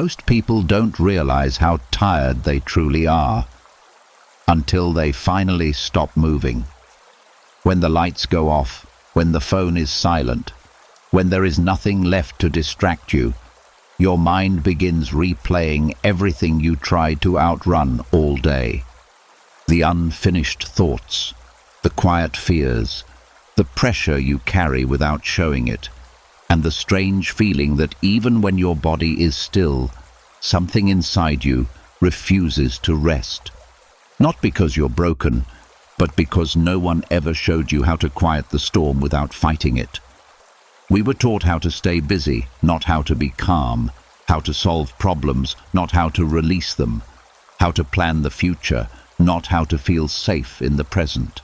Most people don't realize how tired they truly are until they finally stop moving. When the lights go off, when the phone is silent, when there is nothing left to distract you, your mind begins replaying everything you tried to outrun all day. The unfinished thoughts, the quiet fears, the pressure you carry without showing it, and the strange feeling that even when your body is still, something inside you refuses to rest. Not because you're broken, but because no one ever showed you how to quiet the storm without fighting it. We were taught how to stay busy, not how to be calm, how to solve problems, not how to release them, how to plan the future, not how to feel safe in the present.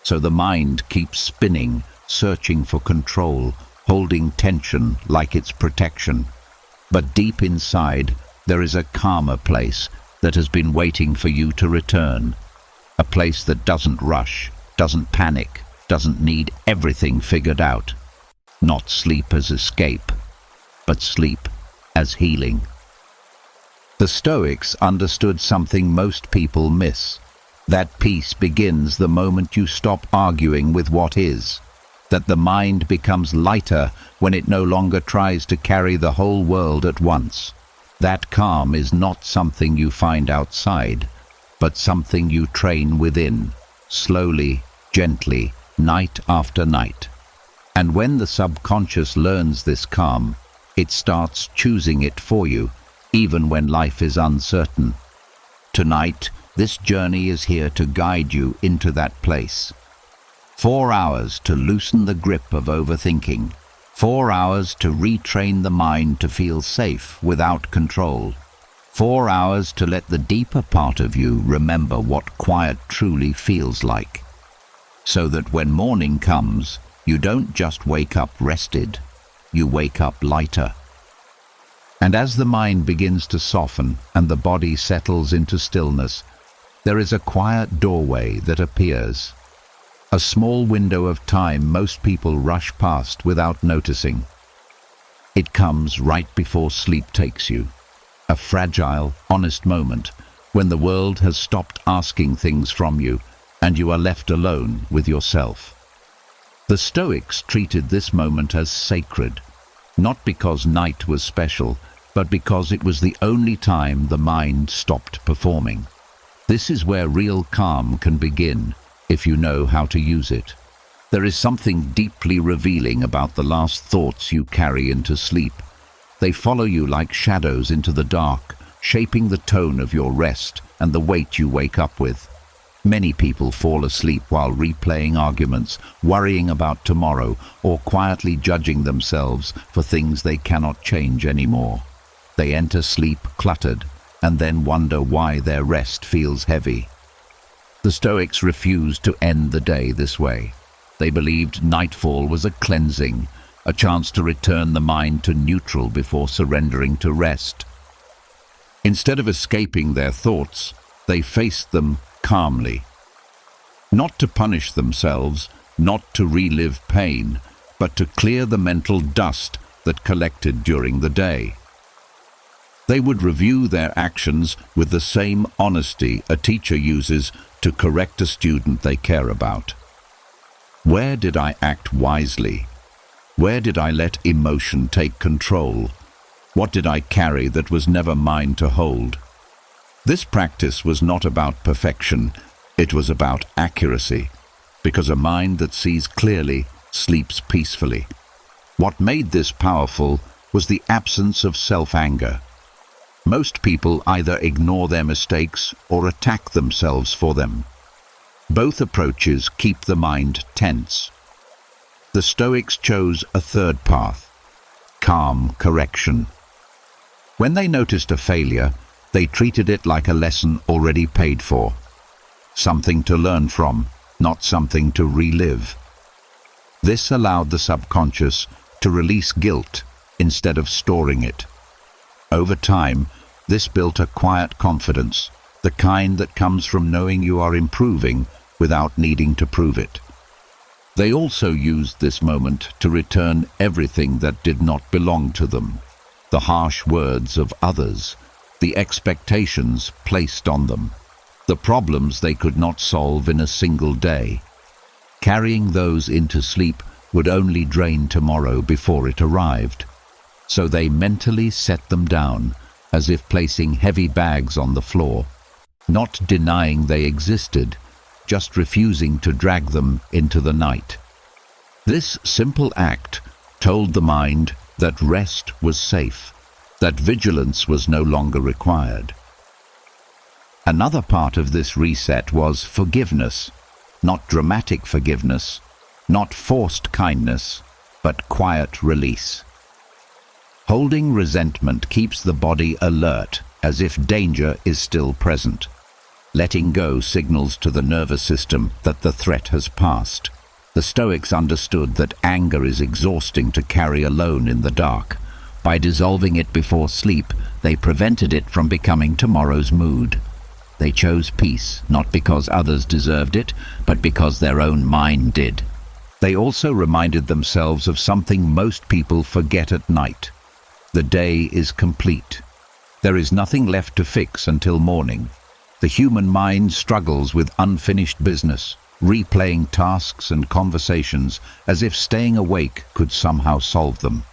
So the mind keeps spinning, searching for control, holding tension like it's protection. But deep inside, there is a calmer place that has been waiting for you to return. A place that doesn't rush, doesn't panic, doesn't need everything figured out. Not sleep as escape, but sleep as healing. The Stoics understood something most people miss. That peace begins the moment you stop arguing with what is. That the mind becomes lighter when it no longer tries to carry the whole world at once. That calm is not something you find outside, but something you train within, slowly, gently, night after night. And when the subconscious learns this calm, it starts choosing it for you, even when life is uncertain. Tonight, this journey is here to guide you into that place. 4 hours to loosen the grip of overthinking. 4 hours to retrain the mind to feel safe without control. 4 hours to let the deeper part of you remember what quiet truly feels like. So that when morning comes, you don't just wake up rested, you wake up lighter. And as the mind begins to soften and the body settles into stillness, there is a quiet doorway that appears. A small window of time most people rush past without noticing. It comes right before sleep takes you. A fragile, honest moment when the world has stopped asking things from you and you are left alone with yourself. The Stoics treated this moment as sacred, not because night was special, but because it was the only time the mind stopped performing. This is where real calm can begin, if you know how to use it. There is something deeply revealing about the last thoughts you carry into sleep. They follow you like shadows into the dark, shaping the tone of your rest and the weight you wake up with. Many people fall asleep while replaying arguments, worrying about tomorrow, or quietly judging themselves for things they cannot change anymore. They enter sleep cluttered, and then wonder why their rest feels heavy. The Stoics refused to end the day this way. They believed nightfall was a cleansing, a chance to return the mind to neutral before surrendering to rest. Instead of escaping their thoughts, they faced them calmly. Not to punish themselves, not to relive pain, but to clear the mental dust that collected during the day. They would review their actions with the same honesty a teacher uses to correct a student they care about. Where did I act wisely? Where did I let emotion take control? What did I carry that was never mine to hold? This practice was not about perfection, it was about accuracy, because a mind that sees clearly sleeps peacefully. What made this powerful was the absence of self-anger. Most people either ignore their mistakes or attack themselves for them. Both approaches keep the mind tense. The Stoics chose a third path, calm correction. When they noticed a failure, they treated it like a lesson already paid for. Something to learn from, not something to relive. This allowed the subconscious to release guilt instead of storing it. Over time, this built a quiet confidence, the kind that comes from knowing you are improving without needing to prove it. They also used this moment to return everything that did not belong to them. the harsh words of others, the expectations placed on them, the problems they could not solve in a single day. Carrying those into sleep would only drain tomorrow before it arrived. So they mentally set them down, as if placing heavy bags on the floor, not denying they existed, just refusing to drag them into the night. This simple act told the mind that rest was safe, that vigilance was no longer required. Another part of this reset was forgiveness, not dramatic forgiveness, not forced kindness, but quiet release. Holding resentment keeps the body alert, as if danger is still present. Letting go signals to the nervous system that the threat has passed. The Stoics understood that anger is exhausting to carry alone in the dark. By dissolving it before sleep, they prevented it from becoming tomorrow's mood. They chose peace, not because others deserved it, but because their own mind did. They also reminded themselves of something most people forget at night. The day is complete. There is nothing left to fix until morning. The human mind struggles with unfinished business, replaying tasks and conversations as if staying awake could somehow solve them.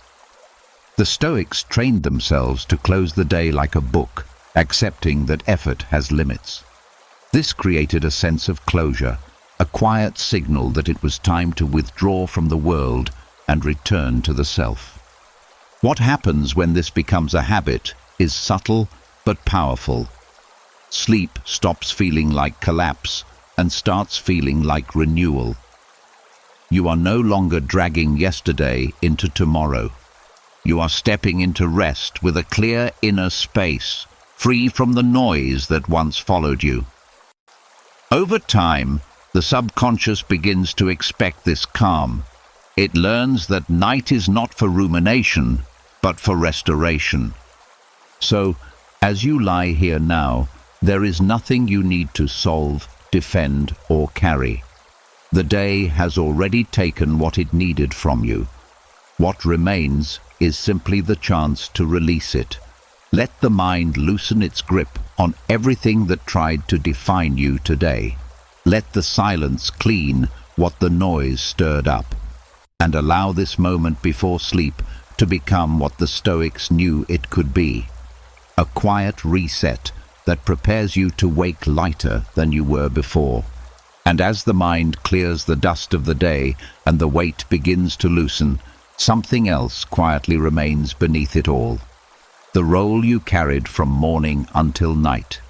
The Stoics trained themselves to close the day like a book, accepting that effort has limits. This created a sense of closure, a quiet signal that it was time to withdraw from the world and return to the self. What happens when this becomes a habit is subtle but powerful. Sleep stops feeling like collapse and starts feeling like renewal. You are no longer dragging yesterday into tomorrow. You are stepping into rest with a clear inner space, free from the noise that once followed you. Over time, the subconscious begins to expect this calm. It learns that night is not for rumination, but for restoration. So, as you lie here now, there is nothing you need to solve, defend, or carry. The day has already taken what it needed from you. What remains is simply the chance to release it. Let the mind loosen its grip on everything that tried to define you today. Let the silence clean what the noise stirred up. And allow this moment before sleep to become what the Stoics knew it could be. A quiet reset that prepares you to wake lighter than you were before. And as the mind clears the dust of the day and the weight begins to loosen, something else quietly remains beneath it all. The role you carried from morning until night.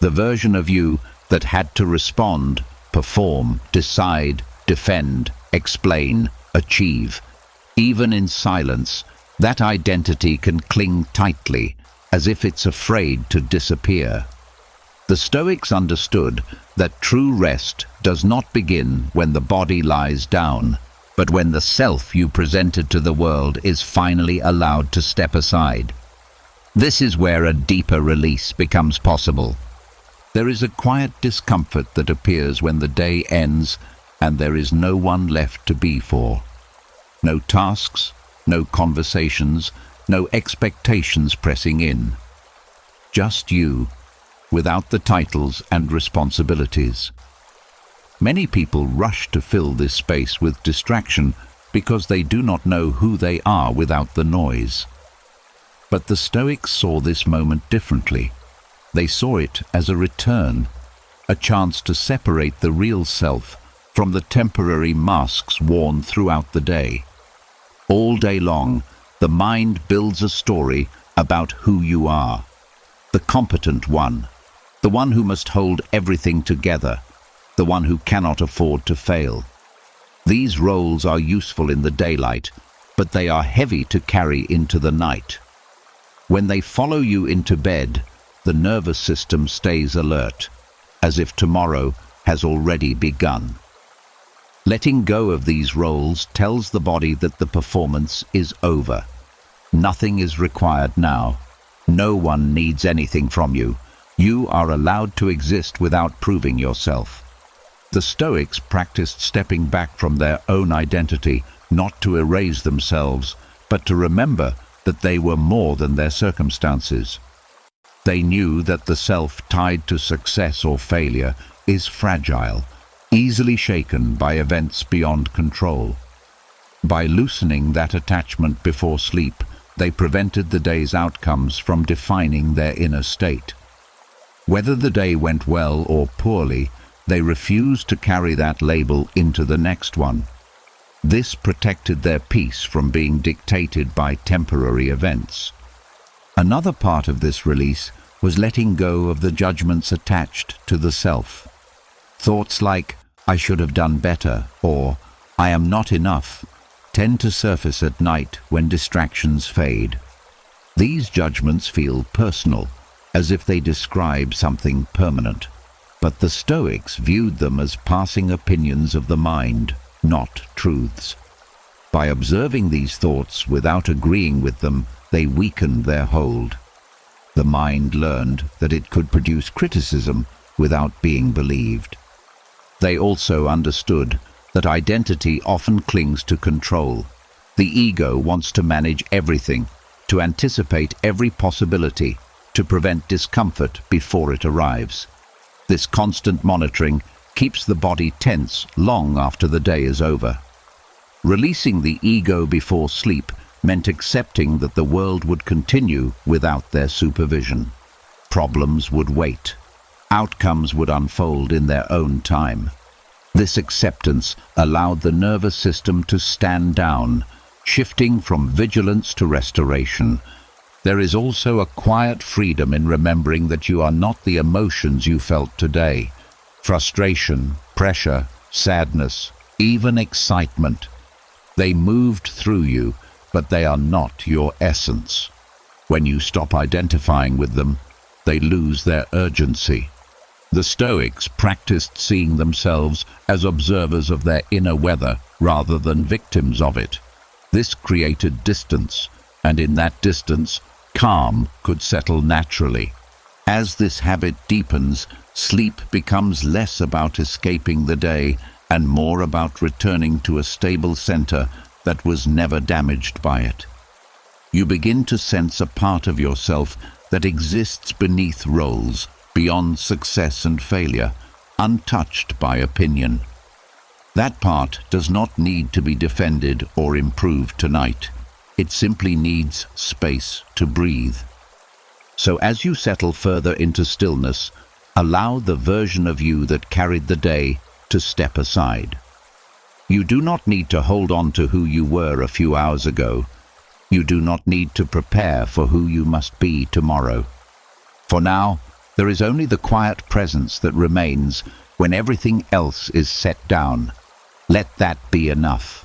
The version of you that had to respond, perform, decide, defend, explain, achieve. Even in silence, that identity can cling tightly, as if it's afraid to disappear. The Stoics understood that true rest does not begin when the body lies down, but when the self you presented to the world is finally allowed to step aside. This is where a deeper release becomes possible. There is a quiet discomfort that appears when the day ends and there is no one left to be for. No tasks, no conversations, no expectations pressing in. Just you, without the titles and responsibilities. Many people rush to fill this space with distraction because they do not know who they are without the noise. But the Stoics saw this moment differently. They saw it as a return, a chance to separate the real self from the temporary masks worn throughout the day. All day long, the mind builds a story about who you are. The competent one, the one who must hold everything together, the one who cannot afford to fail. These roles are useful in the daylight, but they are heavy to carry into the night. When they follow you into bed, the nervous system stays alert, as if tomorrow has already begun. Letting go of these roles tells the body that the performance is over. Nothing is required now. No one needs anything from you. You are allowed to exist without proving yourself. The Stoics practiced stepping back from their own identity, not to erase themselves, but to remember that they were more than their circumstances. They knew that the self tied to success or failure is fragile, easily shaken by events beyond control. By loosening that attachment before sleep, they prevented the day's outcomes from defining their inner state. Whether the day went well or poorly, they refused to carry that label into the next one. This protected their peace from being dictated by temporary events. Another part of this release was letting go of the judgments attached to the self. Thoughts like, "I should have done better," or "I am not enough," tend to surface at night when distractions fade. These judgments feel personal, as if they describe something permanent. But the Stoics viewed them as passing opinions of the mind, not truths. By observing these thoughts without agreeing with them, they weakened their hold. The mind learned that it could produce criticism without being believed. They also understood that identity often clings to control. The ego wants to manage everything, to anticipate every possibility, to prevent discomfort before it arrives. This constant monitoring keeps the body tense long after the day is over. Releasing the ego before sleep meant accepting that the world would continue without their supervision. Problems would wait. Outcomes would unfold in their own time. This acceptance allowed the nervous system to stand down, shifting from vigilance to restoration. There is also a quiet freedom in remembering that you are not the emotions you felt today. Frustration, pressure, sadness, even excitement. They moved through you, but they are not your essence. When you stop identifying with them, they lose their urgency. The Stoics practiced seeing themselves as observers of their inner weather rather than victims of it. This created distance, and in that distance, calm could settle naturally. As this habit deepens, sleep becomes less about escaping the day and more about returning to a stable center that was never damaged by it. You begin to sense a part of yourself that exists beneath roles, beyond success and failure, untouched by opinion. That part does not need to be defended or improved tonight. It simply needs space to breathe. So as you settle further into stillness, allow the version of you that carried the day to step aside. You do not need to hold on to who you were a few hours ago. You do not need to prepare for who you must be tomorrow. For now, there is only the quiet presence that remains when everything else is set down. Let that be enough.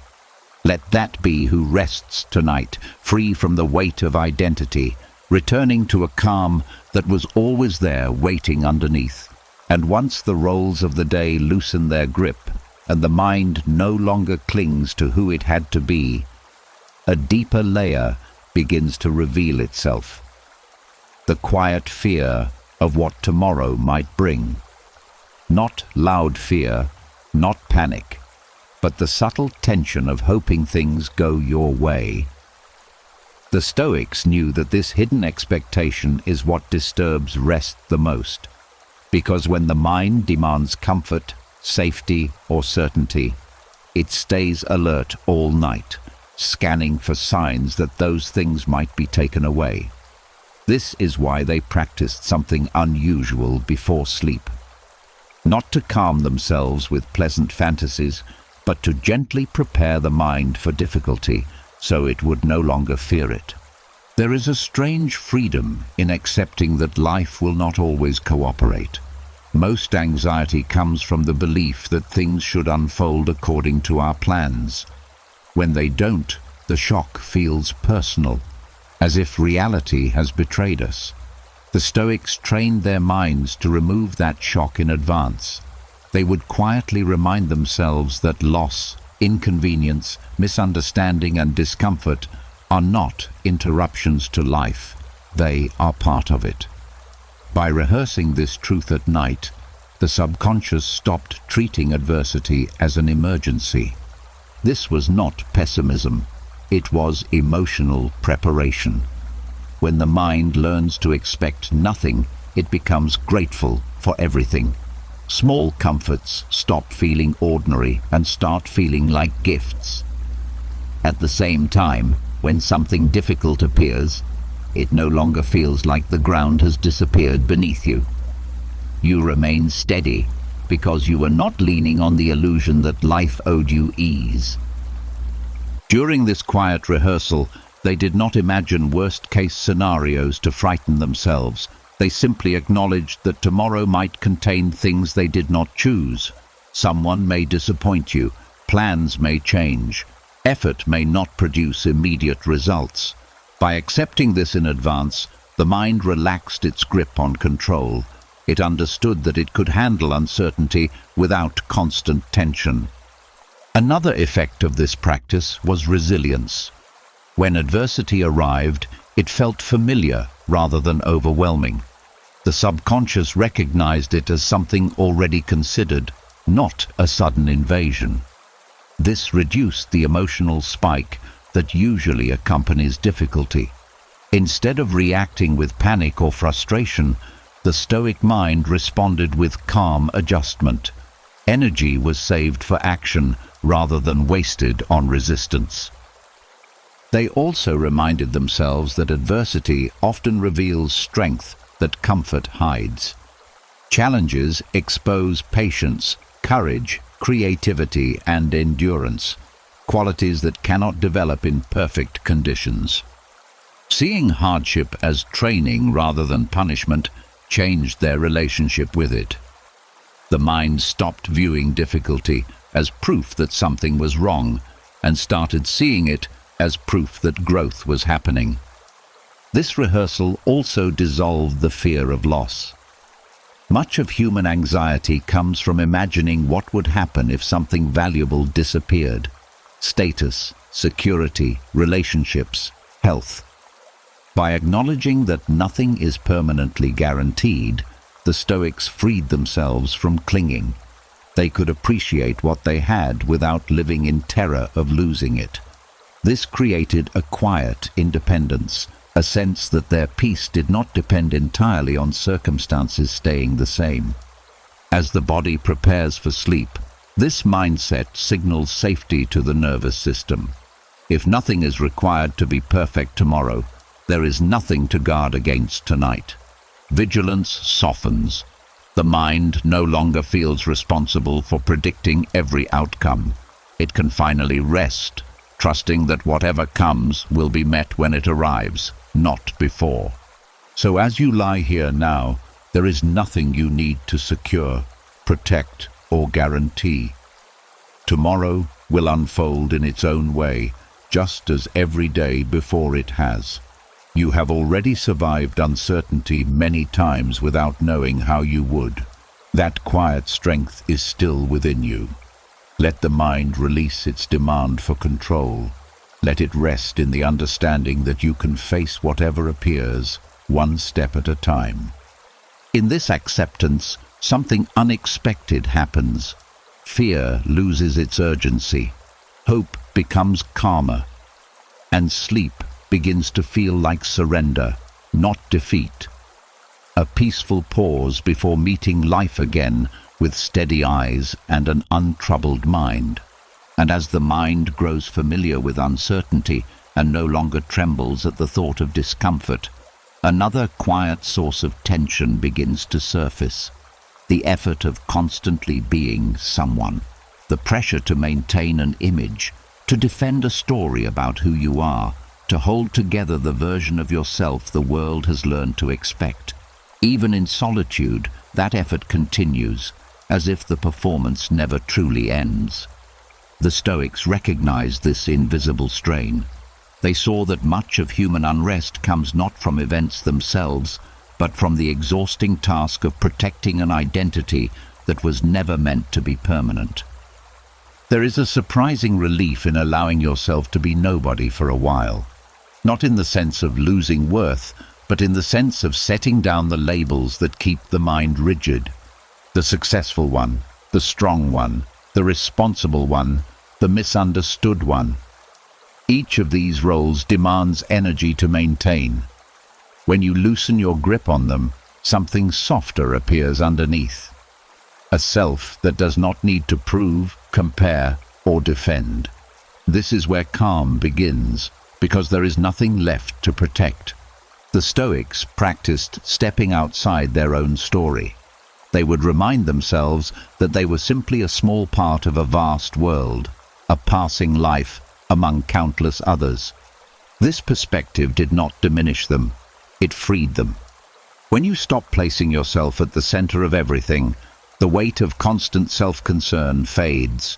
Let that be who rests tonight, free from the weight of identity, returning to a calm that was always there waiting underneath. And once the roles of the day loosen their grip, and the mind no longer clings to who it had to be, a deeper layer begins to reveal itself. The quiet fear of what tomorrow might bring. Not loud fear, not panic, but the subtle tension of hoping things go your way. The Stoics knew that this hidden expectation is what disturbs rest the most, because when the mind demands comfort, safety, or certainty, it stays alert all night, scanning for signs that those things might be taken away. This is why they practiced something unusual before sleep. Not to calm themselves with pleasant fantasies, but to gently prepare the mind for difficulty so it would no longer fear it. There is a strange freedom in accepting that life will not always cooperate. Most anxiety comes from the belief that things should unfold according to our plans. When they don't, the shock feels personal, as if reality has betrayed us. The Stoics trained their minds to remove that shock in advance. They would quietly remind themselves that loss, inconvenience, misunderstanding, and discomfort are not interruptions to life. They are part of it. By rehearsing this truth at night, the subconscious stopped treating adversity as an emergency. This was not pessimism. It was emotional preparation. When the mind learns to expect nothing, it becomes grateful for everything. Small comforts stop feeling ordinary and start feeling like gifts. At the same time, when something difficult appears, it no longer feels like the ground has disappeared beneath you. You remain steady because you were not leaning on the illusion that life owed you ease. During this quiet rehearsal, they did not imagine worst-case scenarios to frighten themselves. They simply acknowledged that tomorrow might contain things they did not choose. Someone may disappoint you, plans may change, effort may not produce immediate results. By accepting this in advance, the mind relaxed its grip on control. It understood that it could handle uncertainty without constant tension. Another effect of this practice was resilience. When adversity arrived, it felt familiar rather than overwhelming. The subconscious recognized it as something already considered, not a sudden invasion. This reduced the emotional spike that usually accompanies difficulty. Instead of reacting with panic or frustration, the Stoic mind responded with calm adjustment. Energy was saved for action rather than wasted on resistance. They also reminded themselves that adversity often reveals strength that comfort hides. Challenges expose patience, courage, creativity, and endurance, qualities that cannot develop in perfect conditions. Seeing hardship as training rather than punishment changed their relationship with it. The mind stopped viewing difficulty as proof that something was wrong and started seeing it as proof that growth was happening. This rehearsal also dissolved the fear of loss. Much of human anxiety comes from imagining what would happen if something valuable disappeared: status, security, relationships, health. By acknowledging that nothing is permanently guaranteed, the Stoics freed themselves from clinging. They could appreciate what they had without living in terror of losing it. This created a quiet independence, a sense that their peace did not depend entirely on circumstances staying the same. As the body prepares for sleep, this mindset signals safety to the nervous system. If nothing is required to be perfect tomorrow, there is nothing to guard against tonight. Vigilance softens. The mind no longer feels responsible for predicting every outcome. It can finally rest, trusting that whatever comes will be met when it arrives, not before. So as you lie here now, there is nothing you need to secure, protect, or guarantee. Tomorrow will unfold in its own way, just as every day before it has. You have already survived uncertainty many times without knowing how you would. That quiet strength is still within you. Let the mind release its demand for control. Let it rest in the understanding that you can face whatever appears, one step at a time. In this acceptance, something unexpected happens. Fear loses its urgency. Hope becomes calmer. And sleep begins to feel like surrender, not defeat. A peaceful pause before meeting life again with steady eyes and an untroubled mind. And as the mind grows familiar with uncertainty and no longer trembles at the thought of discomfort, another quiet source of tension begins to surface. The effort of constantly being someone. The pressure to maintain an image, to defend a story about who you are, to hold together the version of yourself the world has learned to expect. Even in solitude, that effort continues, as if the performance never truly ends. The Stoics recognized this invisible strain. They saw that much of human unrest comes not from events themselves, but from the exhausting task of protecting an identity that was never meant to be permanent. There is a surprising relief in allowing yourself to be nobody for a while. Not in the sense of losing worth, but in the sense of setting down the labels that keep the mind rigid. The successful one, the strong one, the responsible one, the misunderstood one. Each of these roles demands energy to maintain. When you loosen your grip on them, something softer appears underneath. A self that does not need to prove, compare, or defend. This is where calm begins, because there is nothing left to protect. The Stoics practiced stepping outside their own story. They would remind themselves that they were simply a small part of a vast world, a passing life among countless others. This perspective did not diminish them, it freed them. When you stop placing yourself at the center of everything, the weight of constant self-concern fades.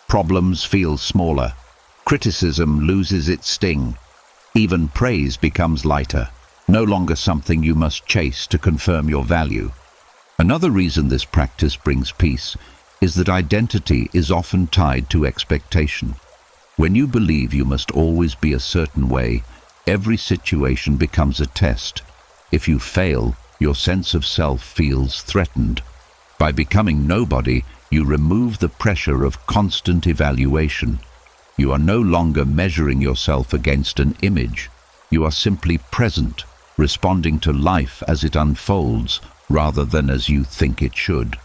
Problems feel smaller. Criticism loses its sting. Even praise becomes lighter, no longer something you must chase to confirm your value. Another reason this practice brings peace is that identity is often tied to expectation. When you believe you must always be a certain way, every situation becomes a test. If you fail, your sense of self feels threatened. By becoming nobody, you remove the pressure of constant evaluation. You are no longer measuring yourself against an image. You are simply present, responding to life as it unfolds, rather than as you think it should.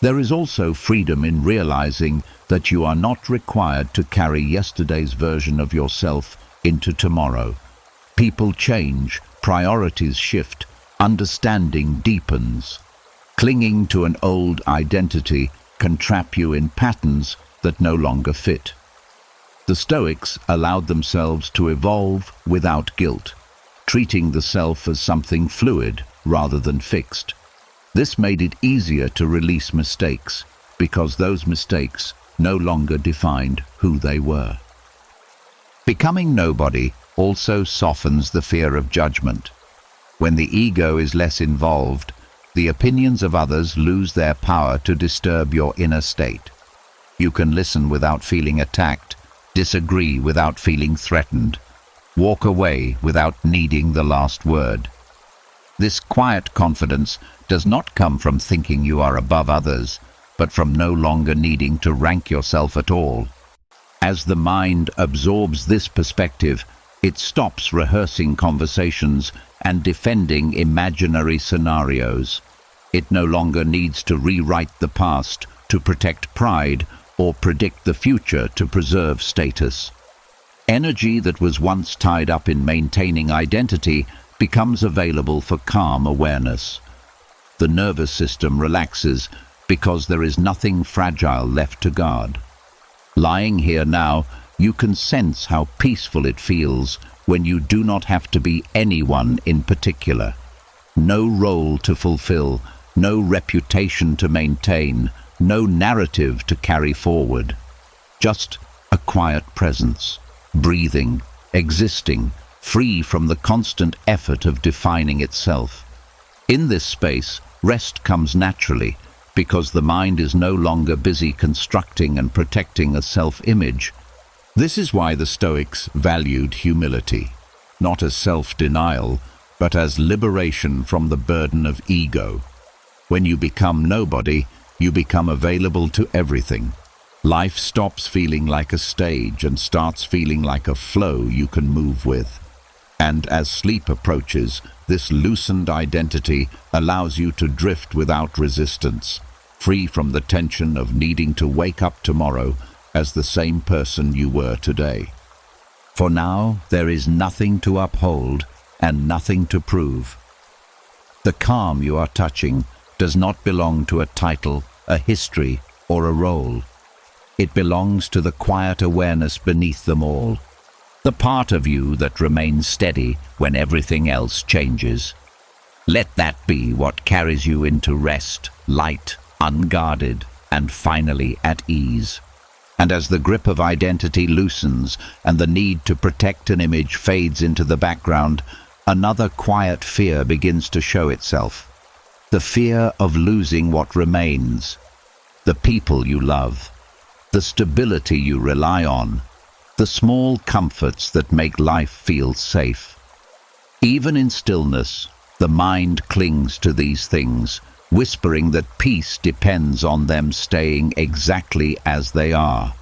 There is also freedom in realizing that you are not required to carry yesterday's version of yourself into tomorrow. People change, priorities shift, understanding deepens. Clinging to an old identity can trap you in patterns that no longer fit. The Stoics allowed themselves to evolve without guilt, treating the self as something fluid rather than fixed. This made it easier to release mistakes, because those mistakes no longer defined who they were. Becoming nobody also softens the fear of judgment. When the ego is less involved, the opinions of others lose their power to disturb your inner state. You can listen without feeling attacked, disagree without feeling threatened, walk away without needing the last word. This quiet confidence does not come from thinking you are above others, but from no longer needing to rank yourself at all. As the mind absorbs this perspective, it stops rehearsing conversations and defending imaginary scenarios. It no longer needs to rewrite the past to protect pride or predict the future to preserve status. Energy that was once tied up in maintaining identity becomes available for calm awareness. The nervous system relaxes because there is nothing fragile left to guard. Lying here now, you can sense how peaceful it feels when you do not have to be anyone in particular. No role to fulfill, no reputation to maintain, no narrative to carry forward. Just a quiet presence, breathing, existing, free from the constant effort of defining itself. In this space, rest comes naturally, because the mind is no longer busy constructing and protecting a self-image. This is why the Stoics valued humility, not as self-denial, but as liberation from the burden of ego. When you become nobody, you become available to everything. Life stops feeling like a stage and starts feeling like a flow you can move with. And as sleep approaches, this loosened identity allows you to drift without resistance, free from the tension of needing to wake up tomorrow as the same person you were today. For now, there is nothing to uphold and nothing to prove. The calm you are touching does not belong to a title, a history, or a role. It belongs to the quiet awareness beneath them all, the part of you that remains steady when everything else changes. Let that be what carries you into rest, light, unguarded, and finally at ease. And as the grip of identity loosens and the need to protect an image fades into the background, another quiet fear begins to show itself. The fear of losing what remains, the people you love, the stability you rely on, the small comforts that make life feel safe. Even in stillness, the mind clings to these things, whispering that peace depends on them staying exactly as they are.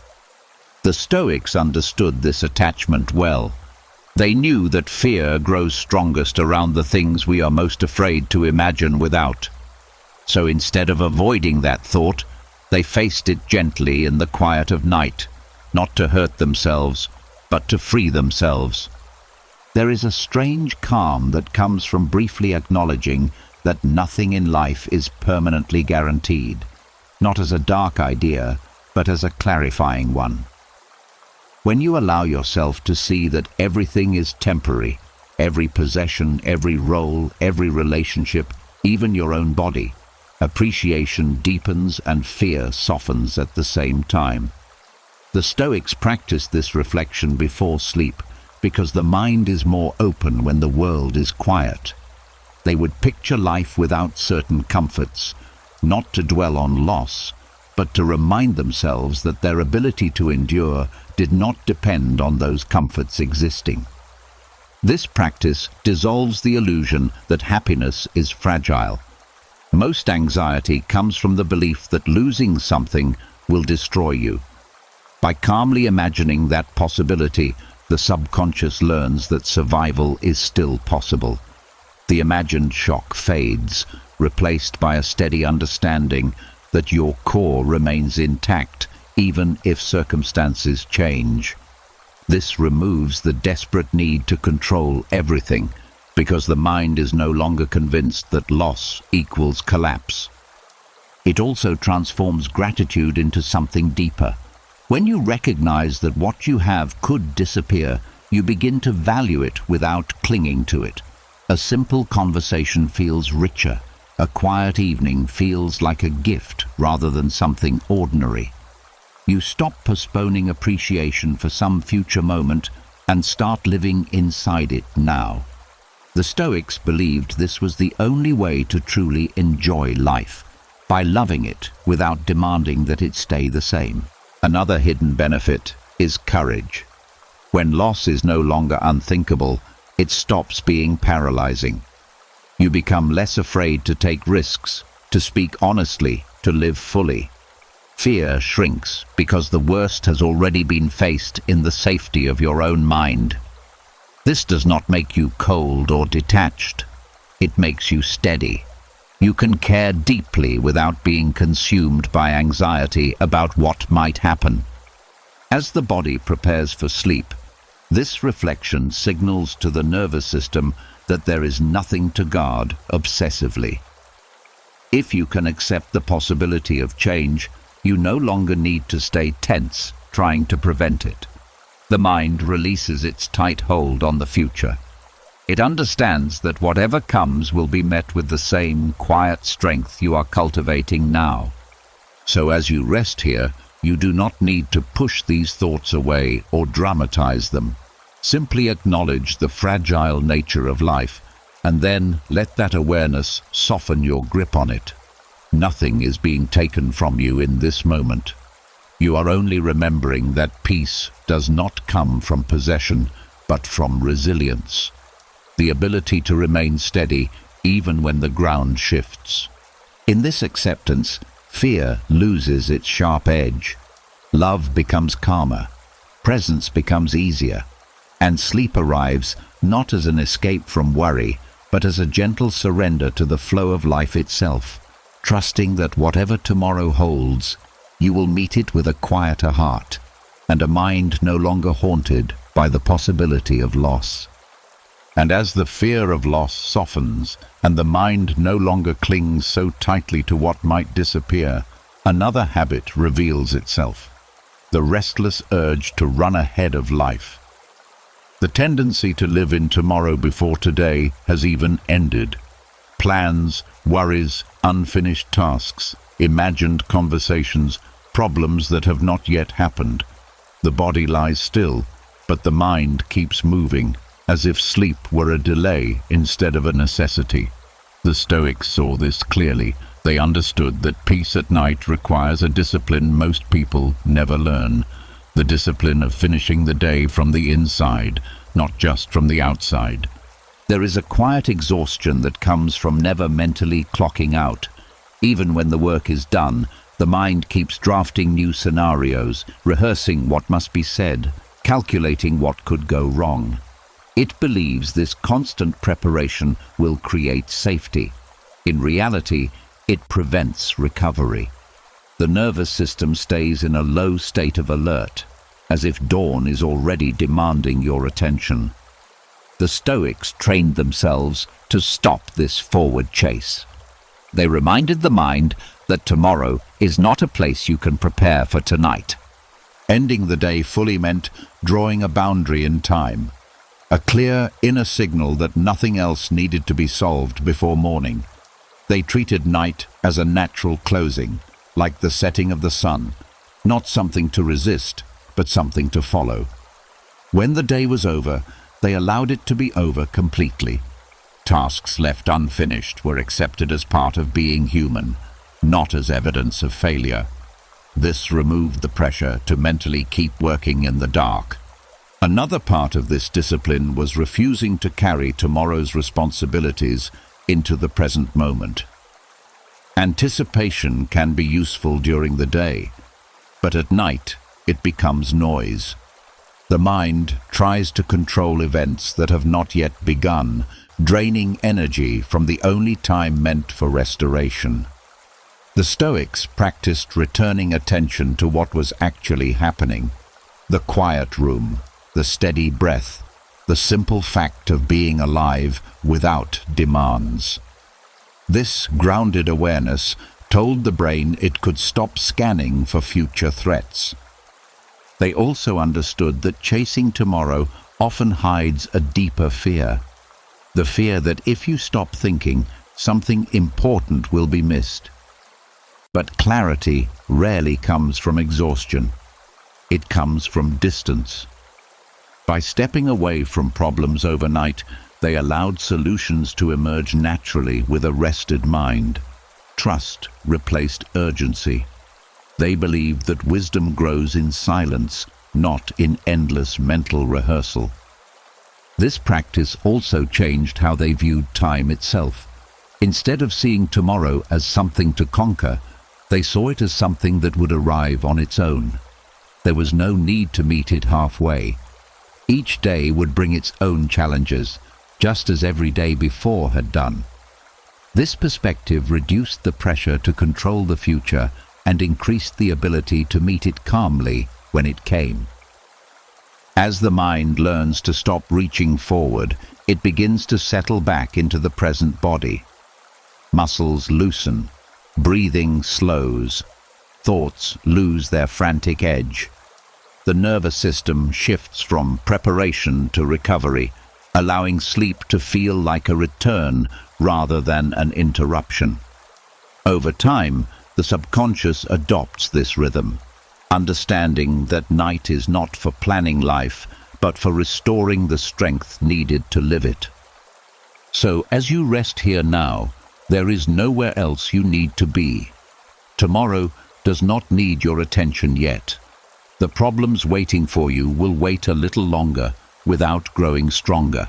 The Stoics understood this attachment well. They knew that fear grows strongest around the things we are most afraid to imagine without. So instead of avoiding that thought, they faced it gently in the quiet of night, not to hurt themselves, but to free themselves. There is a strange calm that comes from briefly acknowledging that nothing in life is permanently guaranteed, not as a dark idea, but as a clarifying one. When you allow yourself to see that everything is temporary, every possession, every role, every relationship, even your own body, appreciation deepens and fear softens at the same time. The Stoics practiced this reflection before sleep because the mind is more open when the world is quiet. They would picture life without certain comforts, not to dwell on loss, but to remind themselves that their ability to endure did not depend on those comforts existing. This practice dissolves the illusion that happiness is fragile. Most anxiety comes from the belief that losing something will destroy you. By calmly imagining that possibility, the subconscious learns that survival is still possible. The imagined shock fades, replaced by a steady understanding that your core remains intact even if circumstances change. This removes the desperate need to control everything, because the mind is no longer convinced that loss equals collapse. It also transforms gratitude into something deeper. When you recognize that what you have could disappear, you begin to value it without clinging to it. A simple conversation feels richer. A quiet evening feels like a gift rather than something ordinary. You stop postponing appreciation for some future moment and start living inside it now. The Stoics believed this was the only way to truly enjoy life, by loving it without demanding that it stay the same. Another hidden benefit is courage. When loss is no longer unthinkable, it stops being paralyzing. You become less afraid to take risks, to speak honestly, to live fully. Fear shrinks because the worst has already been faced in the safety of your own mind. This does not make you cold or detached. It makes you steady. You can care deeply without being consumed by anxiety about what might happen. As the body prepares for sleep, this reflection signals to the nervous system that there is nothing to guard obsessively. If you can accept the possibility of change, you no longer need to stay tense, trying to prevent it. The mind releases its tight hold on the future. It understands that whatever comes will be met with the same quiet strength you are cultivating now. So as you rest here, you do not need to push these thoughts away or dramatize them. Simply acknowledge the fragile nature of life, and then let that awareness soften your grip on it. Nothing is being taken from you in this moment. You are only remembering that peace does not come from possession, but from resilience. The ability to remain steady even when the ground shifts. In this acceptance, fear loses its sharp edge. Love becomes calmer, presence becomes easier, and sleep arrives not as an escape from worry, but as a gentle surrender to the flow of life itself, trusting that whatever tomorrow holds, you will meet it with a quieter heart and a mind no longer haunted by the possibility of loss. And as the fear of loss softens and the mind no longer clings so tightly to what might disappear, another habit reveals itself: the restless urge to run ahead of life. The tendency to live in tomorrow before today has even ended. Plans, worries, unfinished tasks, imagined conversations, problems that have not yet happened. The body lies still, but the mind keeps moving, as if sleep were a delay instead of a necessity. The Stoics saw this clearly. They understood that peace at night requires a discipline most people never learn. The discipline of finishing the day from the inside, not just from the outside. There is a quiet exhaustion that comes from never mentally clocking out. Even when the work is done, The mind keeps drafting new scenarios, rehearsing what must be said, calculating what could go wrong. It believes this constant preparation will create safety. In reality, it prevents recovery. The nervous system stays in a low state of alert, as if dawn is already demanding your attention. The Stoics trained themselves to stop this forward chase. They reminded the mind that tomorrow is not a place you can prepare for tonight. Ending the day fully meant drawing a boundary in time, a clear inner signal that nothing else needed to be solved before morning. They treated night as a natural closing, like the setting of the sun, not something to resist, but something to follow. When the day was over, they allowed it to be over completely. Tasks left unfinished were accepted as part of being human, not as evidence of failure. This removed the pressure to mentally keep working in the dark. Another part of this discipline was refusing to carry tomorrow's responsibilities into the present moment. Anticipation can be useful during the day, but at night it becomes noise. The mind tries to control events that have not yet begun, draining energy from the only time meant for restoration. The Stoics practiced returning attention to what was actually happening. The quiet room, the steady breath, the simple fact of being alive without demands. This grounded awareness told the brain it could stop scanning for future threats. They also understood that chasing tomorrow often hides a deeper fear. The fear that if you stop thinking, something important will be missed. But clarity rarely comes from exhaustion. It comes from distance. By stepping away from problems overnight, they allowed solutions to emerge naturally with a rested mind. Trust replaced urgency. They believed that wisdom grows in silence, not in endless mental rehearsal. This practice also changed how they viewed time itself. Instead of seeing tomorrow as something to conquer, they saw it as something that would arrive on its own. There was no need to meet it halfway. Each day would bring its own challenges, just as every day before had done. This perspective reduced the pressure to control the future and increased the ability to meet it calmly when it came. As the mind learns to stop reaching forward, it begins to settle back into the present body. Muscles loosen, breathing slows, thoughts lose their frantic edge. The nervous system shifts from preparation to recovery, allowing sleep to feel like a return rather than an interruption. Over time, the subconscious adopts this rhythm, understanding that night is not for planning life, but for restoring the strength needed to live it. So, as you rest here now, there is nowhere else you need to be. Tomorrow does not need your attention yet. The problems waiting for you will wait a little longer without growing stronger.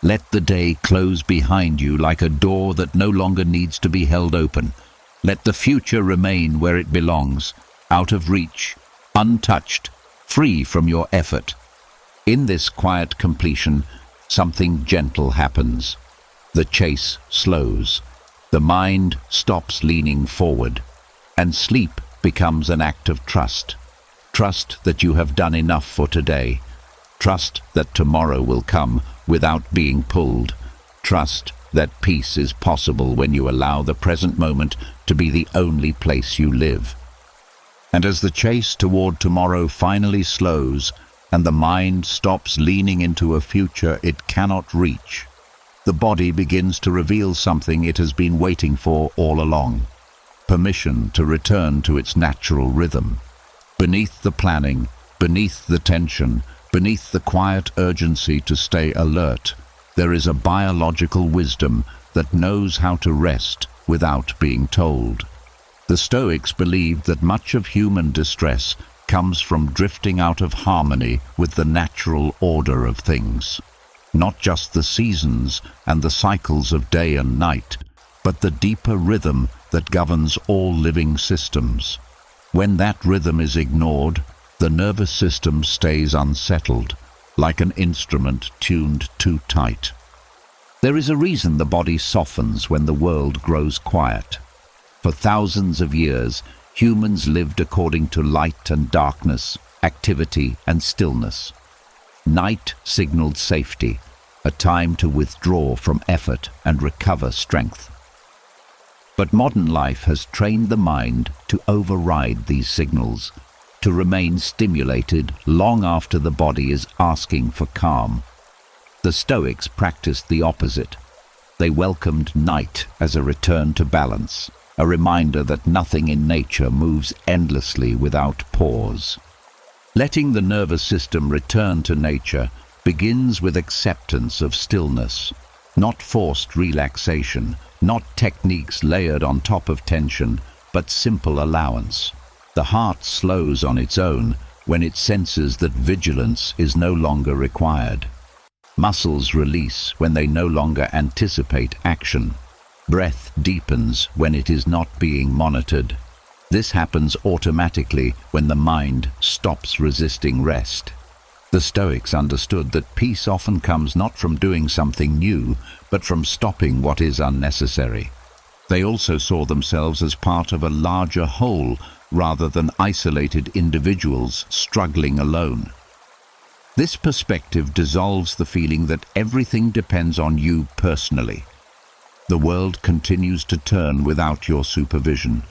Let the day close behind you like a door that no longer needs to be held open. Let the future remain where it belongs, out of reach, untouched, free from your effort. In this quiet completion, something gentle happens. The chase slows. The mind stops leaning forward, and sleep becomes an act of trust. Trust that you have done enough for today. Trust that tomorrow will come without being pulled. Trust that peace is possible when you allow the present moment to be the only place you live. And as the chase toward tomorrow finally slows, and the mind stops leaning into a future it cannot reach, the body begins to reveal something it has been waiting for all along: permission to return to its natural rhythm. Beneath the planning, beneath the tension, beneath the quiet urgency to stay alert, there is a biological wisdom that knows how to rest without being told. The Stoics believed that much of human distress comes from drifting out of harmony with the natural order of things. Not just the seasons and the cycles of day and night, but the deeper rhythm that governs all living systems. When that rhythm is ignored, the nervous system stays unsettled, like an instrument tuned too tight. There is a reason the body softens when the world grows quiet. For thousands of years, humans lived according to light and darkness, activity and stillness. Night signaled safety, a time to withdraw from effort and recover strength. But modern life has trained the mind to override these signals, to remain stimulated long after the body is asking for calm. The Stoics practiced the opposite. They welcomed night as a return to balance, a reminder that nothing in nature moves endlessly without pause. Letting the nervous system return to nature begins with acceptance of stillness, not forced relaxation, not techniques layered on top of tension, but simple allowance. The heart slows on its own when it senses that vigilance is no longer required. Muscles release when they no longer anticipate action. Breath deepens when it is not being monitored. This happens automatically when the mind stops resisting rest. The Stoics understood that peace often comes not from doing something new, but from stopping what is unnecessary. They also saw themselves as part of a larger whole, rather than isolated individuals struggling alone. This perspective dissolves the feeling that everything depends on you personally. The world continues to turn without your supervision.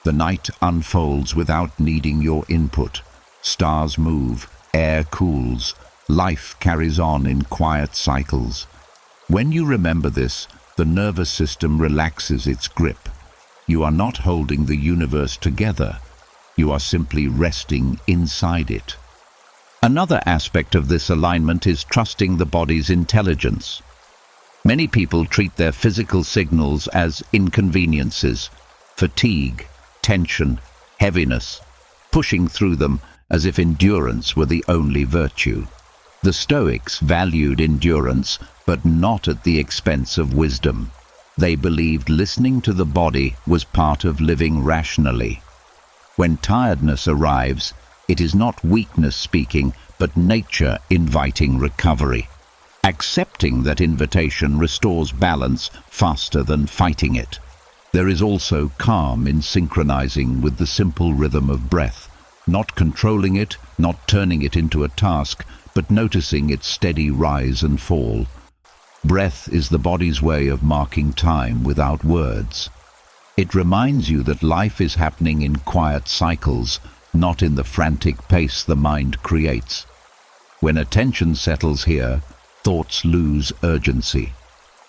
The night unfolds without needing your input. Stars move, air cools, life carries on in quiet cycles. When you remember this, the nervous system relaxes its grip. You are not holding the universe together. You are simply resting inside it. Another aspect of this alignment is trusting the body's intelligence. Many people treat their physical signals as inconveniences, fatigue, tension, heaviness, pushing through them as if endurance were the only virtue. The Stoics valued endurance, but not at the expense of wisdom. They believed listening to the body was part of living rationally. When tiredness arrives, it is not weakness speaking, but nature inviting recovery. Accepting that invitation restores balance faster than fighting it. There is also calm in synchronizing with the simple rhythm of breath, not controlling it, not turning it into a task, but noticing its steady rise and fall. Breath is the body's way of marking time without words. It reminds you that life is happening in quiet cycles, not in the frantic pace the mind creates. When attention settles here, thoughts lose urgency.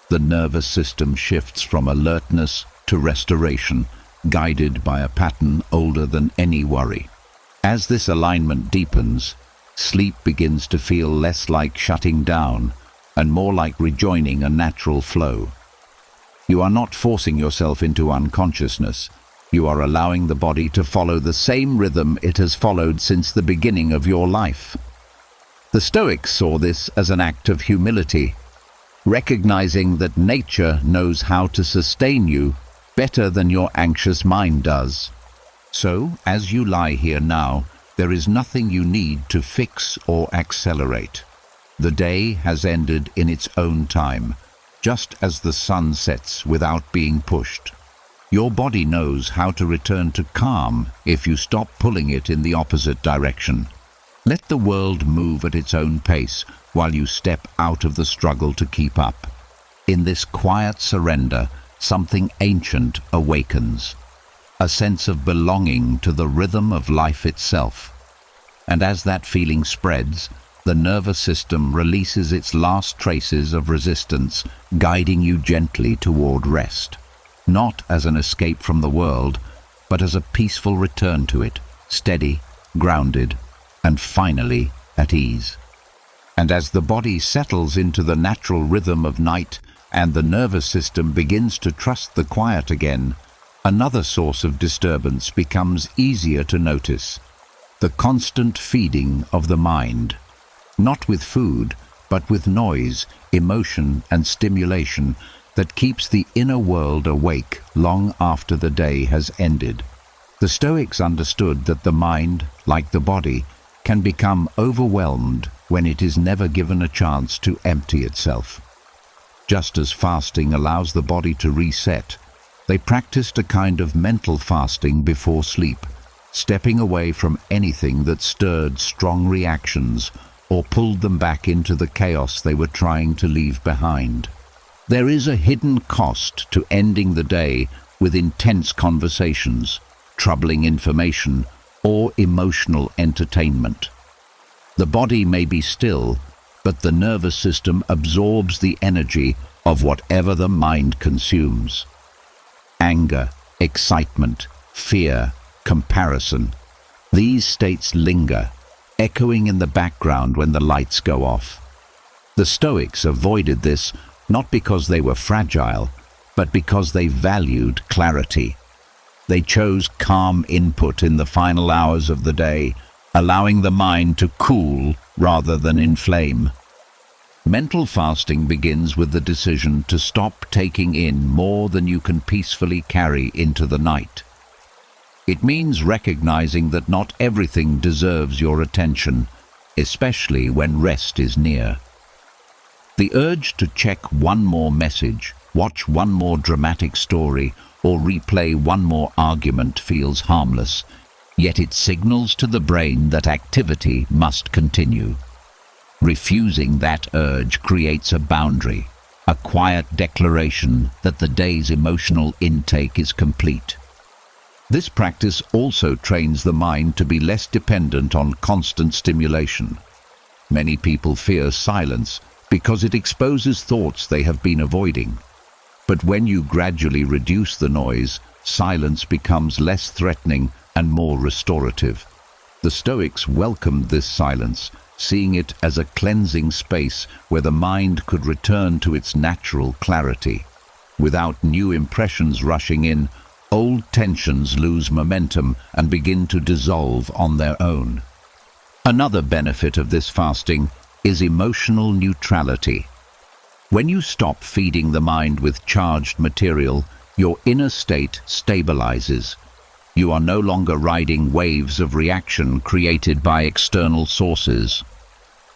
The nervous system shifts from alertness to restoration, guided by a pattern older than any worry. As this alignment deepens, sleep begins to feel less like shutting down and more like rejoining a natural flow. You are not forcing yourself into unconsciousness. You are allowing the body to follow the same rhythm it has followed since the beginning of your life. The Stoics saw this as an act of humility, recognizing that nature knows how to sustain you better than your anxious mind does. So, as you lie here now, there is nothing you need to fix or accelerate. The day has ended in its own time, just as the sun sets without being pushed. Your body knows how to return to calm if you stop pulling it in the opposite direction. Let the world move at its own pace while you step out of the struggle to keep up. In this quiet surrender, something ancient awakens, a sense of belonging to the rhythm of life itself. And as that feeling spreads, the nervous system releases its last traces of resistance, guiding you gently toward rest. Not as an escape from the world, but as a peaceful return to it, steady, grounded, and finally at ease. And as the body settles into the natural rhythm of night and the nervous system begins to trust the quiet again, another source of disturbance becomes easier to notice: the constant feeding of the mind. Not with food, but with noise, emotion, and stimulation, that keeps the inner world awake long after the day has ended. The Stoics understood that the mind, like the body, can become overwhelmed when it is never given a chance to empty itself. Just as fasting allows the body to reset, they practiced a kind of mental fasting before sleep, stepping away from anything that stirred strong reactions or pulled them back into the chaos they were trying to leave behind. There is a hidden cost to ending the day with intense conversations, troubling information, or emotional entertainment. The body may be still, but the nervous system absorbs the energy of whatever the mind consumes. Anger, excitement, fear, comparison. These states linger, echoing in the background when the lights go off. The Stoics avoided this not because they were fragile, but because they valued clarity. They chose calm input in the final hours of the day, allowing the mind to cool rather than inflame. Mental fasting begins with the decision to stop taking in more than you can peacefully carry into the night. It means recognizing that not everything deserves your attention, especially when rest is near. The urge to check one more message, watch one more dramatic story, or replay one more argument feels harmless, yet it signals to the brain that activity must continue. Refusing that urge creates a boundary, a quiet declaration that the day's emotional intake is complete. This practice also trains the mind to be less dependent on constant stimulation. Many people fear silence because it exposes thoughts they have been avoiding. But when you gradually reduce the noise, silence becomes less threatening and more restorative. The Stoics welcomed this silence, seeing it as a cleansing space where the mind could return to its natural clarity. Without new impressions rushing in, old tensions lose momentum and begin to dissolve on their own. Another benefit of this fasting is emotional neutrality. When you stop feeding the mind with charged material, your inner state stabilizes. You are no longer riding waves of reaction created by external sources.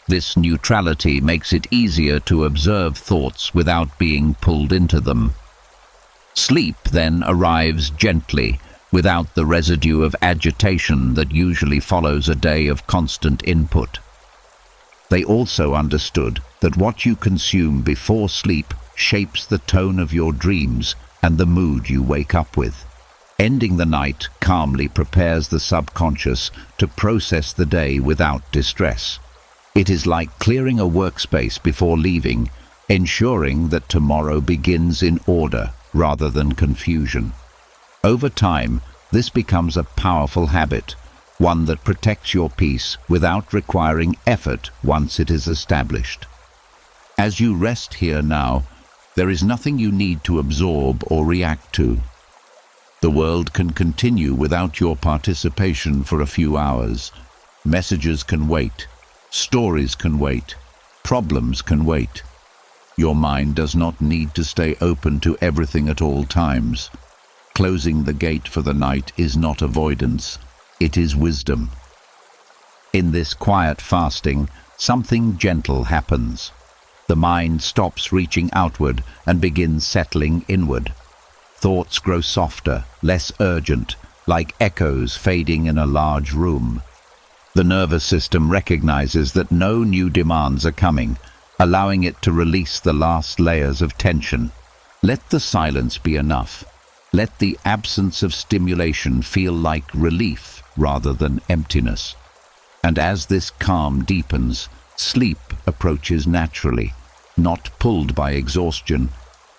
This neutrality makes it easier to observe thoughts without being pulled into them. Sleep then arrives gently, without the residue of agitation that usually follows a day of constant input. They also understood that what you consume before sleep shapes the tone of your dreams and the mood you wake up with. Ending the night calmly prepares the subconscious to process the day without distress. It is like clearing a workspace before leaving, ensuring that tomorrow begins in order rather than confusion. Over time, this becomes a powerful habit, one that protects your peace without requiring effort once it is established. As you rest here now, there is nothing you need to absorb or react to. The world can continue without your participation for a few hours. Messages can wait. Stories can wait. Problems can wait. Your mind does not need to stay open to everything at all times. Closing the gate for the night is not avoidance, it is wisdom. In this quiet fasting, something gentle happens. The mind stops reaching outward and begins settling inward. Thoughts grow softer, less urgent, like echoes fading in a large room. The nervous system recognizes that no new demands are coming, allowing it to release the last layers of tension. Let the silence be enough. Let the absence of stimulation feel like relief rather than emptiness. And as this calm deepens, sleep approaches naturally, not pulled by exhaustion,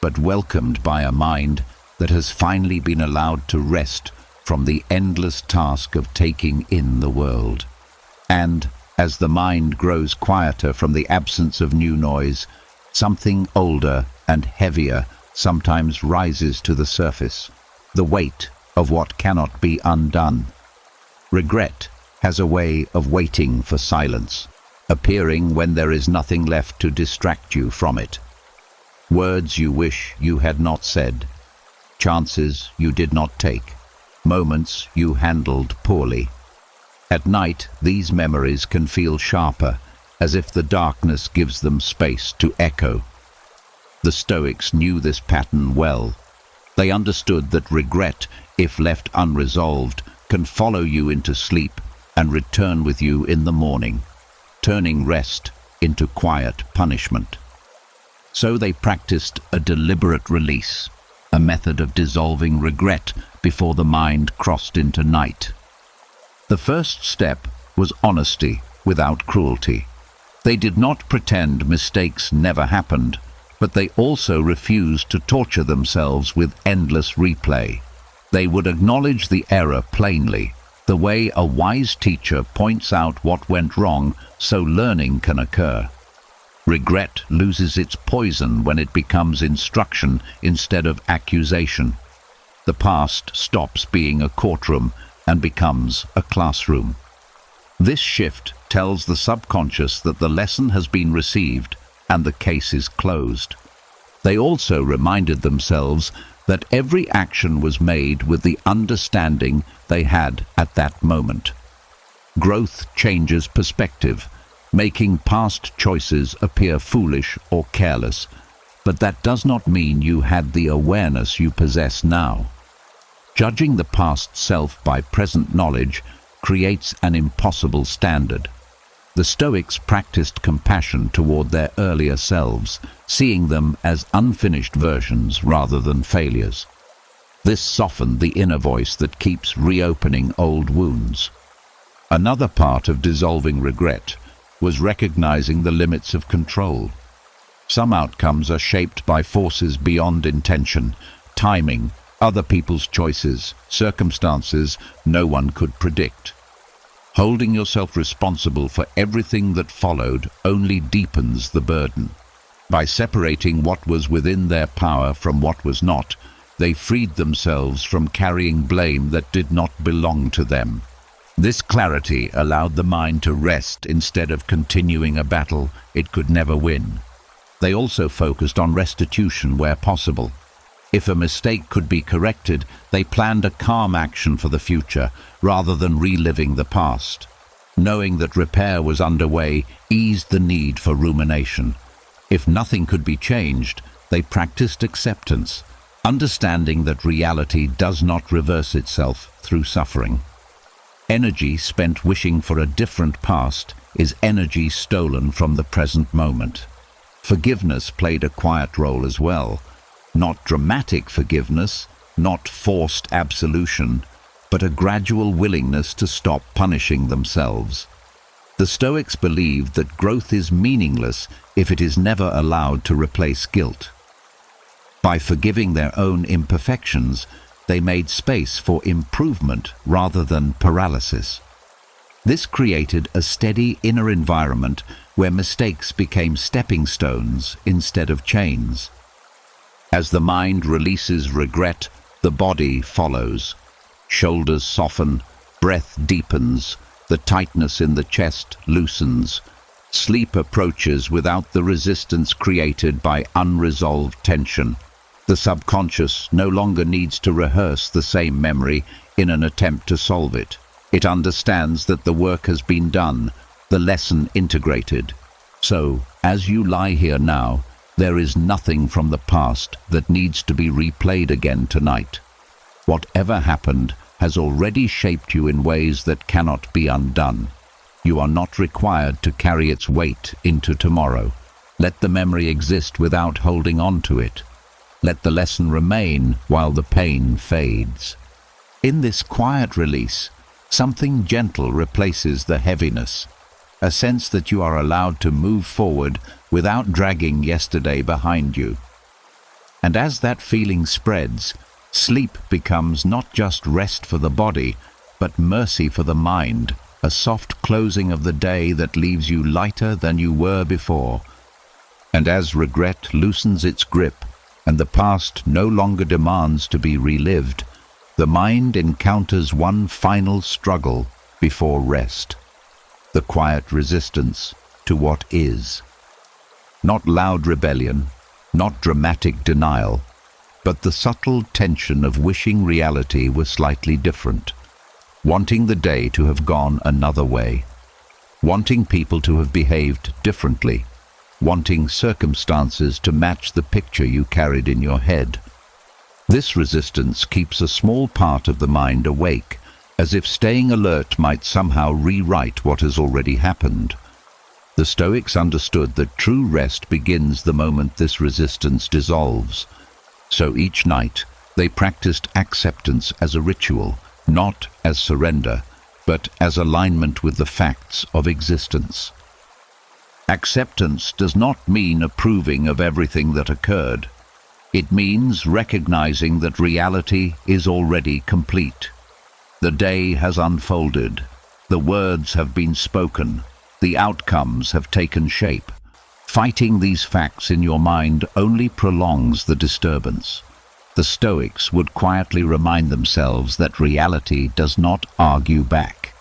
but welcomed by a mind that has finally been allowed to rest from the endless task of taking in the world. And, as the mind grows quieter from the absence of new noise, something older and heavier sometimes rises to the surface, the weight of what cannot be undone. Regret has a way of waiting for silence, appearing when there is nothing left to distract you from it. Words you wish you had not said, chances you did not take, moments you handled poorly. At night, these memories can feel sharper, as if the darkness gives them space to echo. The Stoics knew this pattern well. They understood that regret, if left unresolved, can follow you into sleep and return with you in the morning, turning rest into quiet punishment. So they practiced a deliberate release, a method of dissolving regret before the mind crossed into night. The first step was honesty without cruelty. They did not pretend mistakes never happened, but they also refused to torture themselves with endless replay. They would acknowledge the error plainly, the way a wise teacher points out what went wrong so learning can occur. Regret loses its poison when it becomes instruction instead of accusation. The past stops being a courtroom and becomes a classroom. This shift tells the subconscious that the lesson has been received and the case is closed. They also reminded themselves that every action was made with the understanding they had at that moment. Growth changes perspective, making past choices appear foolish or careless, but that does not mean you had the awareness you possess now. Judging the past self by present knowledge creates an impossible standard. The Stoics practiced compassion toward their earlier selves, seeing them as unfinished versions rather than failures. This softened the inner voice that keeps reopening old wounds. Another part of dissolving regret was recognizing the limits of control. Some outcomes are shaped by forces beyond intention, timing, other people's choices, circumstances no one could predict. Holding yourself responsible for everything that followed only deepens the burden. By separating what was within their power from what was not, they freed themselves from carrying blame that did not belong to them. This clarity allowed the mind to rest instead of continuing a battle it could never win. They also focused on restitution where possible. If a mistake could be corrected, they planned a calm action for the future rather than reliving the past. Knowing that repair was underway eased the need for rumination. If nothing could be changed, they practiced acceptance, understanding that reality does not reverse itself through suffering. Energy spent wishing for a different past is energy stolen from the present moment. Forgiveness played a quiet role as well. Not dramatic forgiveness, not forced absolution, but a gradual willingness to stop punishing themselves. The Stoics believed that growth is meaningless if it is never allowed to replace guilt. By forgiving their own imperfections, they made space for improvement rather than paralysis. This created a steady inner environment where mistakes became stepping stones instead of chains. As the mind releases regret, the body follows. Shoulders soften, breath deepens, the tightness in the chest loosens. Sleep approaches without the resistance created by unresolved tension. The subconscious no longer needs to rehearse the same memory in an attempt to solve it. It understands that the work has been done, the lesson integrated. So, as you lie here now, there is nothing from the past that needs to be replayed again tonight. Whatever happened has already shaped you in ways that cannot be undone. You are not required to carry its weight into tomorrow. Let the memory exist without holding on to it. Let the lesson remain while the pain fades. In this quiet release, something gentle replaces the heaviness, a sense that you are allowed to move forward without dragging yesterday behind you. And as that feeling spreads, sleep becomes not just rest for the body, but mercy for the mind, a soft closing of the day that leaves you lighter than you were before. And as regret loosens its grip, and the past no longer demands to be relived, the mind encounters one final struggle before rest, the quiet resistance to what is. Not loud rebellion, not dramatic denial, but the subtle tension of wishing reality was slightly different, wanting the day to have gone another way, wanting people to have behaved differently, wanting circumstances to match the picture you carried in your head. This resistance keeps a small part of the mind awake, as if staying alert might somehow rewrite what has already happened. The Stoics understood that true rest begins the moment this resistance dissolves. So each night, they practiced acceptance as a ritual, not as surrender, but as alignment with the facts of existence. Acceptance does not mean approving of everything that occurred. It means recognizing that reality is already complete. The day has unfolded. The words have been spoken. The outcomes have taken shape. Fighting these facts in your mind only prolongs the disturbance. The Stoics would quietly remind themselves that reality does not argue back.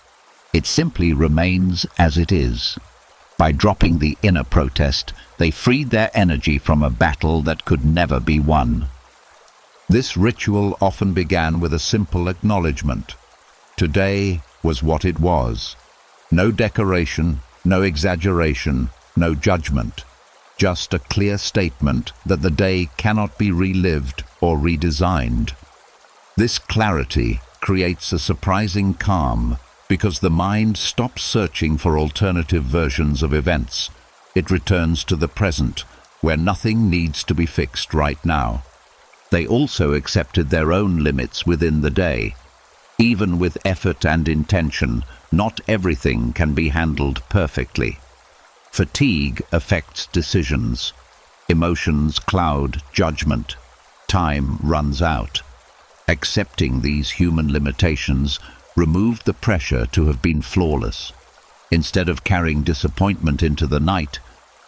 It simply remains as it is. By dropping the inner protest, they freed their energy from a battle that could never be won. This ritual often began with a simple acknowledgement. Today was what it was. No decoration, no exaggeration, no judgment. Just a clear statement that the day cannot be relived or redesigned. This clarity creates a surprising calm, because the mind stops searching for alternative versions of events. It returns to the present, where nothing needs to be fixed right now. They also accepted their own limits within the day. Even with effort and intention, not everything can be handled perfectly. Fatigue affects decisions. Emotions cloud judgment. Time runs out. Accepting these human limitations removed the pressure to have been flawless. Instead of carrying disappointment into the night,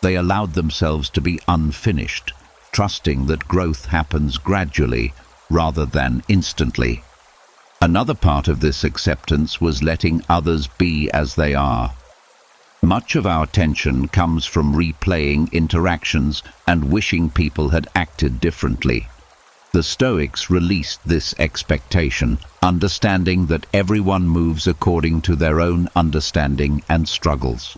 they allowed themselves to be unfinished, trusting that growth happens gradually rather than instantly. Another part of this acceptance was letting others be as they are. Much of our tension comes from replaying interactions and wishing people had acted differently. The Stoics released this expectation, understanding that everyone moves according to their own understanding and struggles.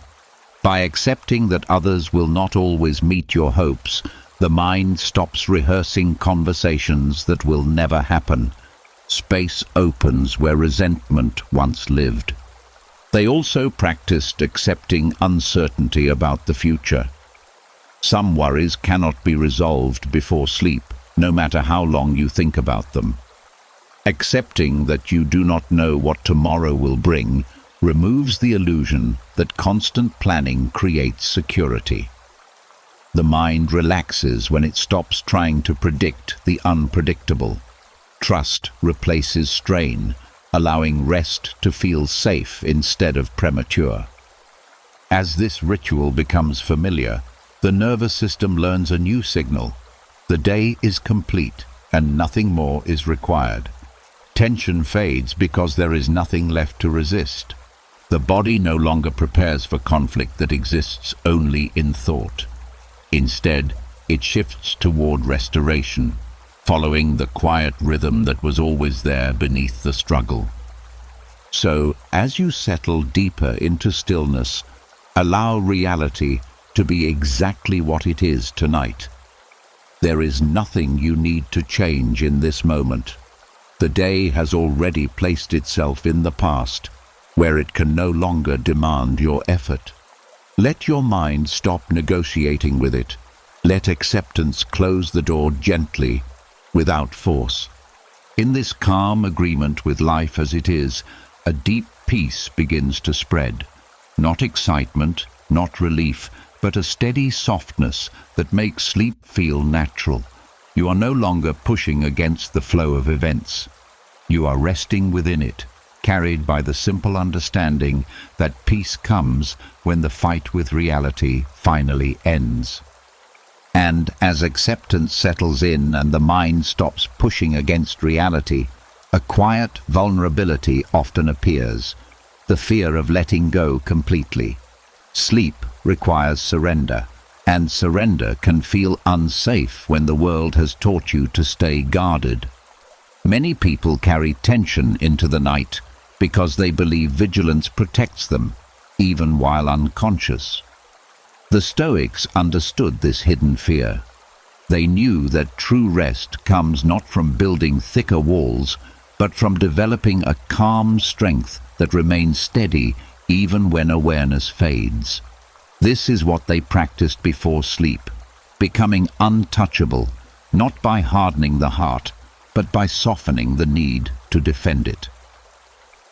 By accepting that others will not always meet your hopes, the mind stops rehearsing conversations that will never happen. Space opens where resentment once lived. They also practiced accepting uncertainty about the future. Some worries cannot be resolved before sleep, no matter how long you think about them. Accepting that you do not know what tomorrow will bring removes the illusion that constant planning creates security. The mind relaxes when it stops trying to predict the unpredictable. Trust replaces strain, allowing rest to feel safe instead of premature. As this ritual becomes familiar, the nervous system learns a new signal. The day is complete and nothing more is required. Tension fades because there is nothing left to resist. The body no longer prepares for conflict that exists only in thought. Instead, it shifts toward restoration, following the quiet rhythm that was always there beneath the struggle. So, as you settle deeper into stillness, allow reality to be exactly what it is tonight. There is nothing you need to change in this moment. The day has already placed itself in the past, where it can no longer demand your effort. Let your mind stop negotiating with it. Let acceptance close the door gently, without force. In this calm agreement with life as it is, a deep peace begins to spread. Not excitement, not relief, but a steady softness that makes sleep feel natural. You are no longer pushing against the flow of events. You are resting within it, carried by the simple understanding that peace comes when the fight with reality finally ends. And as acceptance settles in and the mind stops pushing against reality, a quiet vulnerability often appears, the fear of letting go completely. Sleep requires surrender, And surrender can feel unsafe when the world has taught you to stay guarded. Many people carry tension into the night because they believe vigilance protects them, even while unconscious. The Stoics understood this hidden fear. They knew that true rest comes not from building thicker walls, but from developing a calm strength that remains steady even when awareness fades. This is what they practiced before sleep, becoming untouchable, not by hardening the heart, but by softening the need to defend it.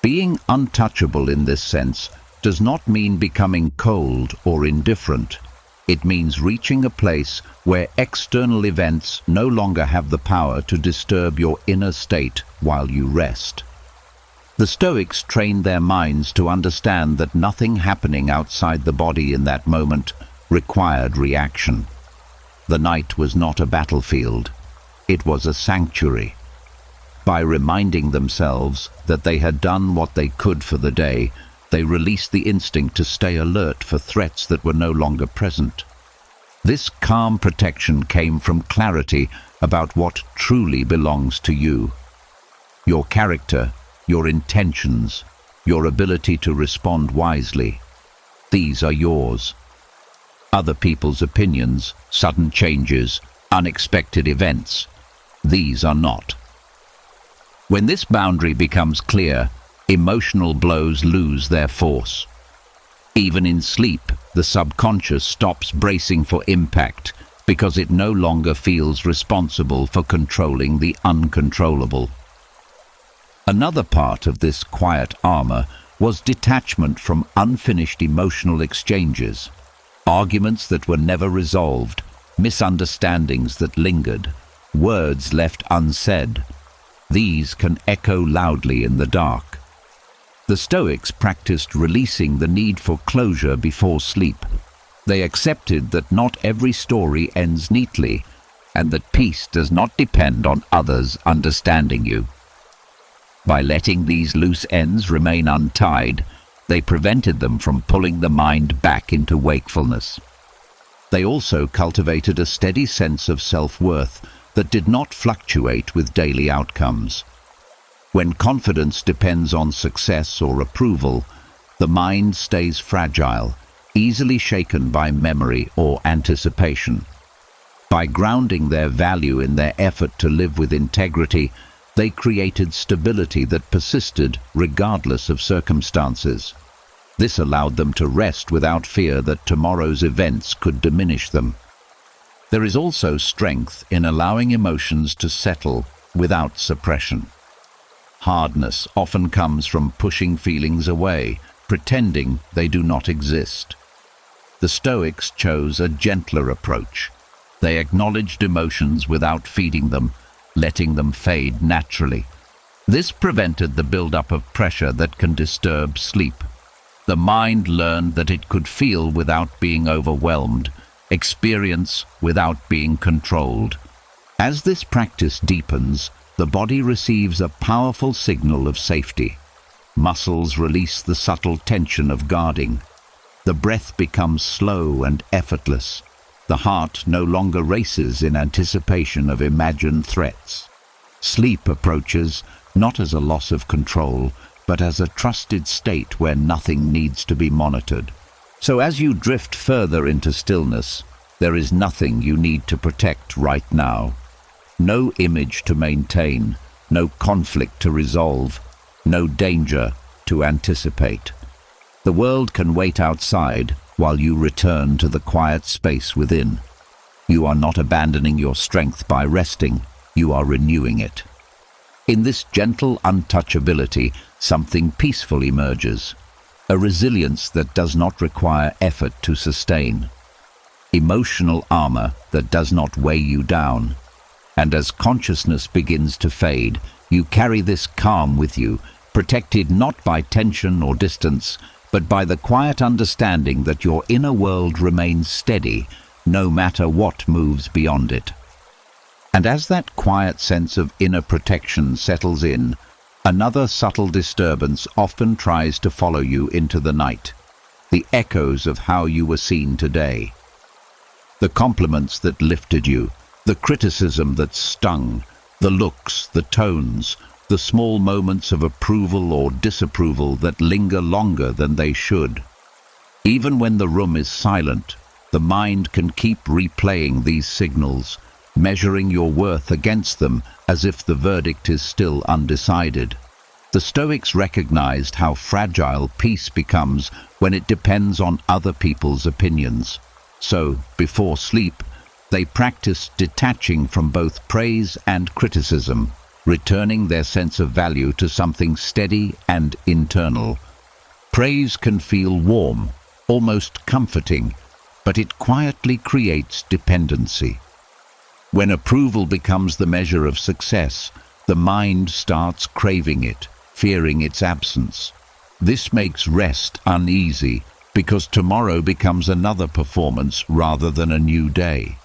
Being untouchable in this sense does not mean becoming cold or indifferent. It means reaching a place where external events no longer have the power to disturb your inner state while you rest. The Stoics trained their minds to understand that nothing happening outside the body in that moment required reaction. The night was not a battlefield. It was a sanctuary. By reminding themselves that they had done what they could for the day, they released the instinct to stay alert for threats that were no longer present. This calm protection came from clarity about what truly belongs to you. Your character, your intentions, your ability to respond wisely. These are yours. Other people's opinions, sudden changes, unexpected events, these are not. When this boundary becomes clear, emotional blows lose their force. Even in sleep, the subconscious stops bracing for impact because it no longer feels responsible for controlling the uncontrollable. Another part of this quiet armor was detachment from unfinished emotional exchanges, arguments that were never resolved, misunderstandings that lingered, words left unsaid. These can echo loudly in the dark. The Stoics practiced releasing the need for closure before sleep. They accepted that not every story ends neatly, and that peace does not depend on others understanding you. By letting these loose ends remain untied, they prevented them from pulling the mind back into wakefulness. They also cultivated a steady sense of self-worth that did not fluctuate with daily outcomes. When confidence depends on success or approval, the mind stays fragile, easily shaken by memory or anticipation. By grounding their value in their effort to live with integrity, they created stability that persisted regardless of circumstances. This allowed them to rest without fear that tomorrow's events could diminish them. There is also strength in allowing emotions to settle without suppression. Hardness often comes from pushing feelings away, pretending they do not exist. The Stoics chose a gentler approach. They acknowledged emotions without feeding them, letting them fade naturally. This prevented the buildup of pressure that can disturb sleep. The mind learned that it could feel without being overwhelmed, experience without being controlled. As this practice deepens, the body receives a powerful signal of safety. Muscles release the subtle tension of guarding. The breath becomes slow and effortless. The heart no longer races in anticipation of imagined threats. Sleep approaches not as a loss of control, but as a trusted state where nothing needs to be monitored. So as you drift further into stillness, there is nothing you need to protect right now. No image to maintain, no conflict to resolve, no danger to anticipate. The world can wait outside while you return to the quiet space within. You are not abandoning your strength by resting, you are renewing it. In this gentle untouchability, something peaceful emerges, a resilience that does not require effort to sustain, emotional armor that does not weigh you down. And as consciousness begins to fade, you carry this calm with you, protected not by tension or distance, but by the quiet understanding that your inner world remains steady, no matter what moves beyond it. And as that quiet sense of inner protection settles in, another subtle disturbance often tries to follow you into the night, the echoes of how you were seen today. The compliments that lifted you, the criticism that stung, the looks, the tones, the small moments of approval or disapproval that linger longer than they should. Even when the room is silent, the mind can keep replaying these signals, measuring your worth against them as if the verdict is still undecided. The Stoics recognized how fragile peace becomes when it depends on other people's opinions. So, before sleep, they practiced detaching from both praise and criticism, returning their sense of value to something steady and internal. Praise can feel warm, almost comforting, but it quietly creates dependency. When approval becomes the measure of success, the mind starts craving it, fearing its absence. This makes rest uneasy, because tomorrow becomes another performance rather than a new day.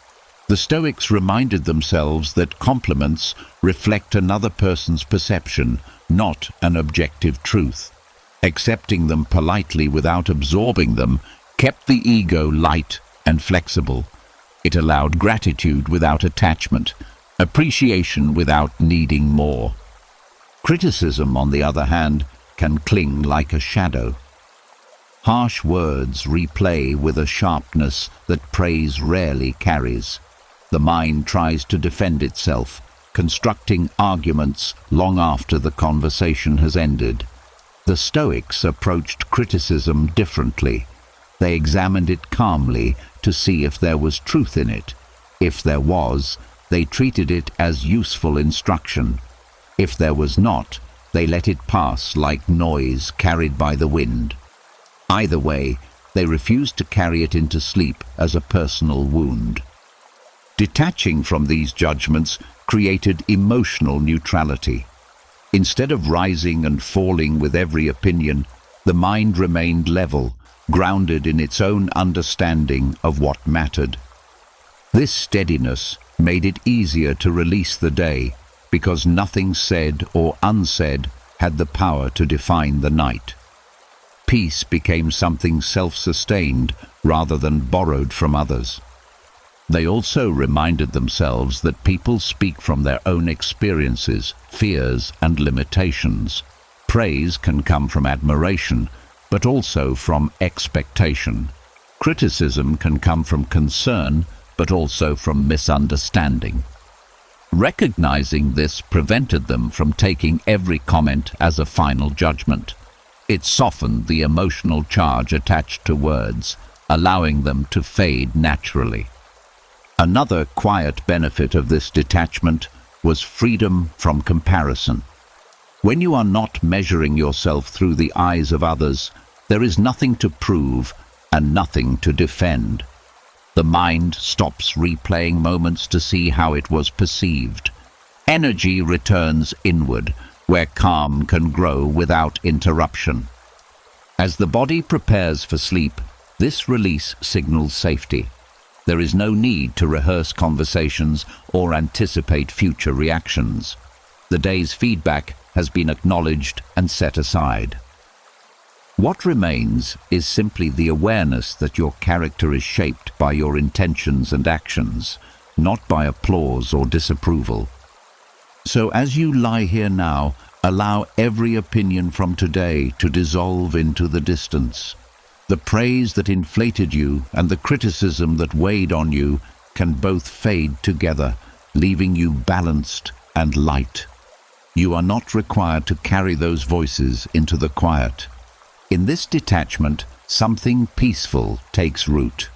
The Stoics reminded themselves that compliments reflect another person's perception, not an objective truth. Accepting them politely without absorbing them kept the ego light and flexible. It allowed gratitude without attachment, appreciation without needing more. Criticism, on the other hand, can cling like a shadow. Harsh words replay with a sharpness that praise rarely carries. The mind tries to defend itself, constructing arguments long after the conversation has ended. The Stoics approached criticism differently. They examined it calmly to see if there was truth in it. If there was, they treated it as useful instruction. If there was not, they let it pass like noise carried by the wind. Either way, they refused to carry it into sleep as a personal wound. Detaching from these judgments created emotional neutrality. Instead of rising and falling with every opinion, the mind remained level, grounded in its own understanding of what mattered. This steadiness made it easier to release the day, because nothing said or unsaid had the power to define the night. Peace became something self-sustained rather than borrowed from others. They also reminded themselves that people speak from their own experiences, fears, and limitations. Praise can come from admiration, but also from expectation. Criticism can come from concern, but also from misunderstanding. Recognizing this prevented them from taking every comment as a final judgment. It softened the emotional charge attached to words, allowing them to fade naturally. Another quiet benefit of this detachment was freedom from comparison. When you are not measuring yourself through the eyes of others, there is nothing to prove and nothing to defend. The mind stops replaying moments to see how it was perceived. Energy returns inward, where calm can grow without interruption. As the body prepares for sleep, this release signals safety. There is no need to rehearse conversations or anticipate future reactions. The day's feedback has been acknowledged and set aside. What remains is simply the awareness that your character is shaped by your intentions and actions, not by applause or disapproval. So as you lie here now, allow every opinion from today to dissolve into the distance. The praise that inflated you and the criticism that weighed on you can both fade together, leaving you balanced and light. You are not required to carry those voices into the quiet. In this detachment, something peaceful takes root.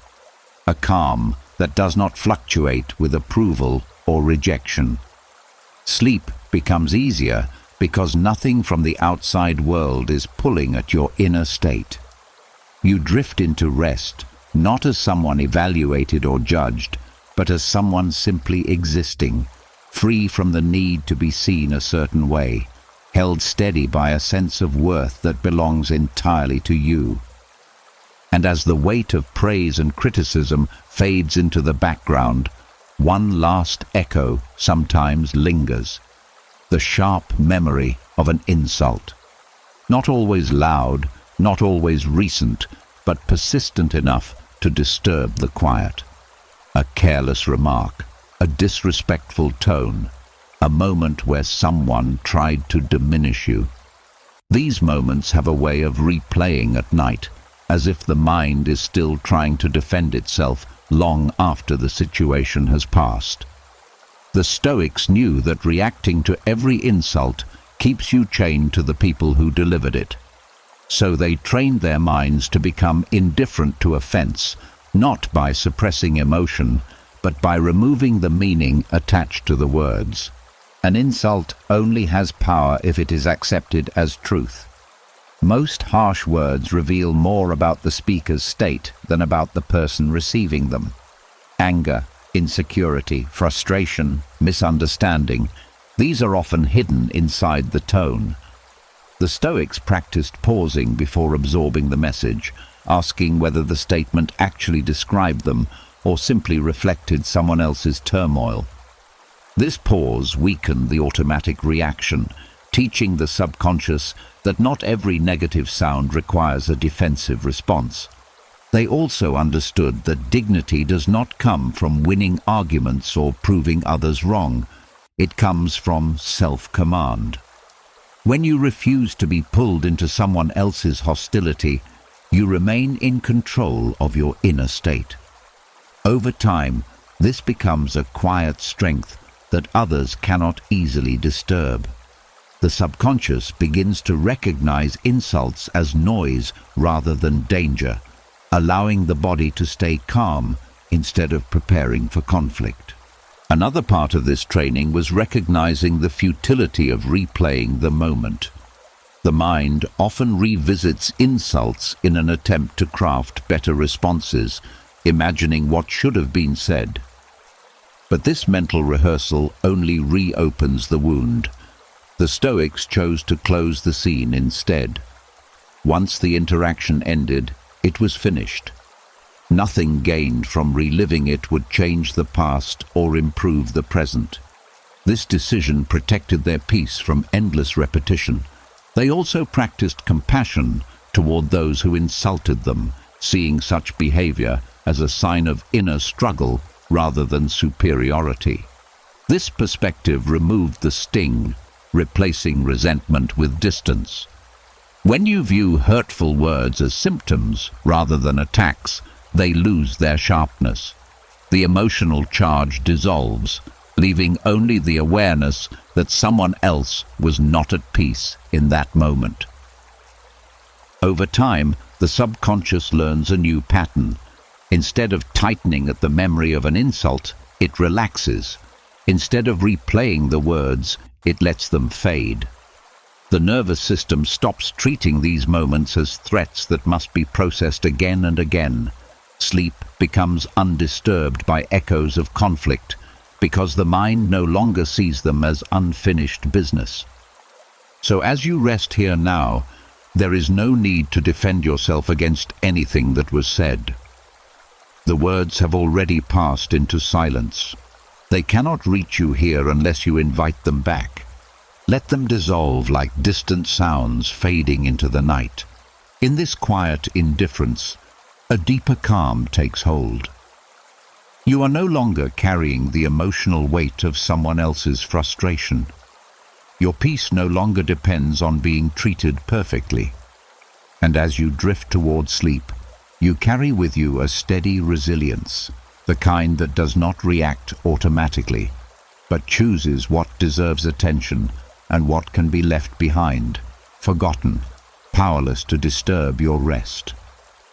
A calm that does not fluctuate with approval or rejection. Sleep becomes easier because nothing from the outside world is pulling at your inner state. You drift into rest, not as someone evaluated or judged, but as someone simply existing, free from the need to be seen a certain way, held steady by a sense of worth that belongs entirely to you. And as the weight of praise and criticism fades into the background, one last echo sometimes lingers, the sharp memory of an insult. Not always loud, not always recent, but persistent enough to disturb the quiet. a careless remark, a disrespectful tone, a moment where someone tried to diminish you. These moments have a way of replaying at night, as if the mind is still trying to defend itself long after the situation has passed. The Stoics knew that reacting to every insult keeps you chained to the people who delivered it. So they trained their minds to become indifferent to offense, not by suppressing emotion, but by removing the meaning attached to the words. An insult only has power if it is accepted as truth. Most harsh words reveal more about the speaker's state than about the person receiving them. Anger, insecurity, frustration, misunderstanding, these are often hidden inside the tone. The Stoics practiced pausing before absorbing the message, asking whether the statement actually described them or simply reflected someone else's turmoil. This pause weakened the automatic reaction, teaching the subconscious that not every negative sound requires a defensive response. They also understood that dignity does not come from winning arguments or proving others wrong. It comes from self-command. When you refuse to be pulled into someone else's hostility, you remain in control of your inner state. Over time, this becomes a quiet strength that others cannot easily disturb. The subconscious begins to recognize insults as noise rather than danger, allowing the body to stay calm instead of preparing for conflict. Another part of this training was recognizing the futility of replaying the moment. The mind often revisits insults in an attempt to craft better responses, imagining what should have been said. But this mental rehearsal only reopens the wound. The Stoics chose to close the scene instead. Once the interaction ended, it was finished. Nothing gained from reliving it would change the past or improve the present. This decision protected their peace from endless repetition. They also practiced compassion toward those who insulted them, seeing such behavior as a sign of inner struggle rather than superiority. This perspective removed the sting, replacing resentment with distance. When you view hurtful words as symptoms rather than attacks, they lose their sharpness. The emotional charge dissolves, leaving only the awareness that someone else was not at peace in that moment. Over time, the subconscious learns a new pattern. Instead of tightening at the memory of an insult, it relaxes. Instead of replaying the words, it lets them fade. The nervous system stops treating these moments as threats that must be processed again and again. Sleep becomes undisturbed by echoes of conflict because the mind no longer sees them as unfinished business. So as you rest here now, there is no need to defend yourself against anything that was said. The words have already passed into silence. They cannot reach you here unless you invite them back. Let them dissolve like distant sounds fading into the night. In this quiet indifference, a deeper calm takes hold. You are no longer carrying the emotional weight of someone else's frustration. Your peace no longer depends on being treated perfectly. And as you drift toward sleep, you carry with you a steady resilience, the kind that does not react automatically, but chooses what deserves attention and what can be left behind, forgotten, powerless to disturb your rest.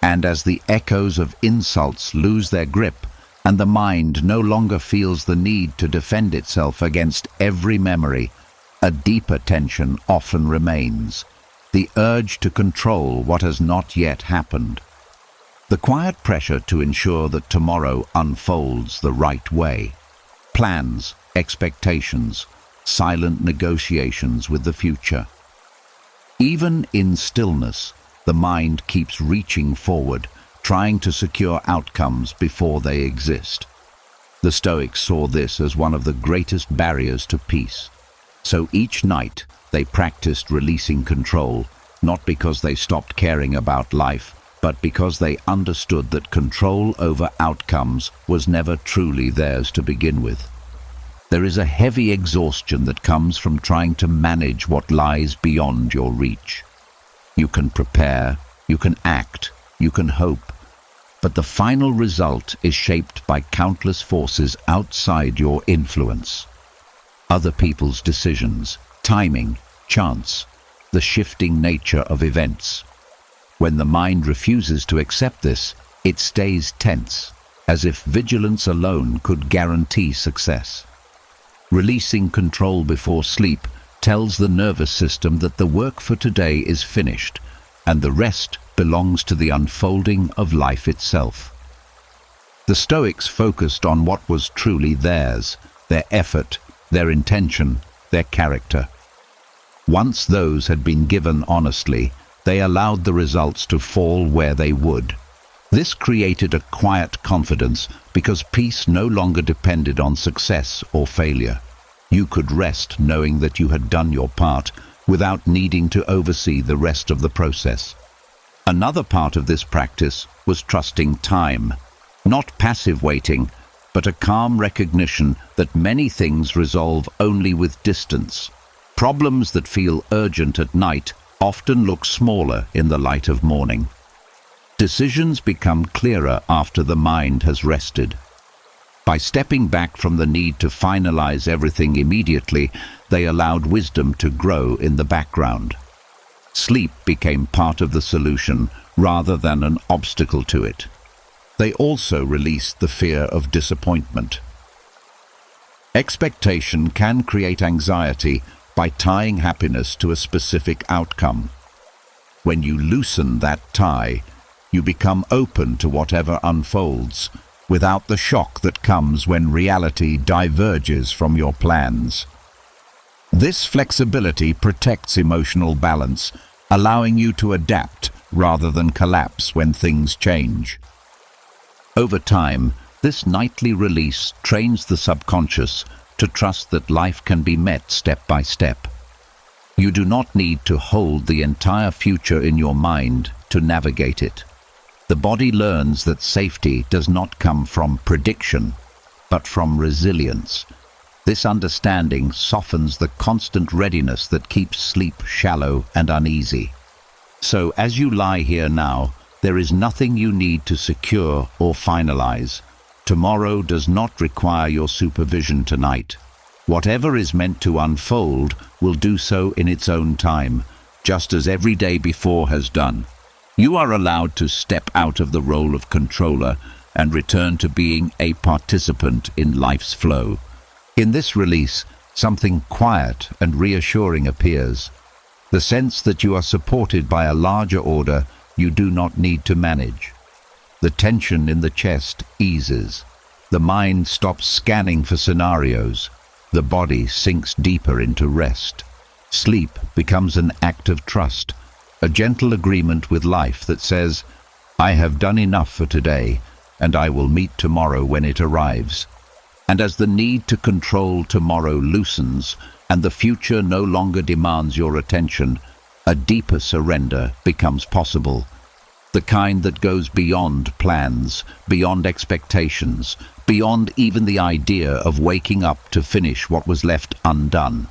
And as the echoes of insults lose their grip, and the mind no longer feels the need to defend itself against every memory, a deeper tension often remains, the urge to control what has not yet happened. The quiet pressure to ensure that tomorrow unfolds the right way. Plans, expectations, silent negotiations with the future. Even in stillness, the mind keeps reaching forward, trying to secure outcomes before they exist. The Stoics saw this as one of the greatest barriers to peace. So each night they practiced releasing control, not because they stopped caring about life, but because they understood that control over outcomes was never truly theirs to begin with. There is a heavy exhaustion that comes from trying to manage what lies beyond your reach. You can prepare, you can act, you can hope, but the final result is shaped by countless forces outside your influence. Other people's decisions, timing, chance, the shifting nature of events. When the mind refuses to accept this, it stays tense, as if vigilance alone could guarantee success. Releasing control before sleep tells the nervous system that the work for today is finished, and the rest belongs to the unfolding of life itself. The Stoics focused on what was truly theirs, their effort, their intention, their character. Once those had been given honestly, they allowed the results to fall where they would. This created a quiet confidence because peace no longer depended on success or failure. You could rest knowing that you had done your part without needing to oversee the rest of the process. Another part of this practice was trusting time, not passive waiting, but a calm recognition that many things resolve only with distance. Problems that feel urgent at night often look smaller in the light of morning. Decisions become clearer after the mind has rested. By stepping back from the need to finalize everything immediately, they allowed wisdom to grow in the background. Sleep became part of the solution rather than an obstacle to it. They also released the fear of disappointment. Expectation can create anxiety by tying happiness to a specific outcome. When you loosen that tie, you become open to whatever unfolds, without the shock that comes when reality diverges from your plans. This flexibility protects emotional balance, allowing you to adapt rather than collapse when things change. Over time, this nightly release trains the subconscious to trust that life can be met step by step. You do not need to hold the entire future in your mind to navigate it. The body learns that safety does not come from prediction, but from resilience. This understanding softens the constant readiness that keeps sleep shallow and uneasy. So as you lie here now, there is nothing you need to secure or finalize. Tomorrow does not require your supervision tonight. Whatever is meant to unfold will do so in its own time, just as every day before has done. You are allowed to step out of the role of controller and return to being a participant in life's flow. In this release, something quiet and reassuring appears. The sense that you are supported by a larger order you do not need to manage. The tension in the chest eases. The mind stops scanning for scenarios. The body sinks deeper into rest. Sleep becomes an act of trust, a gentle agreement with life that says, I have done enough for today, and I will meet tomorrow when it arrives. And as the need to control tomorrow loosens, and the future no longer demands your attention, a deeper surrender becomes possible. The kind that goes beyond plans, beyond expectations, beyond even the idea of waking up to finish what was left undone.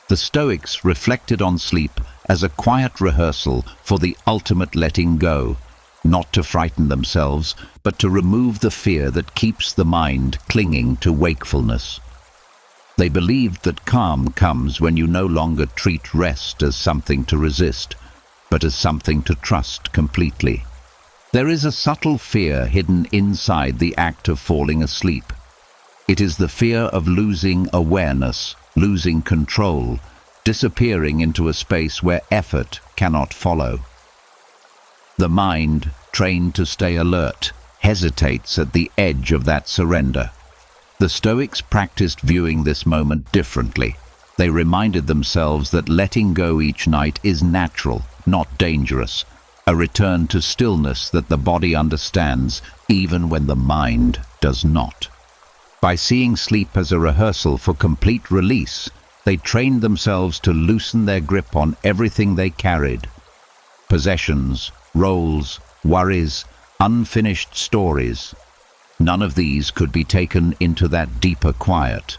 The Stoics reflected on sleep as a quiet rehearsal for the ultimate letting go, not to frighten themselves, but to remove the fear that keeps the mind clinging to wakefulness. They believed that calm comes when you no longer treat rest as something to resist, but as something to trust completely. There is a subtle fear hidden inside the act of falling asleep. It is the fear of losing awareness, losing control, disappearing into a space where effort cannot follow. The mind, trained to stay alert, hesitates at the edge of that surrender. The Stoics practiced viewing this moment differently. They reminded themselves that letting go each night is natural, not dangerous, a return to stillness that the body understands even when the mind does not. By seeing sleep as a rehearsal for complete release, they trained themselves to loosen their grip on everything they carried. Possessions, roles, worries, unfinished stories. None of these could be taken into that deeper quiet.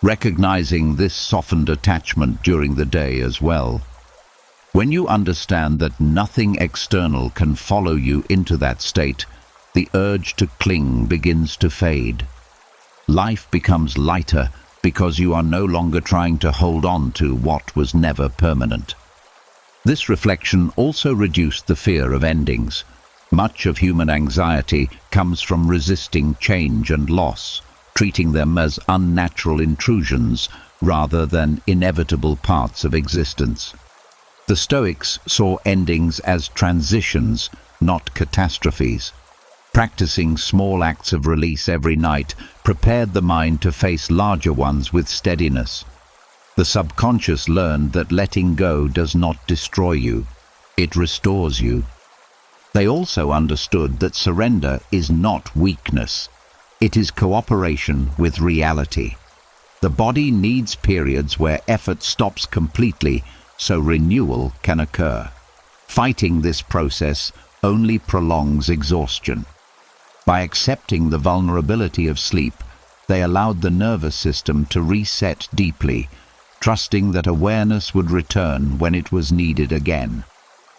Recognizing this softened attachment during the day as well. When you understand that nothing external can follow you into that state, the urge to cling begins to fade. Life becomes lighter because you are no longer trying to hold on to what was never permanent. This reflection also reduced the fear of endings. Much of human anxiety comes from resisting change and loss, treating them as unnatural intrusions rather than inevitable parts of existence. The Stoics saw endings as transitions, not catastrophes. Practicing small acts of release every night prepared the mind to face larger ones with steadiness. The subconscious learned that letting go does not destroy you, it restores you. They also understood that surrender is not weakness, it is cooperation with reality. The body needs periods where effort stops completely so renewal can occur. Fighting this process only prolongs exhaustion. By accepting the vulnerability of sleep, they allowed the nervous system to reset deeply, trusting that awareness would return when it was needed again.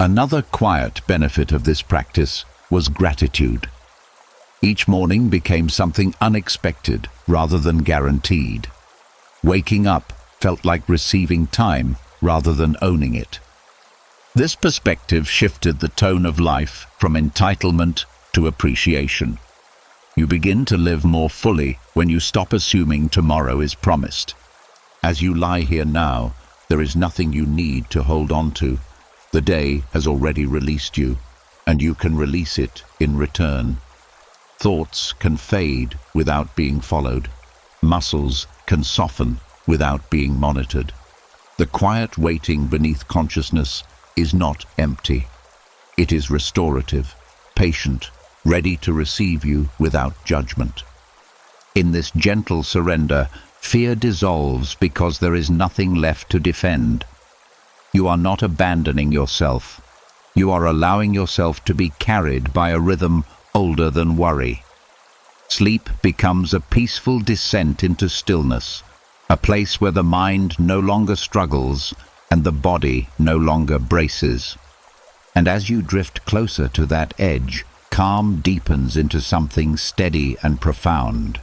Another quiet benefit of this practice was gratitude. Each morning became something unexpected rather than guaranteed. Waking up felt like receiving time rather than owning it. This perspective shifted the tone of life from entitlement to appreciation. You begin to live more fully when you stop assuming tomorrow is promised. As you lie here now, there is nothing you need to hold on to. The day has already released you, and you can release it in return. Thoughts can fade without being followed. Muscles can soften without being monitored. The quiet waiting beneath consciousness is not empty. It is restorative, patient, ready to receive you without judgment. In this gentle surrender, fear dissolves because there is nothing left to defend. You are not abandoning yourself. You are allowing yourself to be carried by a rhythm older than worry. Sleep becomes a peaceful descent into stillness, a place where the mind no longer struggles and the body no longer braces. And as you drift closer to that edge, calm deepens into something steady and profound.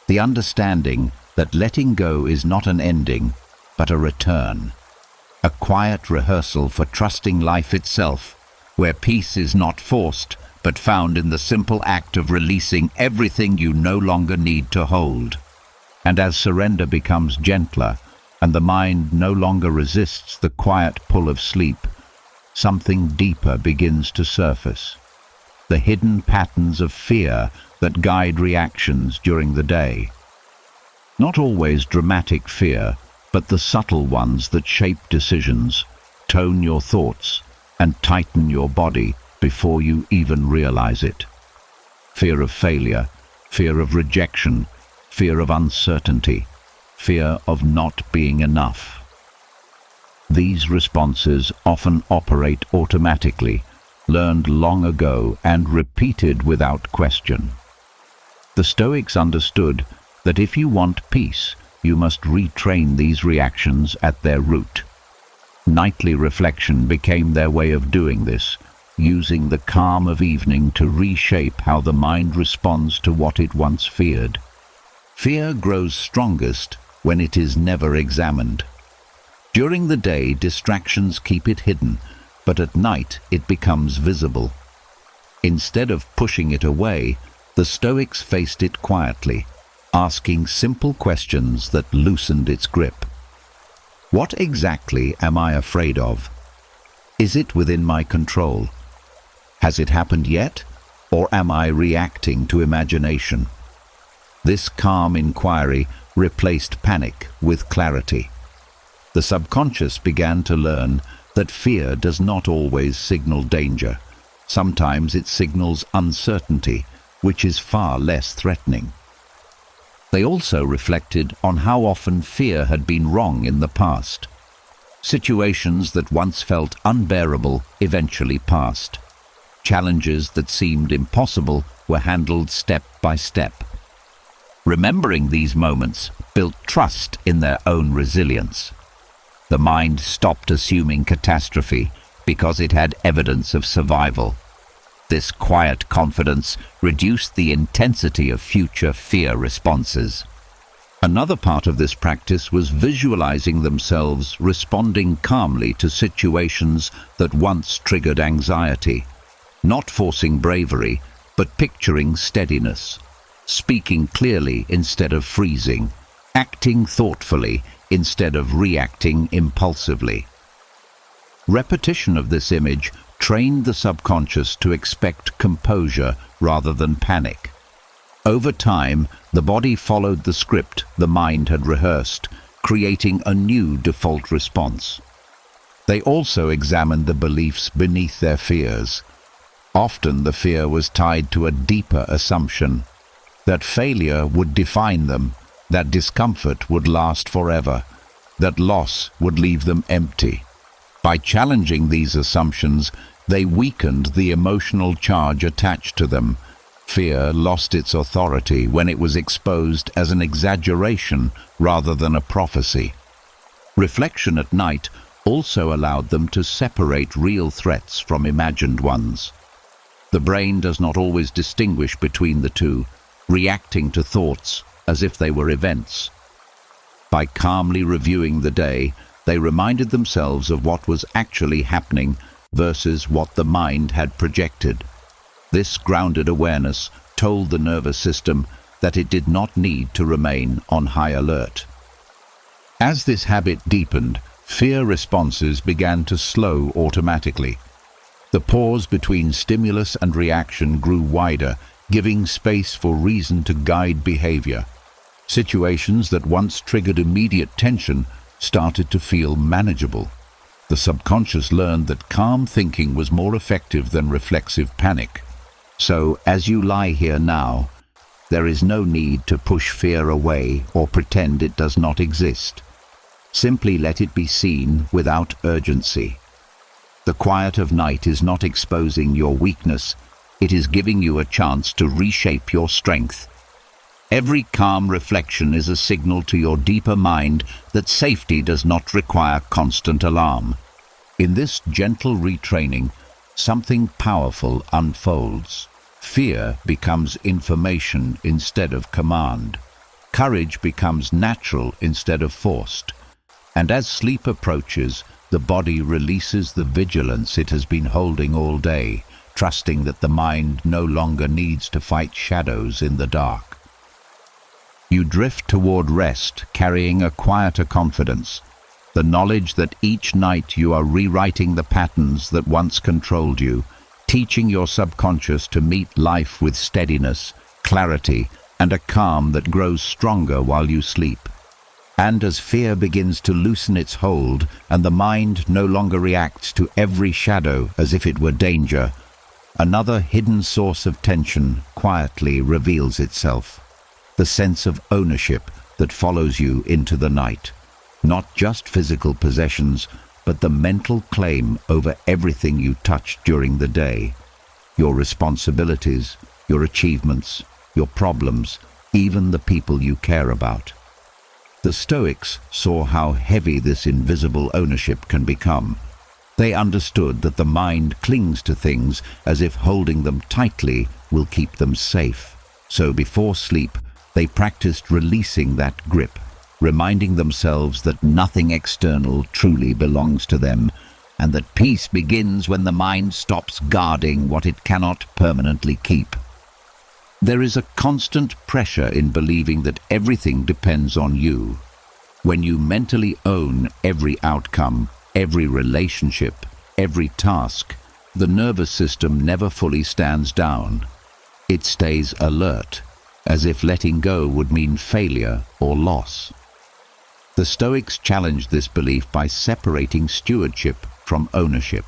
The understanding that letting go is not an ending, but a return. A quiet rehearsal for trusting life itself, where peace is not forced, but found in the simple act of releasing everything you no longer need to hold. And as surrender becomes gentler, and the mind no longer resists the quiet pull of sleep, something deeper begins to surface. The hidden patterns of fear that guide reactions during the day. Not always dramatic fear, but the subtle ones that shape decisions, tone your thoughts, and tighten your body before you even realize it. Fear of failure, fear of rejection, fear of uncertainty, fear of not being enough. These responses often operate automatically, learned long ago and repeated without question. The Stoics understood that if you want peace, you must retrain these reactions at their root. Nightly reflection became their way of doing this, using the calm of evening to reshape how the mind responds to what it once feared. Fear grows strongest when it is never examined. During the day, distractions keep it hidden, but at night it becomes visible. Instead of pushing it away, the Stoics faced it quietly, asking simple questions that loosened its grip. What exactly am I afraid of? Is it within my control? Has it happened yet, or am I reacting to imagination? This calm inquiry replaced panic with clarity. The subconscious began to learn that fear does not always signal danger. Sometimes it signals uncertainty, which is far less threatening. They also reflected on how often fear had been wrong in the past. Situations that once felt unbearable eventually passed. Challenges that seemed impossible were handled step by step. Remembering these moments built trust in their own resilience. The mind stopped assuming catastrophe because it had evidence of survival. This quiet confidence reduced the intensity of future fear responses. Another part of this practice was visualizing themselves responding calmly to situations that once triggered anxiety, not forcing bravery, but picturing steadiness, speaking clearly instead of freezing, acting thoughtfully instead of reacting impulsively. Repetition of this image trained the subconscious to expect composure rather than panic. Over time, the body followed the script the mind had rehearsed, creating a new default response. They also examined the beliefs beneath their fears. Often the fear was tied to a deeper assumption, that failure would define them, that discomfort would last forever, that loss would leave them empty. By challenging these assumptions, they weakened the emotional charge attached to them. Fear lost its authority when it was exposed as an exaggeration rather than a prophecy. Reflection at night also allowed them to separate real threats from imagined ones. The brain does not always distinguish between the two, reacting to thoughts as if they were events. By calmly reviewing the day, they reminded themselves of what was actually happening versus what the mind had projected. This grounded awareness told the nervous system that it did not need to remain on high alert. As this habit deepened, fear responses began to slow automatically. The pause between stimulus and reaction grew wider, giving space for reason to guide behavior. Situations that once triggered immediate tension started to feel manageable. The subconscious learned that calm thinking was more effective than reflexive panic. So, as you lie here now, there is no need to push fear away or pretend it does not exist. Simply let it be seen without urgency. The quiet of night is not exposing your weakness, it is giving you a chance to reshape your strength. Every calm reflection is a signal to your deeper mind that safety does not require constant alarm. In this gentle retraining, something powerful unfolds. Fear becomes information instead of command. Courage becomes natural instead of forced. And as sleep approaches, the body releases the vigilance it has been holding all day, trusting that the mind no longer needs to fight shadows in the dark. You drift toward rest, carrying a quieter confidence, the knowledge that each night you are rewriting the patterns that once controlled you, teaching your subconscious to meet life with steadiness, clarity, and a calm that grows stronger while you sleep. And as fear begins to loosen its hold and the mind no longer reacts to every shadow as if it were danger, another hidden source of tension quietly reveals itself. The sense of ownership that follows you into the night. Not just physical possessions, but the mental claim over everything you touched during the day. Your responsibilities, your achievements, your problems, even the people you care about. The Stoics saw how heavy this invisible ownership can become. They understood that the mind clings to things as if holding them tightly will keep them safe. So before sleep, they practiced releasing that grip, reminding themselves that nothing external truly belongs to them, and that peace begins when the mind stops guarding what it cannot permanently keep. There is a constant pressure in believing that everything depends on you. When you mentally own every outcome, every relationship, every task, the nervous system never fully stands down. It stays alert, as if letting go would mean failure or loss. The Stoics challenged this belief by separating stewardship from ownership.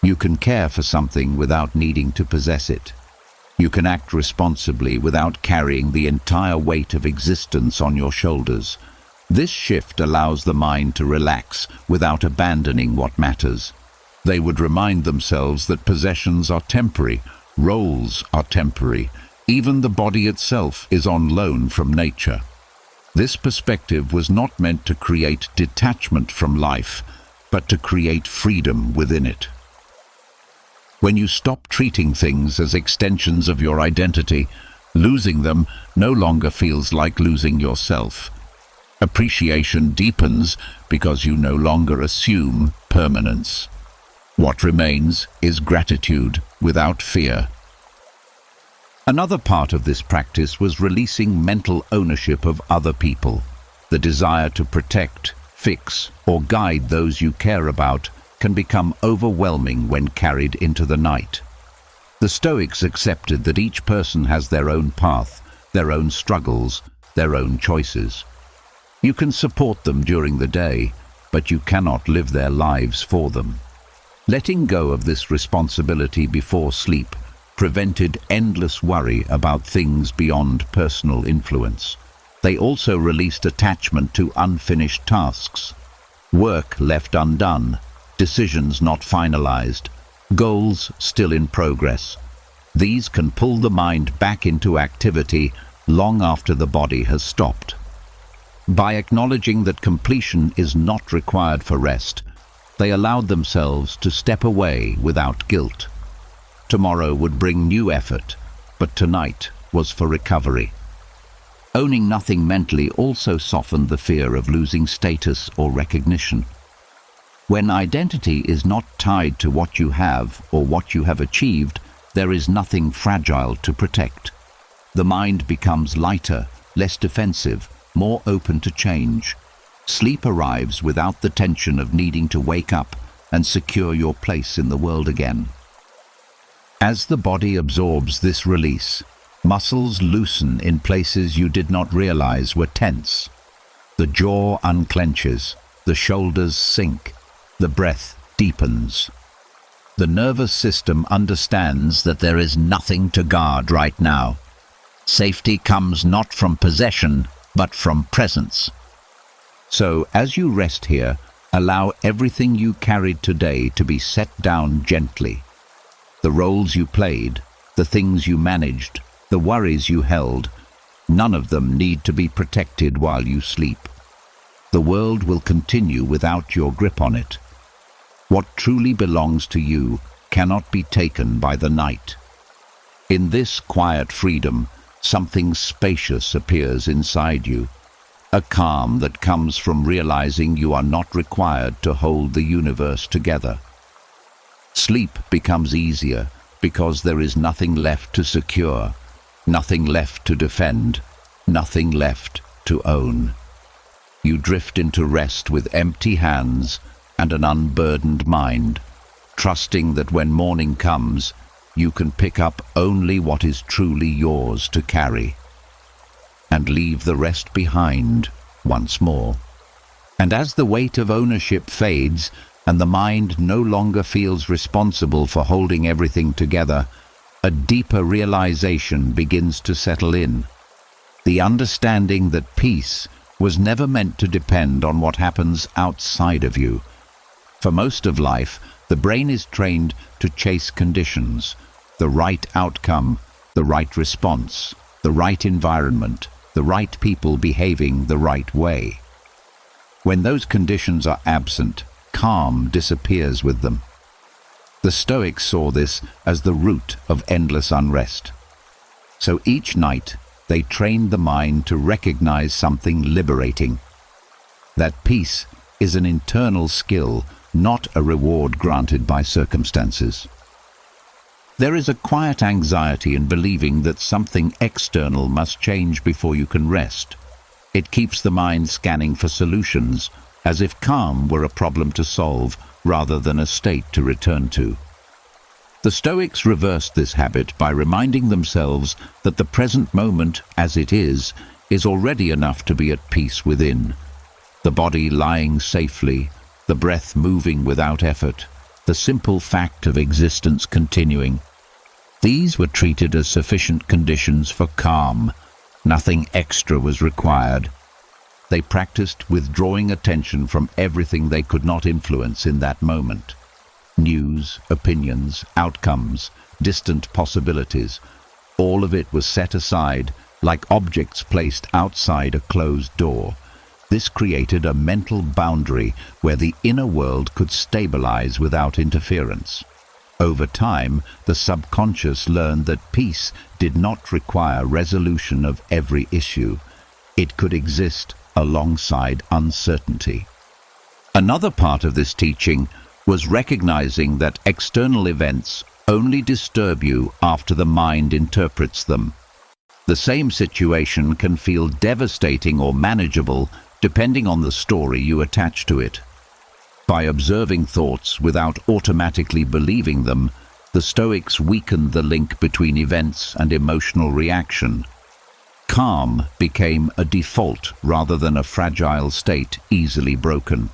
You can care for something without needing to possess it. You can act responsibly without carrying the entire weight of existence on your shoulders. This shift allows the mind to relax without abandoning what matters. They would remind themselves that possessions are temporary, roles are temporary, even the body itself is on loan from nature. This perspective was not meant to create detachment from life, but to create freedom within it. When you stop treating things as extensions of your identity, losing them no longer feels like losing yourself. Appreciation deepens because you no longer assume permanence. What remains is gratitude without fear. Another part of this practice was releasing mental ownership of other people. The desire to protect, fix, or guide those you care about can become overwhelming when carried into the night. The Stoics accepted that each person has their own path, their own struggles, their own choices. You can support them during the day, but you cannot live their lives for them. Letting go of this responsibility before sleep prevented endless worry about things beyond personal influence. They also released attachment to unfinished tasks, work left undone, decisions not finalized, goals still in progress. These can pull the mind back into activity long after the body has stopped. By acknowledging that completion is not required for rest, they allowed themselves to step away without guilt. Tomorrow would bring new effort, but tonight was for recovery. Owning nothing mentally also softened the fear of losing status or recognition. When identity is not tied to what you have or what you have achieved, there is nothing fragile to protect. The mind becomes lighter, less defensive, more open to change. Sleep arrives without the tension of needing to wake up and secure your place in the world again. As the body absorbs this release, muscles loosen in places you did not realize were tense. The jaw unclenches, the shoulders sink, the breath deepens. The nervous system understands that there is nothing to guard right now. Safety comes not from possession, but from presence. So, as you rest here, allow everything you carried today to be set down gently. The roles you played, the things you managed, the worries you held, none of them need to be protected while you sleep. The world will continue without your grip on it. What truly belongs to you cannot be taken by the night. In this quiet freedom, something spacious appears inside you, a calm that comes from realizing you are not required to hold the universe together. Sleep becomes easier because there is nothing left to secure, nothing left to defend, nothing left to own. You drift into rest with empty hands and an unburdened mind, trusting that when morning comes, you can pick up only what is truly yours to carry, and leave the rest behind once more. And as the weight of ownership fades and the mind no longer feels responsible for holding everything together, a deeper realization begins to settle in. The understanding that peace was never meant to depend on what happens outside of you. For most of life, the brain is trained to chase conditions, the right outcome, the right response, the right environment, the right people behaving the right way. When those conditions are absent, calm disappears with them. The Stoics saw this as the root of endless unrest. So each night, they trained the mind to recognize something liberating. That peace is an internal skill, not a reward granted by circumstances. There is a quiet anxiety in believing that something external must change before you can rest. It keeps the mind scanning for solutions, as if calm were a problem to solve rather than a state to return to. The Stoics reversed this habit by reminding themselves that the present moment, as it is already enough to be at peace within. The body lying safely, the breath moving without effort, the simple fact of existence continuing. These were treated as sufficient conditions for calm. Nothing extra was required. They practiced withdrawing attention from everything they could not influence in that moment. News, opinions, outcomes, distant possibilities, all of it was set aside like objects placed outside a closed door. This created a mental boundary where the inner world could stabilize without interference. Over time, the subconscious learned that peace did not require resolution of every issue. It could exist alongside uncertainty. Another part of this teaching was recognizing that external events only disturb you after the mind interprets them. The same situation can feel devastating or manageable depending on the story you attach to it. By observing thoughts without automatically believing them, the Stoics weakened the link between events and emotional reaction. Calm became a default rather than a fragile state easily broken.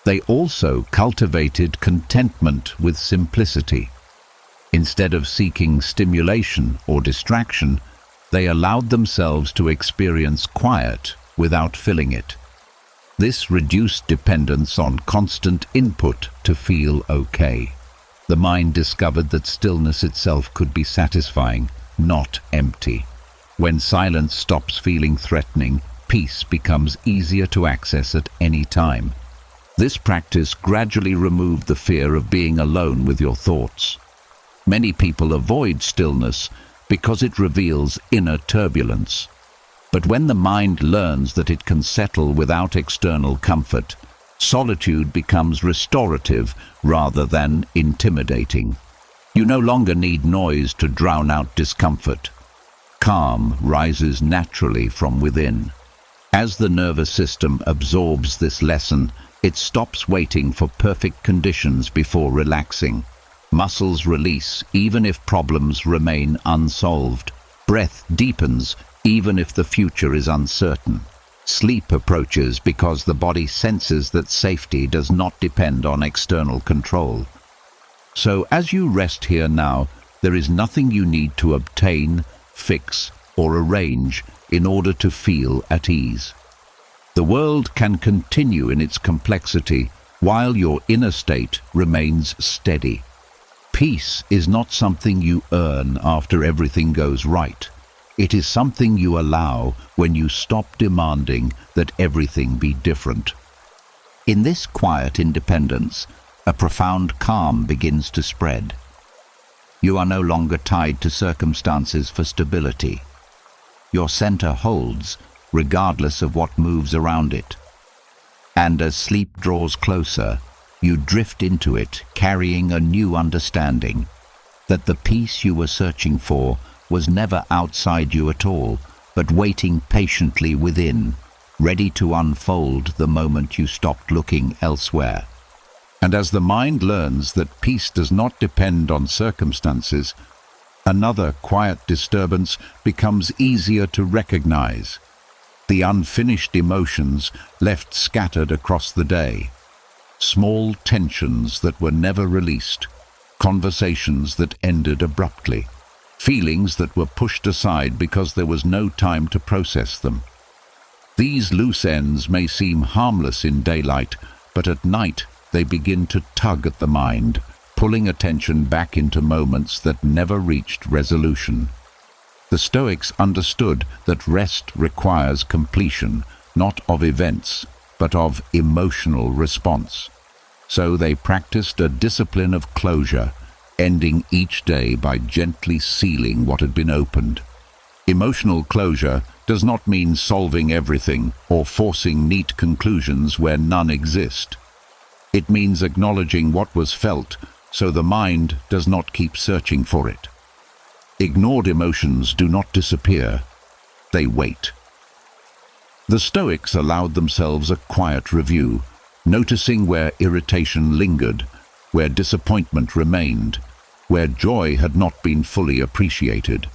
They also cultivated contentment with simplicity. Instead of seeking stimulation or distraction, they allowed themselves to experience quiet without filling it. This reduced dependence on constant input to feel okay. The mind discovered that stillness itself could be satisfying, not empty. When silence stops feeling threatening, peace becomes easier to access at any time. This practice gradually removed the fear of being alone with your thoughts. Many people avoid stillness because it reveals inner turbulence. But when the mind learns that it can settle without external comfort, solitude becomes restorative rather than intimidating. You no longer need noise to drown out discomfort. Calm rises naturally from within. As the nervous system absorbs this lesson, it stops waiting for perfect conditions before relaxing. Muscles release even if problems remain unsolved. Breath deepens even if the future is uncertain. Sleep approaches because the body senses that safety does not depend on external control. So as you rest here now, there is nothing you need to obtain, fix, or arrange in order to feel at ease. The world can continue in its complexity while your inner state remains steady. Peace is not something you earn after everything goes right. It is something you allow when you stop demanding that everything be different. In this quiet independence, a profound calm begins to spread. You are no longer tied to circumstances for stability. Your center holds, regardless of what moves around it. And as sleep draws closer, you drift into it, carrying a new understanding that the peace you were searching for was never outside you at all, but waiting patiently within, ready to unfold the moment you stopped looking elsewhere. And as the mind learns that peace does not depend on circumstances, another quiet disturbance becomes easier to recognize. The unfinished emotions left scattered across the day. Small tensions that were never released. Conversations that ended abruptly. Feelings that were pushed aside because there was no time to process them. These loose ends may seem harmless in daylight, but at night they begin to tug at the mind, pulling attention back into moments that never reached resolution. The Stoics understood that rest requires completion, not of events, but of emotional response. So they practiced a discipline of closure, ending each day by gently sealing what had been opened. Emotional closure does not mean solving everything or forcing neat conclusions where none exist. It means acknowledging what was felt so the mind does not keep searching for it. Ignored emotions do not disappear, they wait. The Stoics allowed themselves a quiet review, noticing where irritation lingered, where disappointment remained, where joy had not been fully appreciated.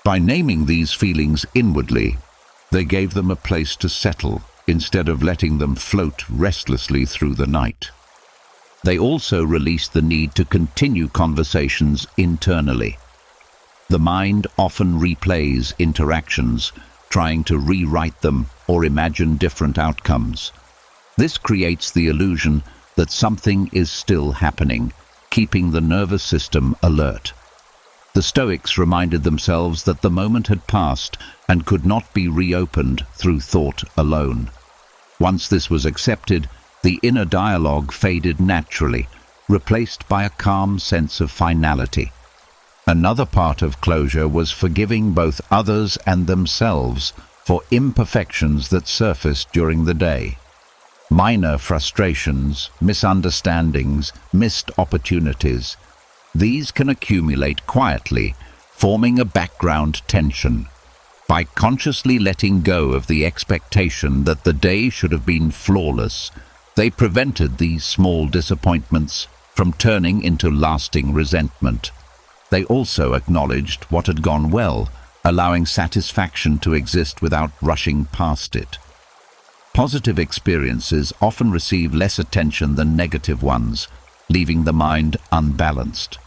By naming these feelings inwardly, they gave them a place to settle instead of letting them float restlessly through the night. They also released the need to continue conversations internally. The mind often replays interactions, trying to rewrite them or imagine different outcomes. This creates the illusion that something is still happening, keeping the nervous system alert. The Stoics reminded themselves that the moment had passed and could not be reopened through thought alone. Once this was accepted, the inner dialogue faded naturally, replaced by a calm sense of finality. Another part of closure was forgiving both others and themselves for imperfections that surfaced during the day. Minor frustrations, misunderstandings, missed opportunities, these can accumulate quietly, forming a background tension. By consciously letting go of the expectation that the day should have been flawless, they prevented these small disappointments from turning into lasting resentment. They also acknowledged what had gone well, allowing satisfaction to exist without rushing past it. Positive experiences often receive less attention than negative ones, leaving the mind unbalanced.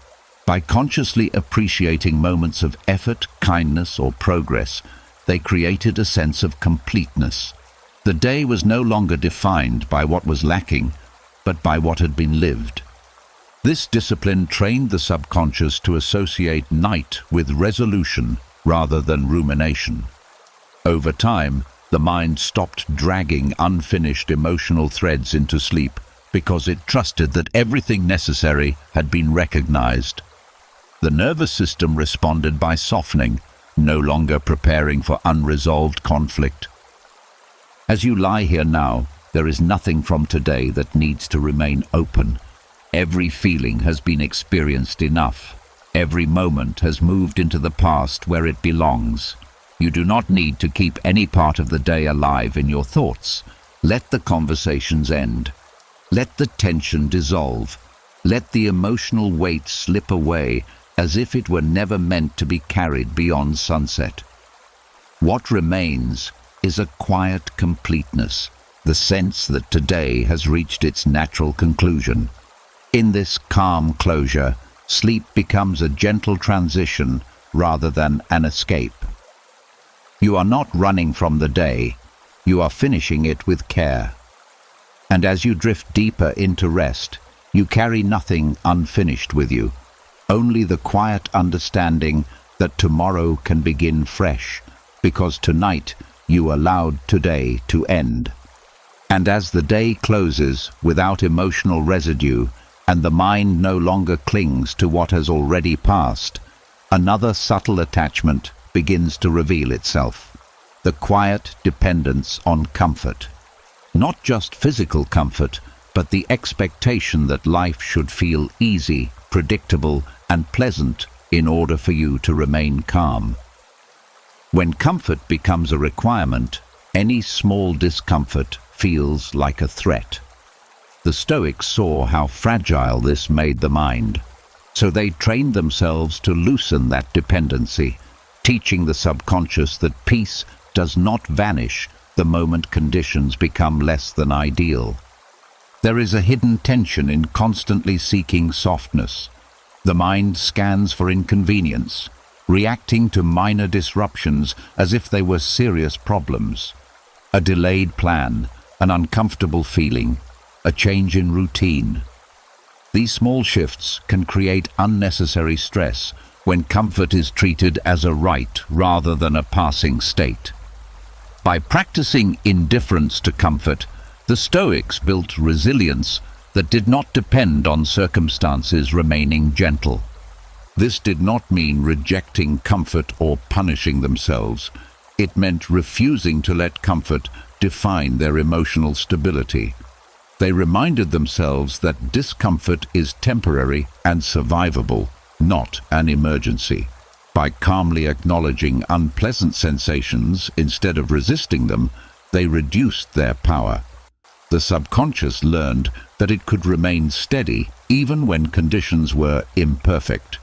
By consciously appreciating moments of effort, kindness, or progress, they created a sense of completeness. The day was no longer defined by what was lacking, but by what had been lived. This discipline trained the subconscious to associate night with resolution rather than rumination. Over time, the mind stopped dragging unfinished emotional threads into sleep because it trusted that everything necessary had been recognized. The nervous system responded by softening, no longer preparing for unresolved conflict. As you lie here now, there is nothing from today that needs to remain open. Every feeling has been experienced enough. Every moment has moved into the past where it belongs. You do not need to keep any part of the day alive in your thoughts. Let the conversations end. Let the tension dissolve. Let the emotional weight slip away as if it were never meant to be carried beyond sunset. What remains is a quiet completeness, the sense that today has reached its natural conclusion. In this calm closure, sleep becomes a gentle transition rather than an escape. You are not running from the day, you are finishing it with care. And as you drift deeper into rest, you carry nothing unfinished with you, only the quiet understanding that tomorrow can begin fresh, because tonight you allowed today to end. And as the day closes without emotional residue, and the mind no longer clings to what has already passed, another subtle attachment begins to reveal itself. The quiet dependence on comfort. Not just physical comfort, but the expectation that life should feel easy, predictable, and pleasant in order for you to remain calm. When comfort becomes a requirement, any small discomfort feels like a threat. The Stoics saw how fragile this made the mind, so they trained themselves to loosen that dependency, teaching the subconscious that peace does not vanish the moment conditions become less than ideal. There is a hidden tension in constantly seeking softness. The mind scans for inconvenience, reacting to minor disruptions as if they were serious problems. A delayed plan, an uncomfortable feeling, a change in routine. These small shifts can create unnecessary stress when comfort is treated as a right rather than a passing state. By practicing indifference to comfort, the Stoics built resilience that did not depend on circumstances remaining gentle. This did not mean rejecting comfort or punishing themselves. It meant refusing to let comfort define their emotional stability. They reminded themselves that discomfort is temporary and survivable, not an emergency. By calmly acknowledging unpleasant sensations instead of resisting them, they reduced their power. The subconscious learned that it could remain steady even when conditions were imperfect.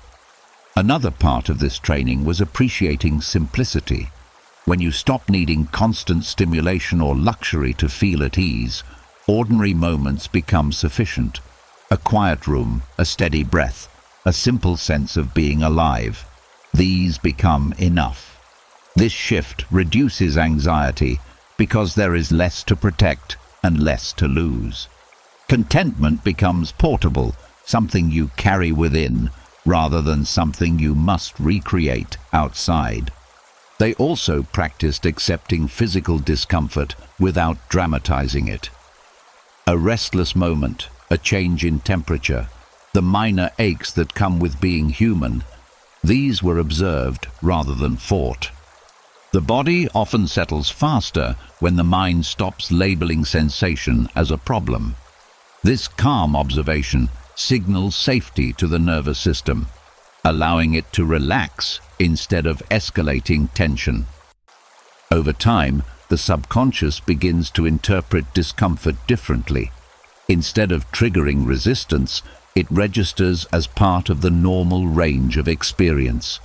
Another part of this training was appreciating simplicity. When you stop needing constant stimulation or luxury to feel at ease, ordinary moments become sufficient. A quiet room, a steady breath, a simple sense of being alive. These become enough. This shift reduces anxiety because there is less to protect and less to lose. Contentment becomes portable, something you carry within, rather than something you must recreate outside. They also practiced accepting physical discomfort without dramatizing it. A restless moment, a change in temperature, the minor aches that come with being human, these were observed rather than fought. The body often settles faster when the mind stops labeling sensation as a problem. This calm observation signals safety to the nervous system, allowing it to relax instead of escalating tension. Over time, the subconscious begins to interpret discomfort differently. Instead of triggering resistance, it registers as part of the normal range of experience.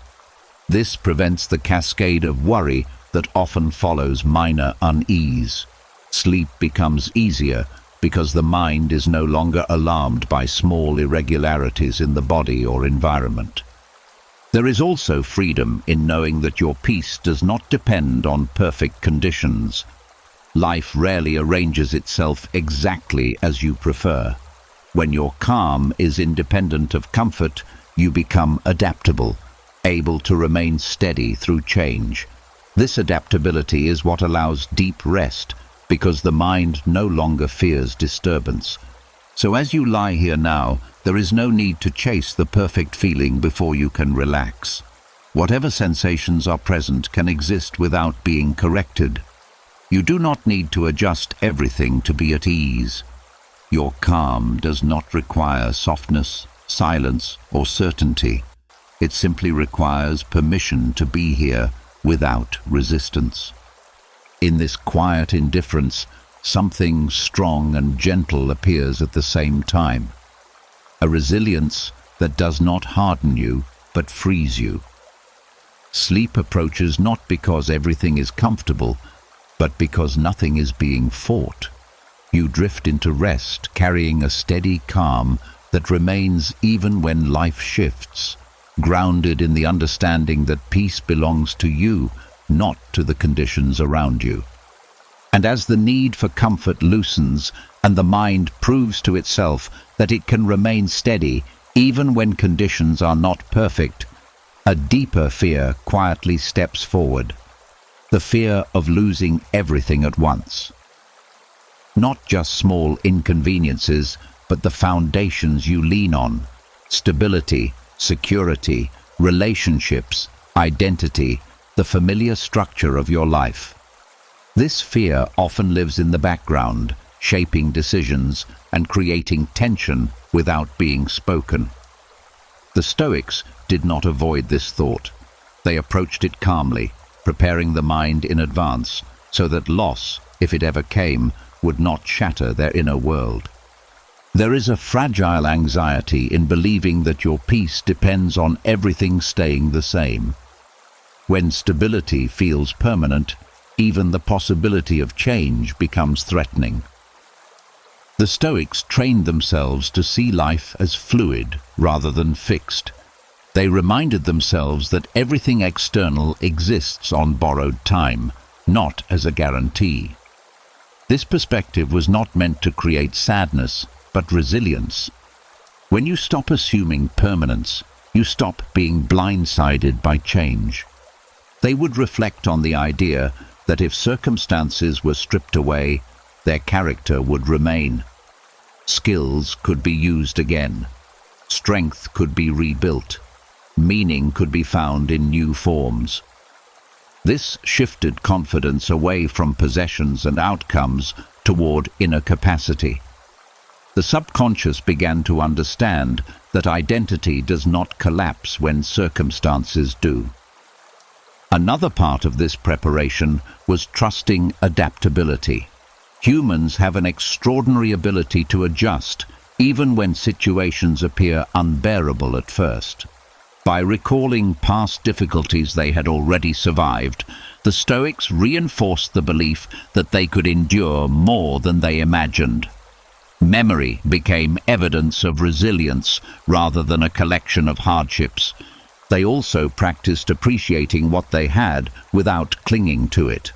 This prevents the cascade of worry that often follows minor unease. Sleep becomes easier because the mind is no longer alarmed by small irregularities in the body or environment. There is also freedom in knowing that your peace does not depend on perfect conditions. Life rarely arranges itself exactly as you prefer. When your calm is independent of comfort, you become adaptable, able to remain steady through change. This adaptability is what allows deep rest, because the mind no longer fears disturbance. So as you lie here now, there is no need to chase the perfect feeling before you can relax. Whatever sensations are present can exist without being corrected. You do not need to adjust everything to be at ease. Your calm does not require softness, silence, or certainty. It simply requires permission to be here without resistance. In this quiet indifference, something strong and gentle appears at the same time. A resilience that does not harden you, but frees you. Sleep approaches not because everything is comfortable, but because nothing is being fought. You drift into rest, carrying a steady calm that remains even when life shifts, grounded in the understanding that peace belongs to you, not to the conditions around you. And as the need for comfort loosens and the mind proves to itself that it can remain steady even when conditions are not perfect, a deeper fear quietly steps forward. The fear of losing everything at once. Not just small inconveniences, but the foundations you lean on: stability, security, relationships, identity, the familiar structure of your life. This fear often lives in the background, shaping decisions and creating tension without being spoken. The Stoics did not avoid this thought. They approached it calmly, preparing the mind in advance so that loss, if it ever came, would not shatter their inner world. There is a fragile anxiety in believing that your peace depends on everything staying the same. When stability feels permanent, even the possibility of change becomes threatening. The Stoics trained themselves to see life as fluid rather than fixed. They reminded themselves that everything external exists on borrowed time, not as a guarantee. This perspective was not meant to create sadness, but resilience. When you stop assuming permanence, you stop being blindsided by change. They would reflect on the idea that if circumstances were stripped away, their character would remain. Skills could be used again. Strength could be rebuilt. Meaning could be found in new forms. This shifted confidence away from possessions and outcomes toward inner capacity. The subconscious began to understand that identity does not collapse when circumstances do. Another part of this preparation was trusting adaptability. Humans have an extraordinary ability to adjust, even when situations appear unbearable at first. By recalling past difficulties they had already survived, the Stoics reinforced the belief that they could endure more than they imagined. Memory became evidence of resilience rather than a collection of hardships. They also practiced appreciating what they had without clinging to it.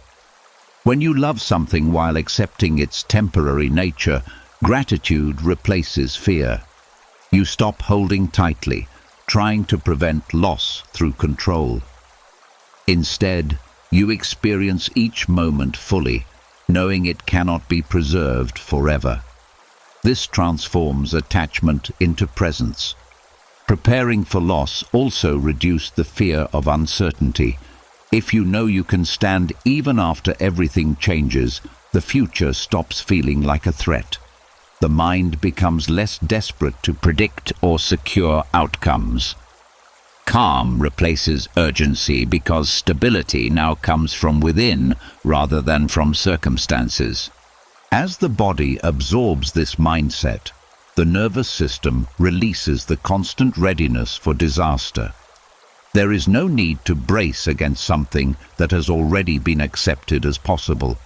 When you love something while accepting its temporary nature, Gratitude replaces fear. You stop holding tightly, trying to prevent loss through control. Instead, you experience each moment fully, knowing it cannot be preserved forever. This transforms attachment into presence. Preparing for loss also reduces the fear of uncertainty. If you know you can stand even after everything changes, the future stops feeling like a threat. The mind becomes less desperate to predict or secure outcomes. Calm replaces urgency because stability now comes from within rather than from circumstances. As the body absorbs this mindset, the nervous system releases the constant readiness for disaster. There is no need to brace against something that has already been accepted as possible.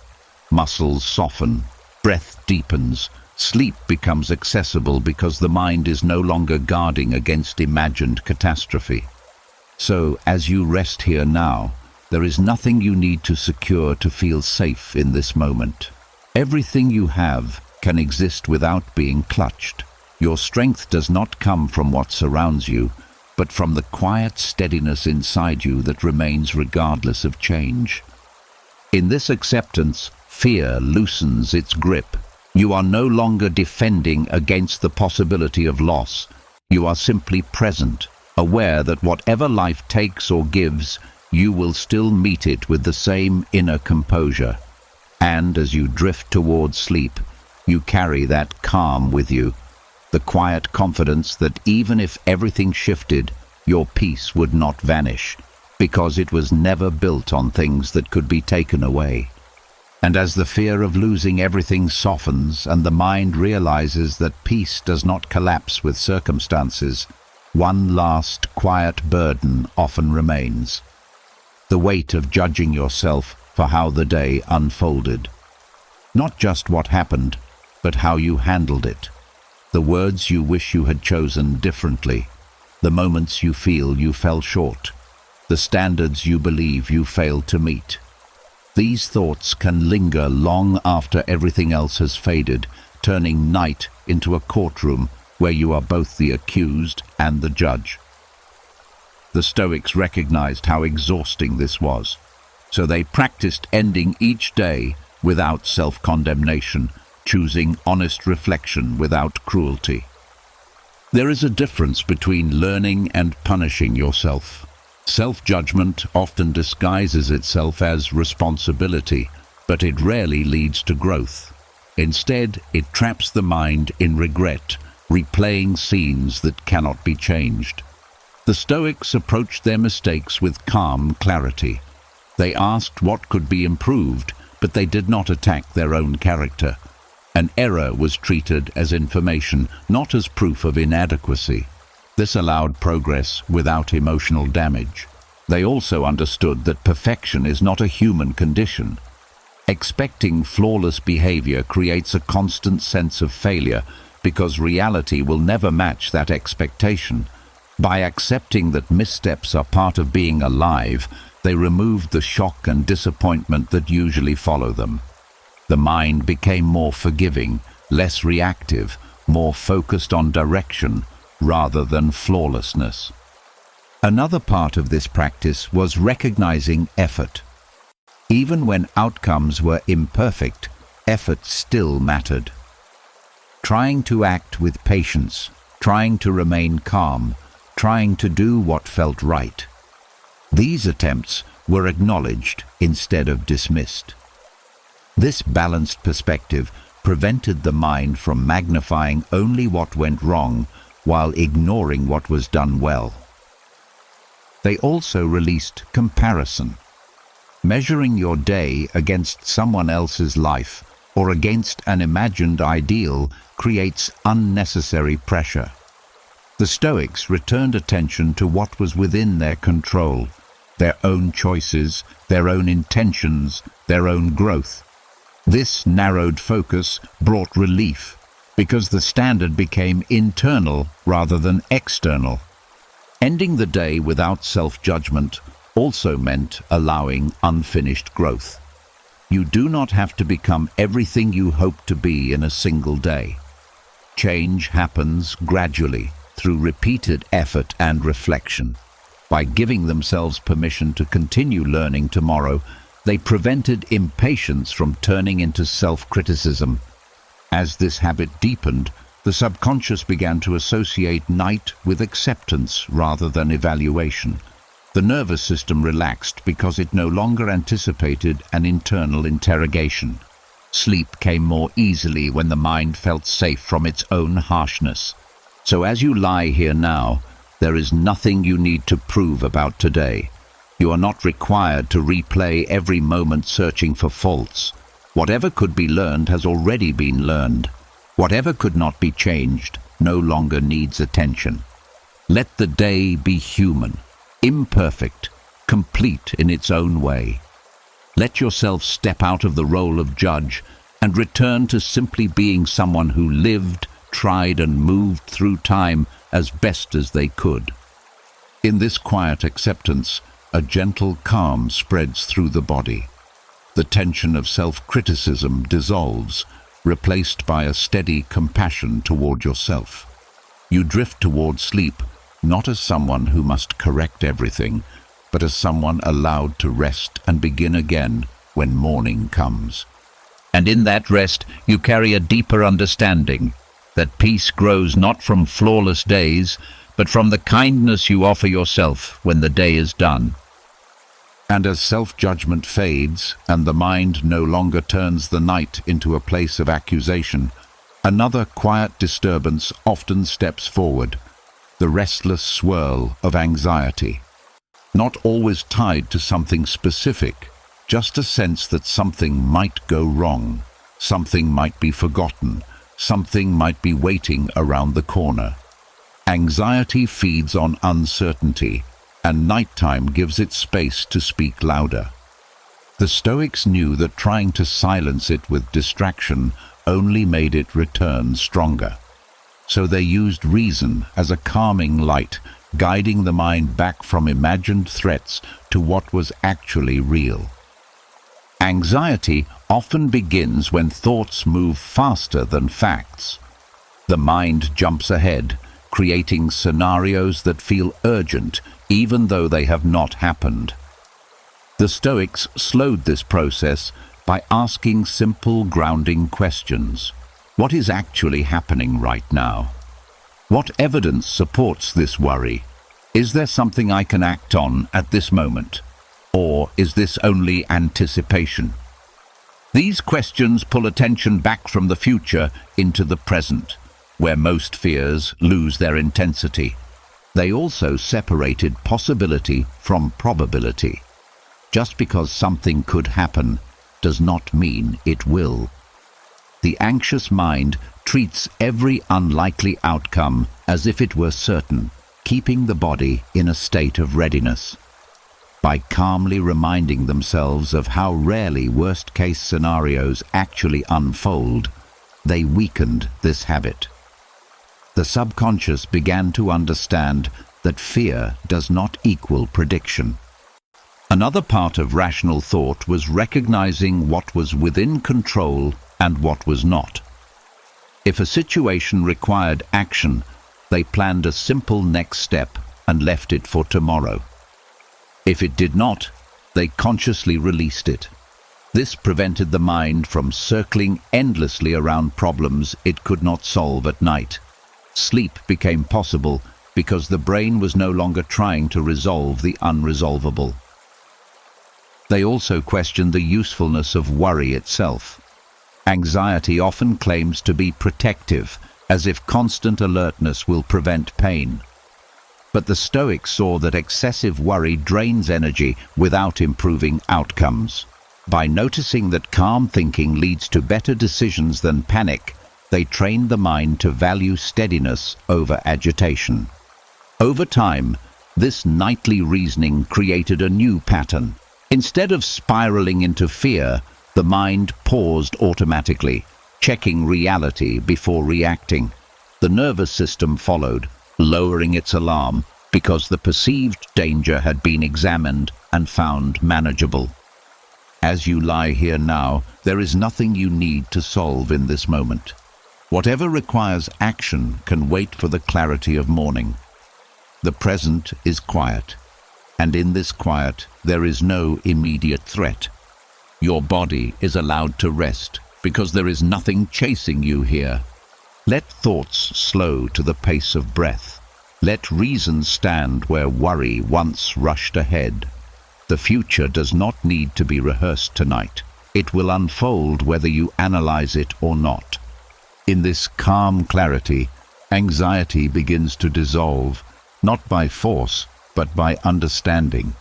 Muscles soften, breath deepens, sleep becomes accessible because the mind is no longer guarding against imagined catastrophe. So, as you rest here now, there is nothing you need to secure to feel safe in this moment. Everything you have can exist without being clutched. Your strength does not come from what surrounds you, but from the quiet steadiness inside you that remains regardless of change. In this acceptance, fear loosens its grip. You are no longer defending against the possibility of loss. You are simply present, aware that whatever life takes or gives, you will still meet it with the same inner composure. And as you drift towards sleep, you carry that calm with you, the quiet confidence that even if everything shifted, your peace would not vanish, because it was never built on things that could be taken away. And as the fear of losing everything softens and the mind realizes that peace does not collapse with circumstances, one last quiet burden often remains: the weight of judging yourself for how the day unfolded. Not just what happened, but how you handled it. The words you wish you had chosen differently, the moments you feel you fell short, the standards you believe you failed to meet. These thoughts can linger long after everything else has faded, turning night into a courtroom where you are both the accused and the judge. The Stoics recognized how exhausting this was, so they practiced ending each day without self-condemnation, choosing honest reflection without cruelty. There is a difference between learning and punishing yourself. Self-judgment often disguises itself as responsibility, but it rarely leads to growth. Instead, it traps the mind in regret, replaying scenes that cannot be changed. The Stoics approached their mistakes with calm clarity. They asked what could be improved, but they did not attack their own character. An error was treated as information, not as proof of inadequacy. This allowed progress without emotional damage. They also understood that perfection is not a human condition. Expecting flawless behavior creates a constant sense of failure because reality will never match that expectation. By accepting that missteps are part of being alive, they removed the shock and disappointment that usually follow them. The mind became more forgiving, less reactive, more focused on direction rather than flawlessness. Another part of this practice was recognizing effort. Even when outcomes were imperfect, effort still mattered. Trying to act with patience, trying to remain calm, trying to do what felt right. These attempts were acknowledged instead of dismissed. This balanced perspective prevented the mind from magnifying only what went wrong while ignoring what was done well. They also released comparison. Measuring your day against someone else's life or against an imagined ideal creates unnecessary pressure. The Stoics returned attention to what was within their control, their own choices, their own intentions, their own growth. This narrowed focus brought relief because the standard became internal rather than external. Ending the day without self-judgment also meant allowing unfinished growth. You do not have to become everything you hope to be in a single day. Change happens gradually through repeated effort and reflection. By giving themselves permission to continue learning tomorrow, they prevented impatience from turning into self-criticism. As this habit deepened, the subconscious began to associate night with acceptance rather than evaluation. The nervous system relaxed because it no longer anticipated an internal interrogation. Sleep came more easily when the mind felt safe from its own harshness. So as you lie here now, there is nothing you need to prove about today. You are not required to replay every moment searching for faults. Whatever could be learned has already been learned. Whatever could not be changed no longer needs attention. Let the day be human, imperfect, complete in its own way. Let yourself step out of the role of judge and return to simply being someone who lived, tried and moved through time as best as they could. In this quiet acceptance, a gentle calm spreads through the body. The tension of self-criticism dissolves, replaced by a steady compassion toward yourself. You drift toward sleep, not as someone who must correct everything, but as someone allowed to rest and begin again when morning comes. And in that rest, you carry a deeper understanding that peace grows not from flawless days, but from the kindness you offer yourself when the day is done. And as self-judgment fades and the mind no longer turns the night into a place of accusation, another quiet disturbance often steps forward, the restless swirl of anxiety. Not always tied to something specific, just a sense that something might go wrong, something might be forgotten, something might be waiting around the corner. Anxiety feeds on uncertainty, and nighttime gives it space to speak louder. The Stoics knew that trying to silence it with distraction only made it return stronger. So they used reason as a calming light, guiding the mind back from imagined threats to what was actually real. Anxiety often begins when thoughts move faster than facts. The mind jumps ahead, creating scenarios that feel urgent even though they have not happened. The Stoics slowed this process by asking simple, grounding questions. What is actually happening right now? What evidence supports this worry? Is there something I can act on at this moment? Or is this only anticipation? These questions pull attention back from the future into the present, where most fears lose their intensity. They also separated possibility from probability. Just because something could happen does not mean it will. The anxious mind treats every unlikely outcome as if it were certain, keeping the body in a state of readiness. By calmly reminding themselves of how rarely worst-case scenarios actually unfold, they weakened this habit. The subconscious began to understand that fear does not equal prediction. Another part of rational thought was recognizing what was within control and what was not. If a situation required action, they planned a simple next step and left it for tomorrow. If it did not, they consciously released it. This prevented the mind from circling endlessly around problems it could not solve at night. Sleep became possible because the brain was no longer trying to resolve the unresolvable. They also questioned the usefulness of worry itself. Anxiety often claims to be protective, as if constant alertness will prevent pain. But the Stoics saw that excessive worry drains energy without improving outcomes. By noticing that calm thinking leads to better decisions than panic, they trained the mind to value steadiness over agitation. Over time, this nightly reasoning created a new pattern. Instead of spiraling into fear, the mind paused automatically, checking reality before reacting. The nervous system followed, lowering its alarm because the perceived danger had been examined and found manageable. As you lie here now, there is nothing you need to solve in this moment. Whatever requires action can wait for the clarity of morning. The present is quiet, and in this quiet there is no immediate threat. Your body is allowed to rest because there is nothing chasing you here. Let thoughts slow to the pace of breath. Let reason stand where worry once rushed ahead. The future does not need to be rehearsed tonight. It will unfold whether you analyze it or not. In this calm clarity, anxiety begins to dissolve, not by force, but by understanding.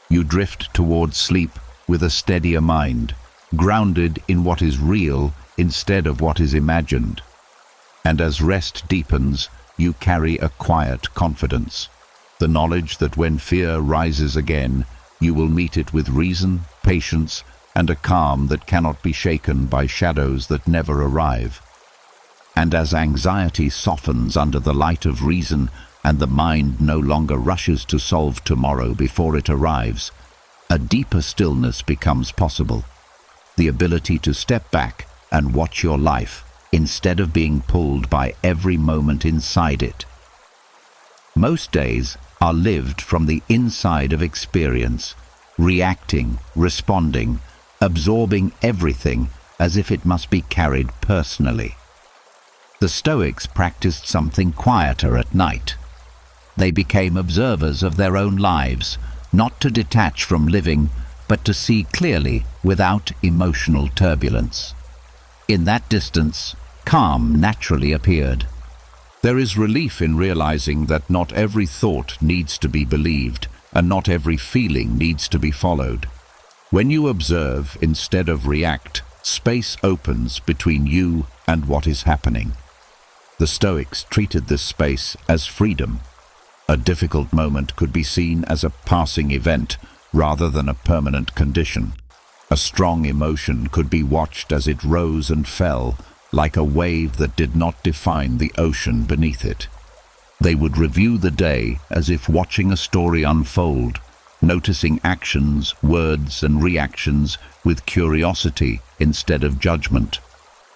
You drift towards sleep with a steadier mind, grounded in what is real instead of what is imagined. And as rest deepens, you carry a quiet confidence, the knowledge that when fear rises again, you will meet it with reason, patience, and a calm that cannot be shaken by shadows that never arrive. And as anxiety softens under the light of reason and the mind no longer rushes to solve tomorrow before it arrives, a deeper stillness becomes possible. The ability to step back and watch your life instead of being pulled by every moment inside it. Most days are lived from the inside of experience, reacting, responding, absorbing everything as if it must be carried personally. The Stoics practiced something quieter at night. They became observers of their own lives, not to detach from living, but to see clearly without emotional turbulence. In that distance, calm naturally appeared. There is relief in realizing that not every thought needs to be believed, and not every feeling needs to be followed. When you observe instead of react, space opens between you and what is happening. The Stoics treated this space as freedom. A difficult moment could be seen as a passing event rather than a permanent condition. A strong emotion could be watched as it rose and fell, like a wave that did not define the ocean beneath it. They would review the day as if watching a story unfold, noticing actions, words, and reactions with curiosity instead of judgment.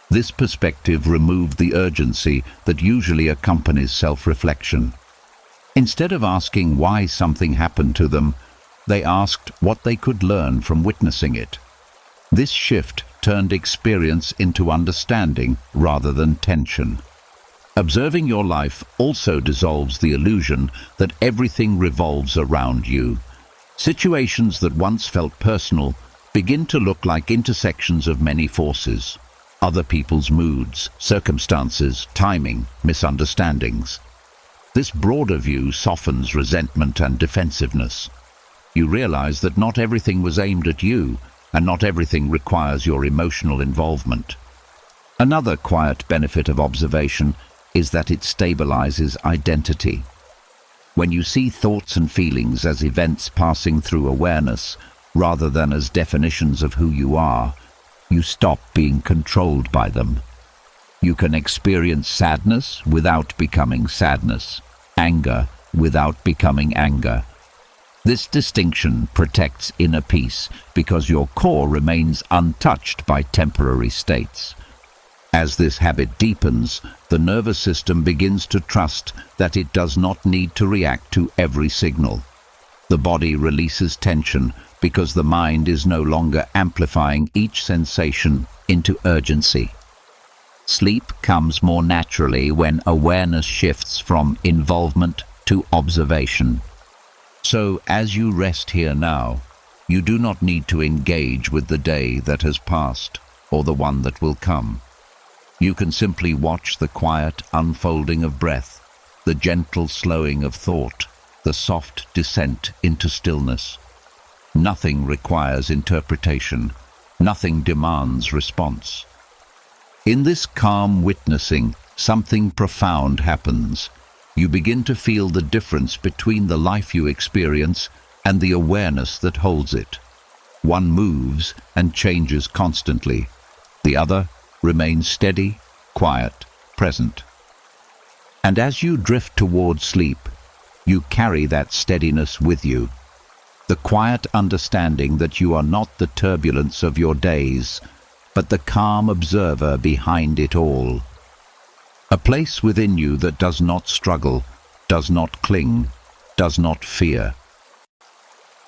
This perspective removed the urgency that usually accompanies self-reflection. Instead of asking why something happened to them, they asked what they could learn from witnessing it. This shift turned experience into understanding rather than tension. Observing your life also dissolves the illusion that everything revolves around you. Situations that once felt personal begin to look like intersections of many forces. Other people's moods, circumstances, timing, misunderstandings. This broader view softens resentment and defensiveness. You realize that not everything was aimed at you, and not everything requires your emotional involvement. Another quiet benefit of observation is that it stabilizes identity. When you see thoughts and feelings as events passing through awareness, rather than as definitions of who you are, you stop being controlled by them. You can experience sadness without becoming sadness, anger without becoming anger. This distinction protects inner peace because your core remains untouched by temporary states. As this habit deepens, the nervous system begins to trust that it does not need to react to every signal. The body releases tension because the mind is no longer amplifying each sensation into urgency. Sleep comes more naturally when awareness shifts from involvement to observation. So, as you rest here now, you do not need to engage with the day that has passed or the one that will come. You can simply watch the quiet unfolding of breath, the gentle slowing of thought, the soft descent into stillness. Nothing requires interpretation. Nothing demands response. In this calm witnessing, something profound happens. You begin to feel the difference between the life you experience and the awareness that holds it. One moves and changes constantly. The other remains steady, quiet, present. And as you drift towards sleep, you carry that steadiness with you. The quiet understanding that you are not the turbulence of your days, but the calm observer behind it all. A place within you that does not struggle, does not cling, does not fear.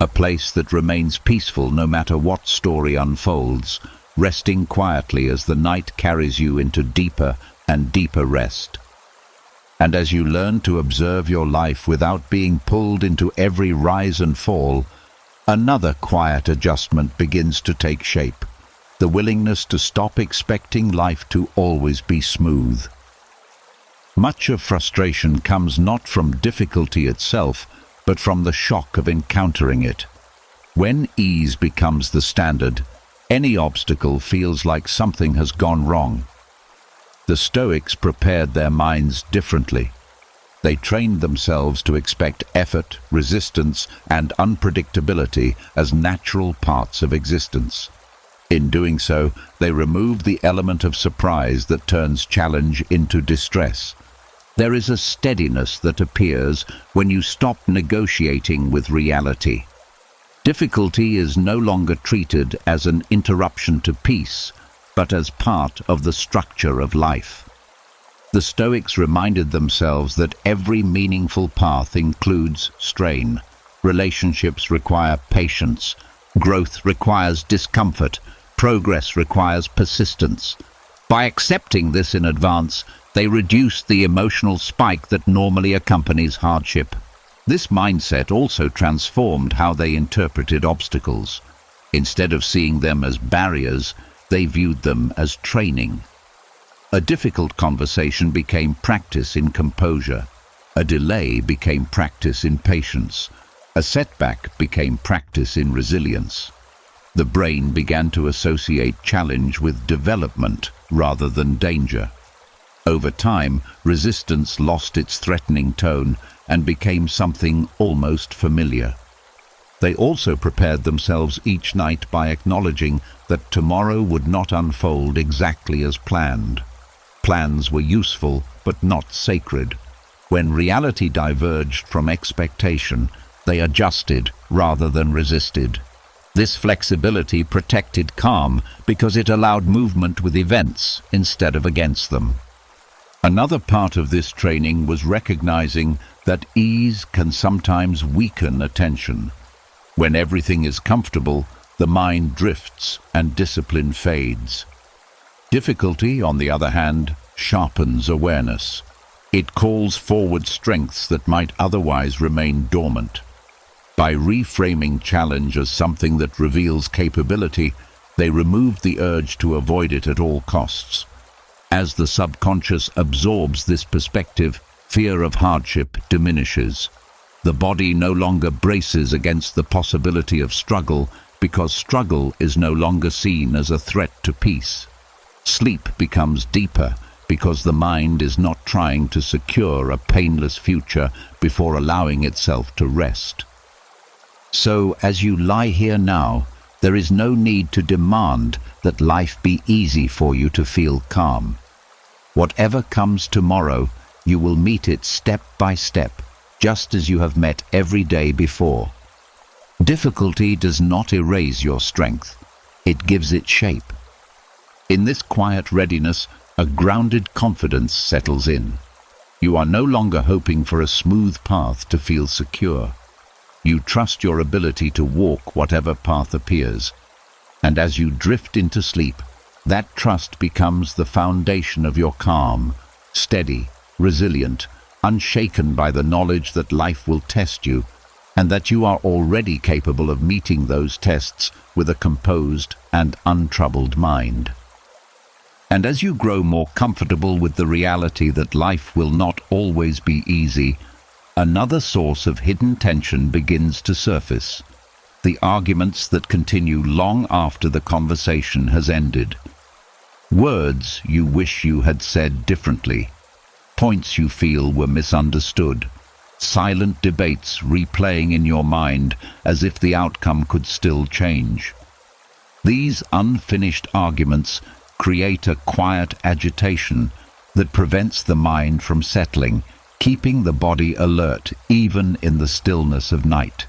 A place that remains peaceful no matter what story unfolds, resting quietly as the night carries you into deeper and deeper rest. And as you learn to observe your life without being pulled into every rise and fall, another quiet adjustment begins to take shape, the willingness to stop expecting life to always be smooth. Much of frustration comes not from difficulty itself, but from the shock of encountering it. When ease becomes the standard, any obstacle feels like something has gone wrong. The Stoics prepared their minds differently. They trained themselves to expect effort, resistance, and unpredictability as natural parts of existence. In doing so, they removed the element of surprise that turns challenge into distress. There is a steadiness that appears when you stop negotiating with reality. Difficulty is no longer treated as an interruption to peace, but as part of the structure of life. The Stoics reminded themselves that every meaningful path includes strain. Relationships require patience. Growth requires discomfort. Progress requires persistence. By accepting this in advance, they reduced the emotional spike that normally accompanies hardship. This mindset also transformed how they interpreted obstacles. Instead of seeing them as barriers, they viewed them as training. A difficult conversation became practice in composure. A delay became practice in patience. A setback became practice in resilience. The brain began to associate challenge with development rather than danger. Over time, resistance lost its threatening tone and became something almost familiar. They also prepared themselves each night by acknowledging that tomorrow would not unfold exactly as planned. Plans were useful, but not sacred. When reality diverged from expectation, they adjusted rather than resisted. This flexibility protected calm because it allowed movement with events instead of against them. Another part of this training was recognizing that ease can sometimes weaken attention. When everything is comfortable, the mind drifts and discipline fades. Difficulty, on the other hand, sharpens awareness. It calls forward strengths that might otherwise remain dormant. By reframing challenge as something that reveals capability, they removed the urge to avoid it at all costs. As the subconscious absorbs this perspective, fear of hardship diminishes. The body no longer braces against the possibility of struggle because struggle is no longer seen as a threat to peace. Sleep becomes deeper because the mind is not trying to secure a painless future before allowing itself to rest. So, as you lie here now, there is no need to demand that life be easy for you to feel calm. Whatever comes tomorrow, you will meet it step by step, just as you have met every day before. Difficulty does not erase your strength. It gives it shape. In this quiet readiness, a grounded confidence settles in. You are no longer hoping for a smooth path to feel secure. You trust your ability to walk whatever path appears. And as you drift into sleep, that trust becomes the foundation of your calm, steady, resilient, unshaken by the knowledge that life will test you, and that you are already capable of meeting those tests with a composed and untroubled mind. And as you grow more comfortable with the reality that life will not always be easy, another source of hidden tension begins to surface. The arguments that continue long after the conversation has ended. Words you wish you had said differently. Points you feel were misunderstood. Silent debates replaying in your mind as if the outcome could still change. These unfinished arguments create a quiet agitation that prevents the mind from settling, keeping the body alert even in the stillness of night.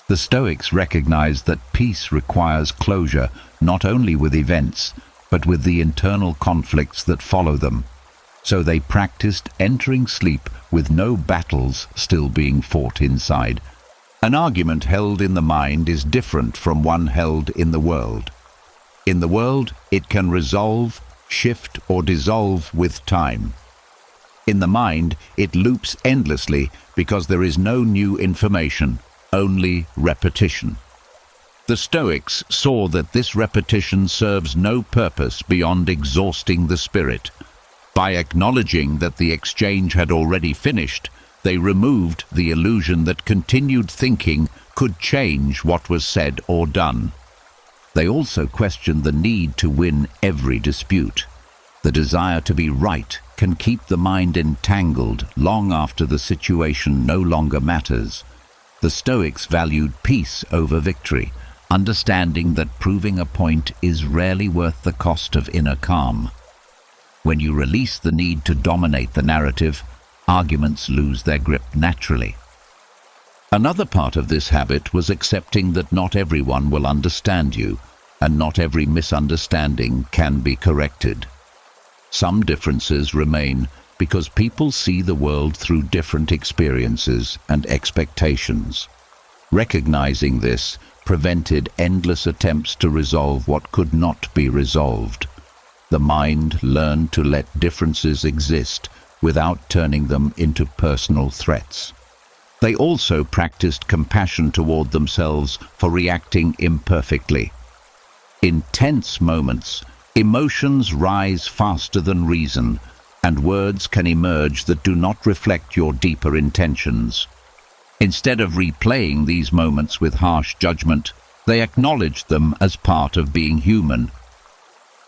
The Stoics recognized that peace requires closure not only with events, but with the internal conflicts that follow them. So they practiced entering sleep with no battles still being fought inside. An argument held in the mind is different from one held in the world. In the world, it can resolve, shift, or dissolve with time. In the mind, it loops endlessly because there is no new information, only repetition. The Stoics saw that this repetition serves no purpose beyond exhausting the spirit. By acknowledging that the exchange had already finished, they removed the illusion that continued thinking could change what was said or done. They also questioned the need to win every dispute. The desire to be right can keep the mind entangled long after the situation no longer matters. The Stoics valued peace over victory, understanding that proving a point is rarely worth the cost of inner calm. When you release the need to dominate the narrative, arguments lose their grip naturally. Another part of this habit was accepting that not everyone will understand you, and not every misunderstanding can be corrected. Some differences remain because people see the world through different experiences and expectations. Recognizing this prevented endless attempts to resolve what could not be resolved. The mind learned to let differences exist without turning them into personal threats. They also practiced compassion toward themselves for reacting imperfectly. In tense moments, emotions rise faster than reason, and words can emerge that do not reflect your deeper intentions. Instead of replaying these moments with harsh judgment, they acknowledged them as part of being human.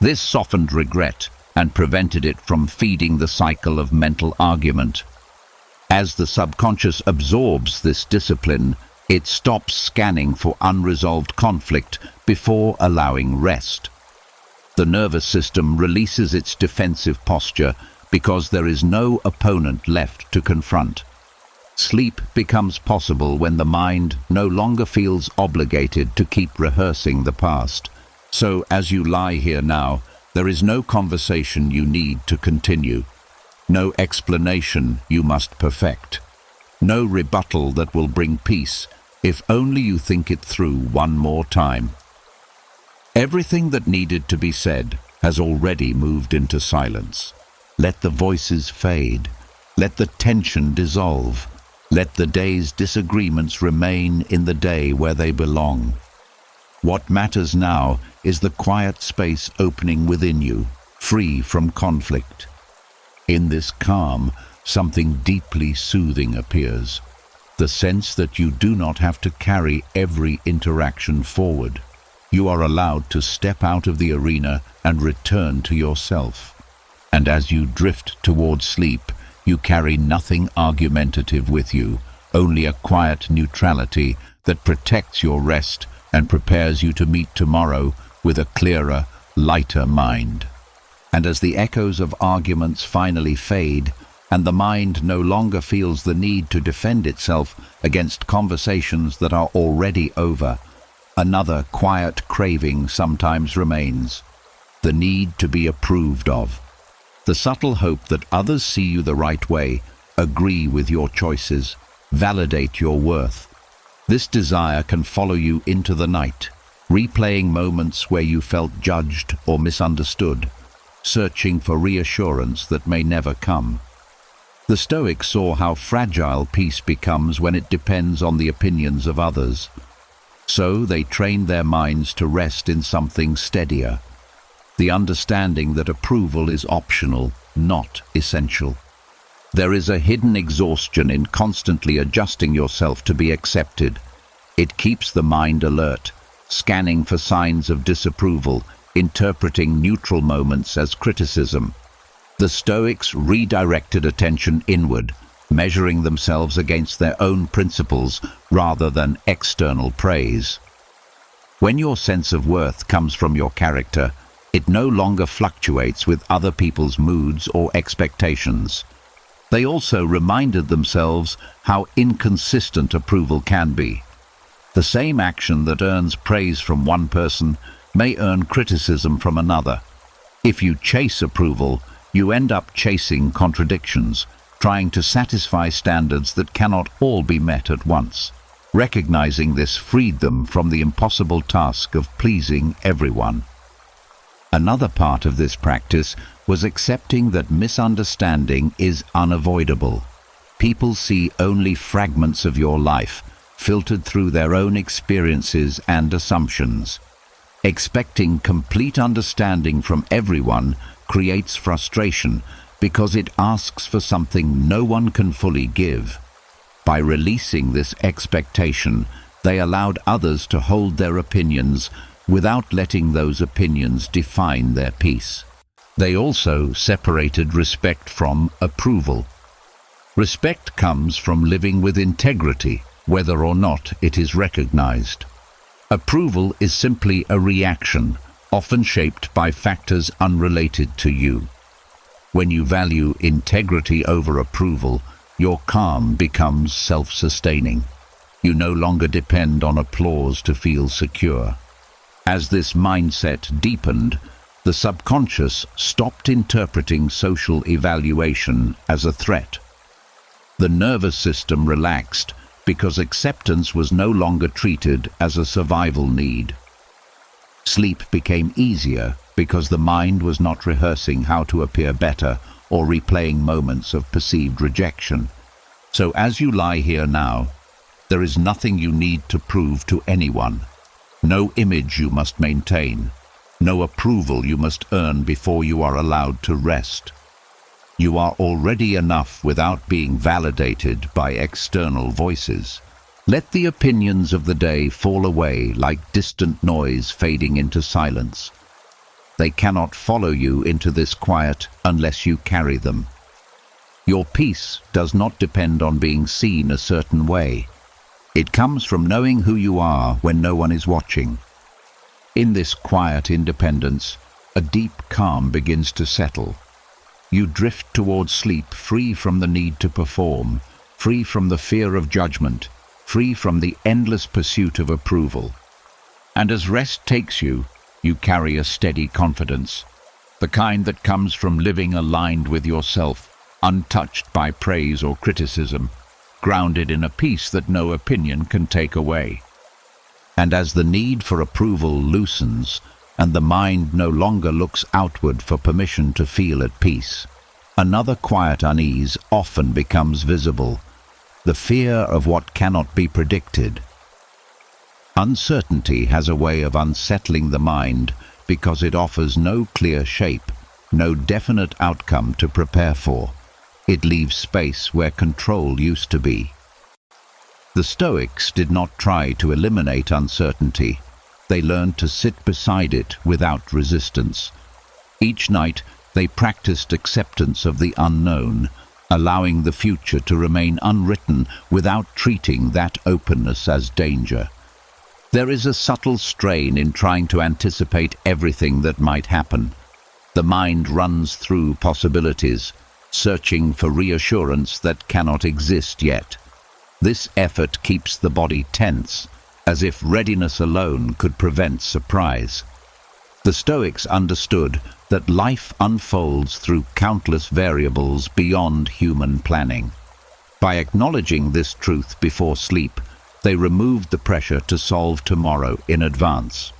This softened regret and prevented it from feeding the cycle of mental argument. As the subconscious absorbs this discipline, it stops scanning for unresolved conflict before allowing rest. The nervous system releases its defensive posture because there is no opponent left to confront. Sleep becomes possible when the mind no longer feels obligated to keep rehearsing the past. So, as you lie here now, there is no conversation you need to continue, no explanation you must perfect, no rebuttal that will bring peace if only you think it through one more time. Everything that needed to be said has already moved into silence. Let the voices fade. Let the tension dissolve. Let the day's disagreements remain in the day where they belong. What matters now is the quiet space opening within you, free from conflict. In this calm, something deeply soothing appears. The sense that you do not have to carry every interaction forward. You are allowed to step out of the arena and return to yourself. And as you drift towards sleep, you carry nothing argumentative with you, only a quiet neutrality that protects your rest and prepares you to meet tomorrow with a clearer, lighter mind. And as the echoes of arguments finally fade, and the mind no longer feels the need to defend itself against conversations that are already over, another quiet craving sometimes remains: the need to be approved of. The subtle hope that others see you the right way, agree with your choices, validate your worth. This desire can follow you into the night, replaying moments where you felt judged or misunderstood, searching for reassurance that may never come. The Stoics saw how fragile peace becomes when it depends on the opinions of others. So they trained their minds to rest in something steadier, the understanding that approval is optional, not essential. There is a hidden exhaustion in constantly adjusting yourself to be accepted. It keeps the mind alert, scanning for signs of disapproval, interpreting neutral moments as criticism. The Stoics redirected attention inward, measuring themselves against their own principles rather than external praise. When your sense of worth comes from your character, it no longer fluctuates with other people's moods or expectations. They also reminded themselves how inconsistent approval can be. The same action that earns praise from one person may earn criticism from another. If you chase approval, You end up chasing contradictions, trying to satisfy standards that cannot all be met at once. Recognizing this freed them from the impossible task of pleasing everyone. Another part of this practice was accepting that misunderstanding is unavoidable. People see only fragments of your life, filtered through their own experiences and assumptions. Expecting complete understanding from everyone creates frustration because it asks for something no one can fully give. By releasing this expectation, they allowed others to hold their opinions without letting those opinions define their peace. They also separated respect from approval. Respect comes from living with integrity, whether or not it is recognized. Approval is simply a reaction, often shaped by factors unrelated to you. When you value integrity over approval, your calm becomes self-sustaining. You no longer depend on applause to feel secure. As this mindset deepened, the subconscious stopped interpreting social evaluation as a threat. The nervous system relaxed because acceptance was no longer treated as a survival need. Sleep became easier because the mind was not rehearsing how to appear better or replaying moments of perceived rejection. So as you lie here now, there is nothing you need to prove to anyone. No image you must maintain. No approval you must earn before you are allowed to rest. You are already enough without being validated by external voices. Let the opinions of the day fall away like distant noise fading into silence. They cannot follow you into this quiet unless you carry them. Your peace does not depend on being seen a certain way. It comes from knowing who you are when no one is watching. In this quiet independence, a deep calm begins to settle. You drift towards sleep, free from the need to perform, free from the fear of judgment, free from the endless pursuit of approval. And as rest takes you, you carry a steady confidence, the kind that comes from living aligned with yourself, untouched by praise or criticism, grounded in a peace that no opinion can take away. And as the need for approval loosens, and the mind no longer looks outward for permission to feel at peace, another quiet unease often becomes visible, the fear of what cannot be predicted. Uncertainty has a way of unsettling the mind because it offers no clear shape, no definite outcome to prepare for. It leaves space where control used to be. The Stoics did not try to eliminate uncertainty. They learned to sit beside it without resistance. Each night, they practiced acceptance of the unknown, allowing the future to remain unwritten without treating that openness as danger. There is a subtle strain in trying to anticipate everything that might happen. The mind runs through possibilities, searching for reassurance that cannot exist yet. This effort keeps the body tense, as if readiness alone could prevent surprise. The Stoics understood that life unfolds through countless variables beyond human planning. By acknowledging this truth before sleep, they removed the pressure to solve tomorrow in advance.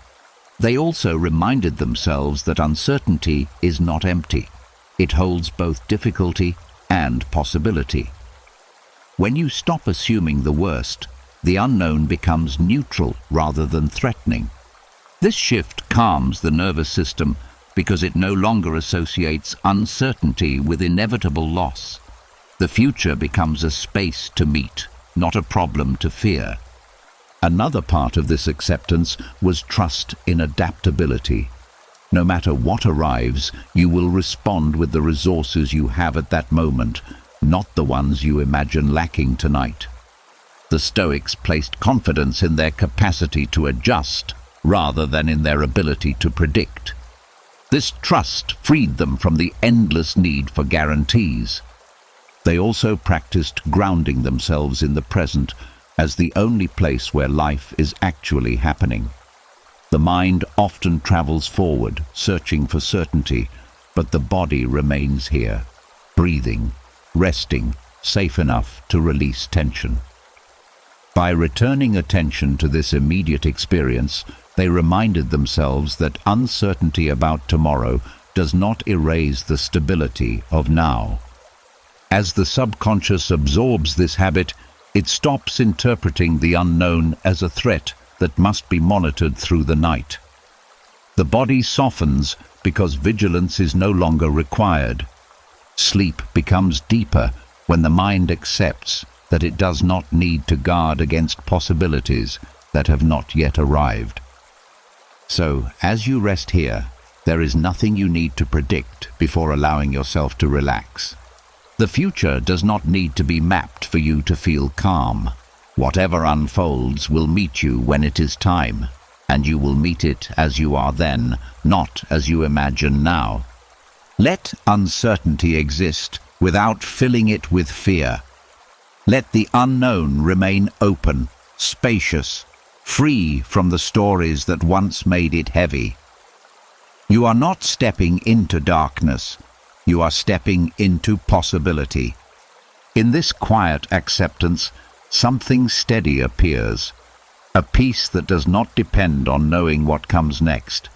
They also reminded themselves that uncertainty is not empty. It holds both difficulty and possibility. When you stop assuming the worst, the unknown becomes neutral rather than threatening. This shift calms the nervous system because it no longer associates uncertainty with inevitable loss. The future becomes a space to meet, not a problem to fear. Another part of this acceptance was trust in adaptability. No matter what arrives, you will respond with the resources you have at that moment, not the ones you imagine lacking tonight. The Stoics placed confidence in their capacity to adjust rather than in their ability to predict. This trust freed them from the endless need for guarantees. They also practiced grounding themselves in the present as the only place where life is actually happening. The mind often travels forward, searching for certainty, but the body remains here, breathing, resting, safe enough to release tension. By returning attention to this immediate experience, they reminded themselves that uncertainty about tomorrow does not erase the stability of now. As the subconscious absorbs this habit, it stops interpreting the unknown as a threat that must be monitored through the night. The body softens because vigilance is no longer required. Sleep becomes deeper when the mind accepts that it does not need to guard against possibilities that have not yet arrived. So, as you rest here, there is nothing you need to predict before allowing yourself to relax. The future does not need to be mapped for you to feel calm. Whatever unfolds will meet you when it is time, and you will meet it as you are then, not as you imagine now. Let uncertainty exist without filling it with fear. Let the unknown remain open, spacious, free from the stories that once made it heavy. You are not stepping into darkness, you are stepping into possibility. In this quiet acceptance, something steady appears, a peace that does not depend on knowing what comes next.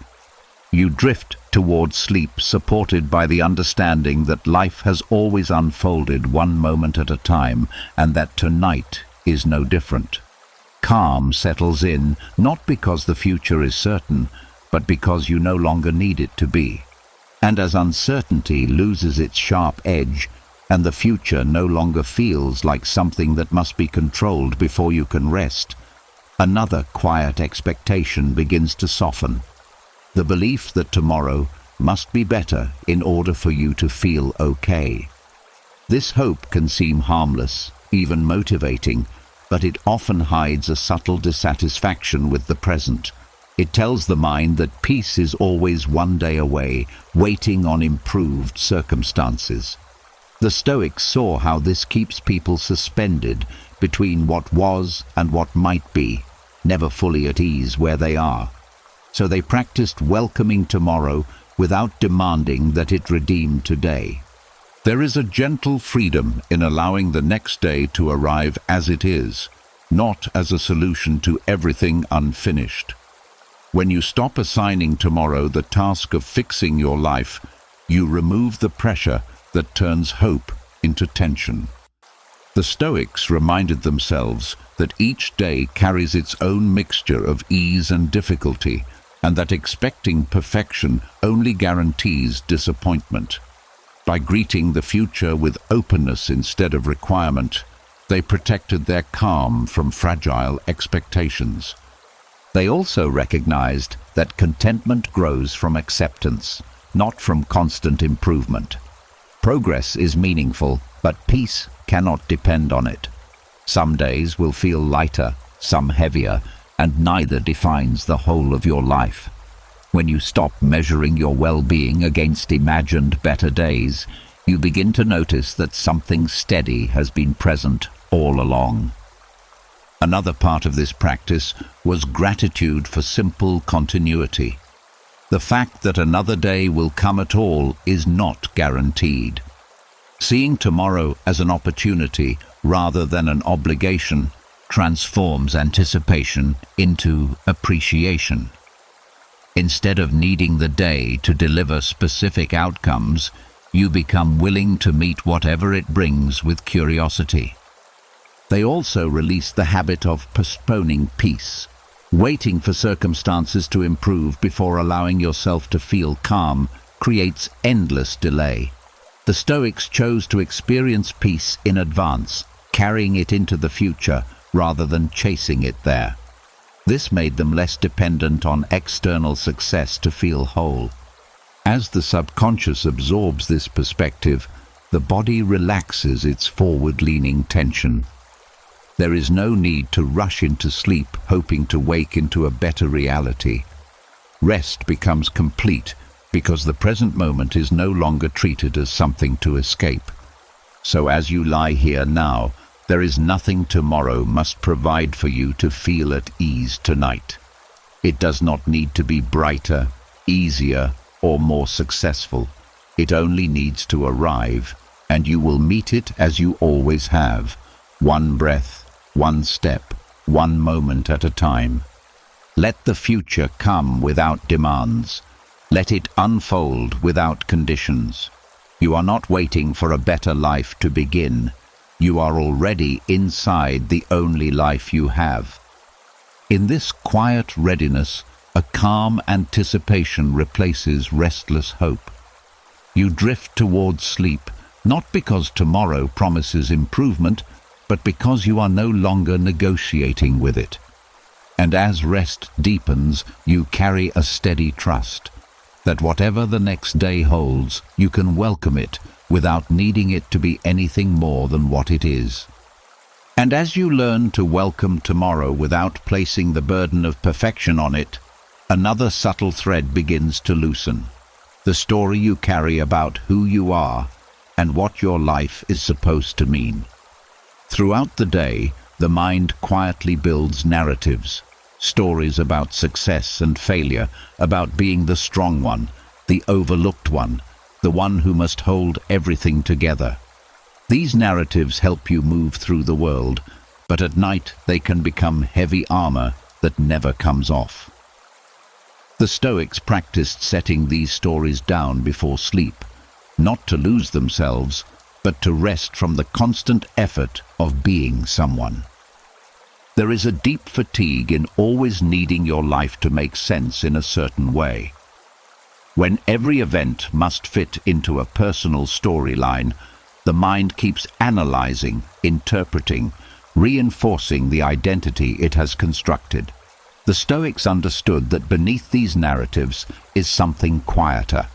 You drift towards sleep, supported by the understanding that life has always unfolded one moment at a time, and that tonight is no different. Calm settles in, not because the future is certain, but because you no longer need it to be. And as uncertainty loses its sharp edge, and the future no longer feels like something that must be controlled before you can rest, another quiet expectation begins to soften. The belief that tomorrow must be better in order for you to feel okay. This hope can seem harmless, even motivating, but it often hides a subtle dissatisfaction with the present. It tells the mind that peace is always one day away, waiting on improved circumstances. The Stoics saw how this keeps people suspended between what was and what might be, never fully at ease where they are. So they practiced welcoming tomorrow without demanding that it redeem today. There is a gentle freedom in allowing the next day to arrive as it is, not as a solution to everything unfinished. When you stop assigning tomorrow the task of fixing your life, you remove the pressure that turns hope into tension. The Stoics reminded themselves that each day carries its own mixture of ease and difficulty, and that expecting perfection only guarantees disappointment. By greeting the future with openness instead of requirement, they protected their calm from fragile expectations. They also recognized that contentment grows from acceptance, not from constant improvement. Progress is meaningful, but peace cannot depend on it. Some days will feel lighter, some heavier, and neither defines the whole of your life. When you stop measuring your well-being against imagined better days, you begin to notice that something steady has been present all along. Another part of this practice was gratitude for simple continuity. The fact that another day will come at all is not guaranteed. Seeing tomorrow as an opportunity rather than an obligation transforms anticipation into appreciation. Instead of needing the day to deliver specific outcomes, you become willing to meet whatever it brings with curiosity. They also release the habit of postponing peace, waiting for circumstances to improve before allowing yourself to feel calm creates endless delay. The Stoics chose to experience peace in advance, carrying it into the future rather than chasing it there. This made them less dependent on external success to feel whole. As the subconscious absorbs this perspective, the body relaxes its forward-leaning tension. There is no need to rush into sleep hoping to wake into a better reality. Rest becomes complete because the present moment is no longer treated as something to escape. So as you lie here now, there is nothing tomorrow must provide for you to feel at ease tonight. It does not need to be brighter, easier, or more successful. It only needs to arrive, and you will meet it as you always have, one breath, one step, one moment at a time. Let the future come without demands. Let it unfold without conditions. You are not waiting for a better life to begin. You are already inside the only life you have. In this quiet readiness, a calm anticipation replaces restless hope. You drift towards sleep, not because tomorrow promises improvement, but because you are no longer negotiating with it. And as rest deepens, you carry a steady trust that whatever the next day holds, you can welcome it without needing it to be anything more than what it is. And as you learn to welcome tomorrow without placing the burden of perfection on it, another subtle thread begins to loosen. The story you carry about who you are and what your life is supposed to mean. Throughout the day, the mind quietly builds narratives, stories about success and failure, about being the strong one, the overlooked one, the one who must hold everything together. These narratives help you move through the world, but at night they can become heavy armor that never comes off. The Stoics practiced setting these stories down before sleep, not to lose themselves, but to rest from the constant effort of being someone. There is a deep fatigue in always needing your life to make sense in a certain way. When every event must fit into a personal storyline, the mind keeps analyzing, interpreting, reinforcing the identity it has constructed. The Stoics understood that beneath these narratives is something quieter,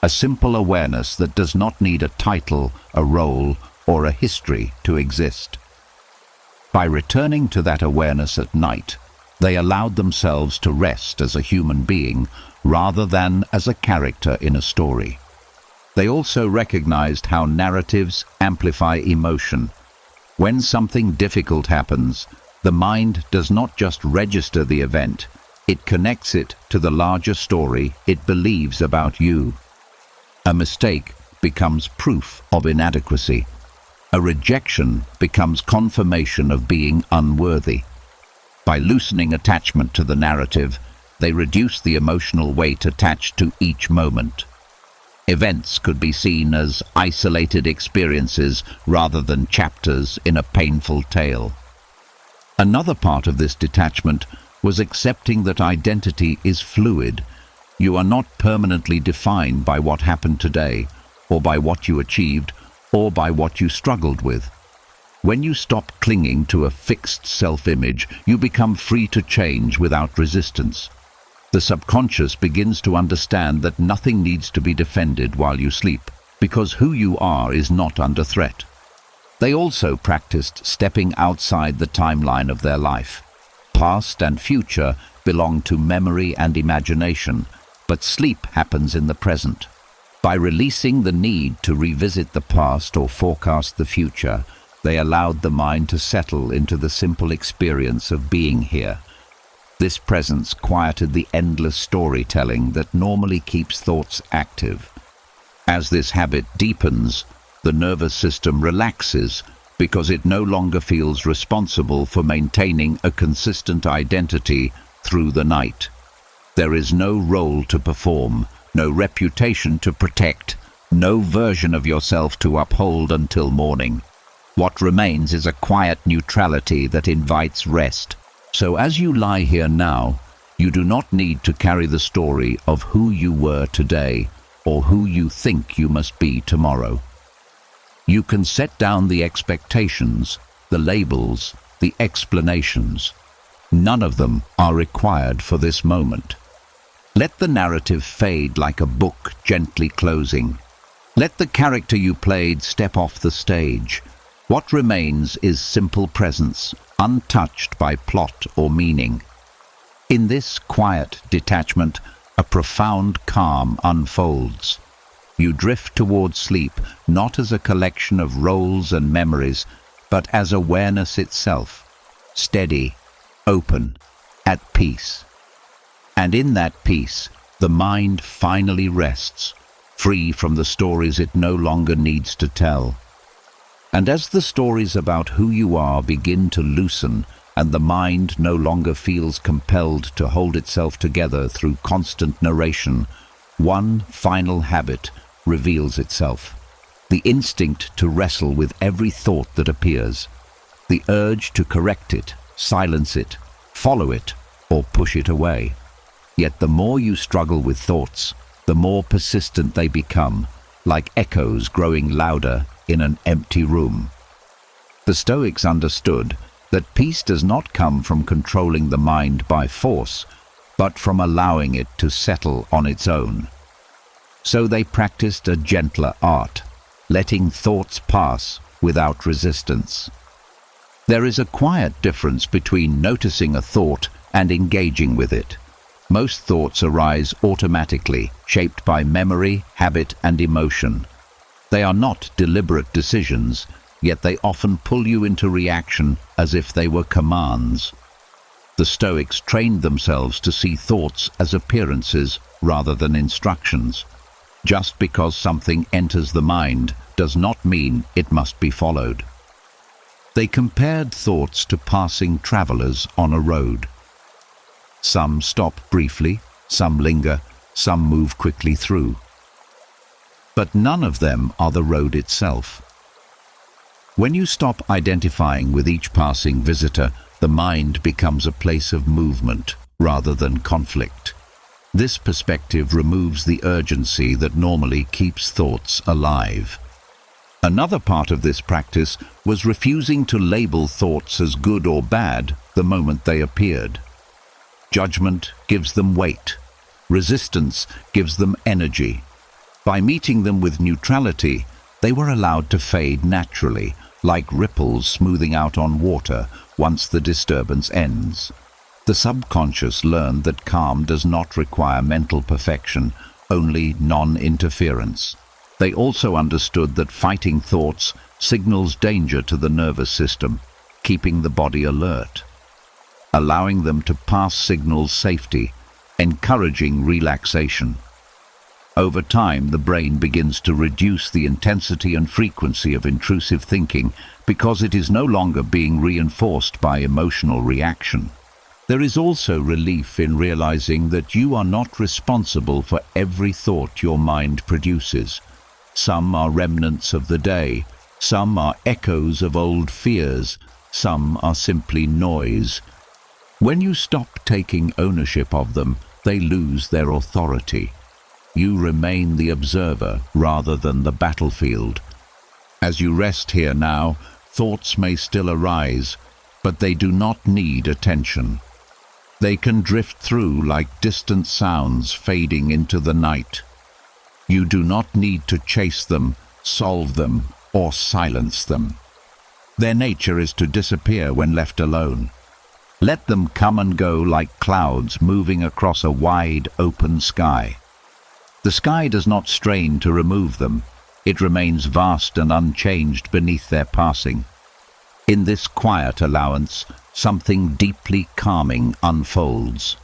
a simple awareness that does not need a title, a role, or a history to exist. By returning to that awareness at night, they allowed themselves to rest as a human being rather than as a character in a story. They also recognized how narratives amplify emotion. When something difficult happens, the mind does not just register the event, it connects it to the larger story it believes about you. A mistake becomes proof of inadequacy. A rejection becomes confirmation of being unworthy. By loosening attachment to the narrative, they reduce the emotional weight attached to each moment. Events could be seen as isolated experiences rather than chapters in a painful tale. Another part of this detachment was accepting that identity is fluid. You are not permanently defined by what happened today, or by what you achieved, or by what you struggled with. When you stop clinging to a fixed self-image, you become free to change without resistance. The subconscious begins to understand that nothing needs to be defended while you sleep, because who you are is not under threat. They also practiced stepping outside the timeline of their life. Past and future belong to memory and imagination, but sleep happens in the present. By releasing the need to revisit the past or forecast the future, they allowed the mind to settle into the simple experience of being here. This presence quieted the endless storytelling that normally keeps thoughts active. As this habit deepens, the nervous system relaxes because it no longer feels responsible for maintaining a consistent identity through the night. There is no role to perform, no reputation to protect, no version of yourself to uphold until morning. What remains is a quiet neutrality that invites rest. So as you lie here now, you do not need to carry the story of who you were today or who you think you must be tomorrow. You can set down the expectations, the labels, the explanations. None of them are required for this moment. Let the narrative fade like a book gently closing. Let the character you played step off the stage. What remains is simple presence, untouched by plot or meaning. In this quiet detachment, a profound calm unfolds. You drift towards sleep, not as a collection of roles and memories, but as awareness itself, steady, open, at peace. And in that peace, the mind finally rests, free from the stories it no longer needs to tell. And as the stories about who you are begin to loosen, and the mind no longer feels compelled to hold itself together through constant narration, one final habit reveals itself. The instinct to wrestle with every thought that appears. The urge to correct it, silence it, follow it, or push it away. Yet the more you struggle with thoughts, the more persistent they become, like echoes growing louder in an empty room. The Stoics understood that peace does not come from controlling the mind by force, but from allowing it to settle on its own. So they practiced a gentler art, letting thoughts pass without resistance. There is a quiet difference between noticing a thought and engaging with it. Most thoughts arise automatically, shaped by memory, habit, and emotion. They are not deliberate decisions, yet they often pull you into reaction as if they were commands. The Stoics trained themselves to see thoughts as appearances rather than instructions. Just because something enters the mind does not mean it must be followed. They compared thoughts to passing travelers on a road. Some stop briefly, some linger, some move quickly through. But none of them are the road itself. When you stop identifying with each passing visitor, the mind becomes a place of movement rather than conflict. This perspective removes the urgency that normally keeps thoughts alive. Another part of this practice was refusing to label thoughts as good or bad the moment they appeared. Judgment gives them weight. Resistance gives them energy. By meeting them with neutrality, they were allowed to fade naturally, like ripples smoothing out on water once the disturbance ends. The subconscious learned that calm does not require mental perfection, only non-interference. They also understood that fighting thoughts signals danger to the nervous system, keeping the body alert. Allowing them to pass signals safety, encouraging relaxation. Over time, the brain begins to reduce the intensity and frequency of intrusive thinking because it is no longer being reinforced by emotional reaction. There is also relief in realizing that you are not responsible for every thought your mind produces. Some are remnants of the day, some are echoes of old fears, some are simply noise. When you stop taking ownership of them, they lose their authority. You remain the observer rather than the battlefield. As you rest here now, thoughts may still arise, but they do not need attention. They can drift through like distant sounds fading into the night. You do not need to chase them, solve them, or silence them. Their nature is to disappear when left alone. Let them come and go like clouds moving across a wide, open sky. The sky does not strain to remove them. It remains vast and unchanged beneath their passing. In this quiet allowance, something deeply calming unfolds.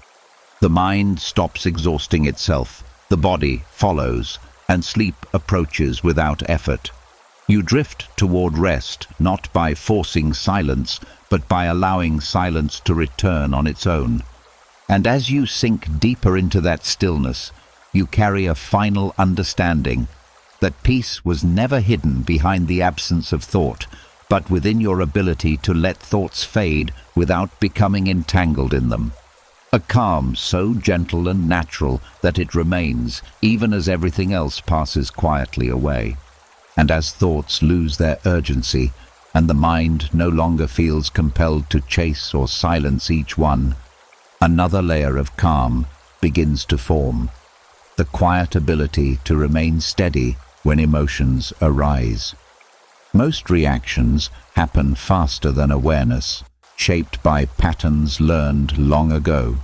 The mind stops exhausting itself, the body follows, and sleep approaches without effort. You drift toward rest, not by forcing silence, but by allowing silence to return on its own. And as you sink deeper into that stillness, you carry a final understanding that peace was never hidden behind the absence of thought, but within your ability to let thoughts fade without becoming entangled in them. A calm so gentle and natural that it remains even as everything else passes quietly away. And as thoughts lose their urgency and the mind no longer feels compelled to chase or silence each one, another layer of calm begins to form. The quiet ability to remain steady when emotions arise. Most reactions happen faster than awareness, shaped by patterns learned long ago.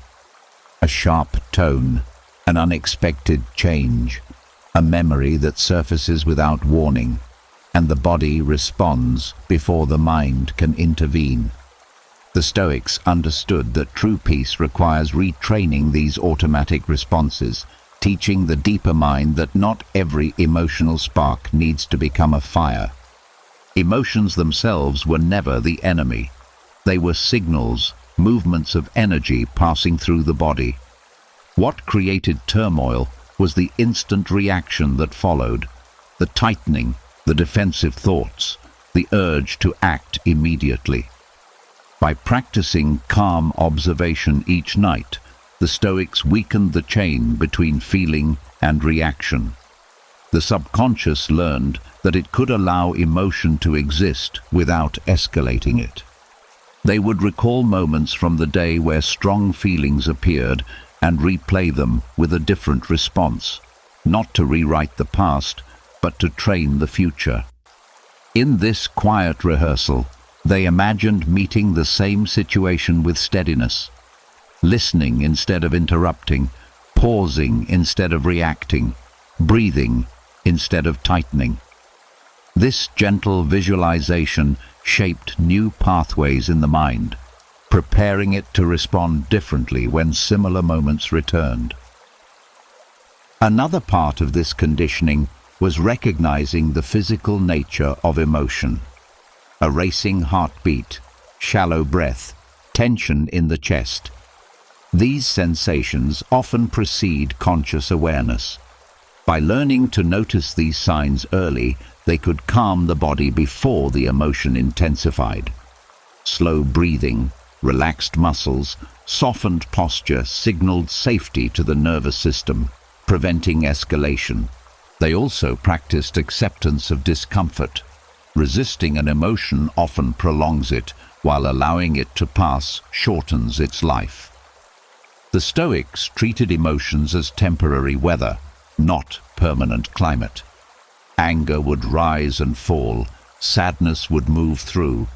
A sharp tone, an unexpected change, a memory that surfaces without warning, and the body responds before the mind can intervene. The Stoics understood that true peace requires retraining these automatic responses, teaching the deeper mind that not every emotional spark needs to become a fire. Emotions themselves were never the enemy. They were signals, movements of energy passing through the body. What created turmoil was the instant reaction that followed, the tightening, the defensive thoughts, the urge to act immediately. By practicing calm observation each night, the Stoics weakened the chain between feeling and reaction. The subconscious learned that it could allow emotion to exist without escalating it. They would recall moments from the day where strong feelings appeared and replay them with a different response, not to rewrite the past, but to train the future. In this quiet rehearsal, they imagined meeting the same situation with steadiness, listening instead of interrupting, pausing instead of reacting, breathing instead of tightening. This gentle visualization shaped new pathways in the mind, preparing it to respond differently when similar moments returned. Another part of this conditioning was recognizing the physical nature of emotion. A racing heartbeat, shallow breath, tension in the chest. These sensations often precede conscious awareness. By learning to notice these signs early, they could calm the body before the emotion intensified. Slow breathing, relaxed muscles, softened posture signaled safety to the nervous system, preventing escalation. They also practiced acceptance of discomfort. Resisting an emotion often prolongs it, while allowing it to pass shortens its life. The Stoics treated emotions as temporary weather, not permanent climate. Anger would rise and fall, sadness would move through,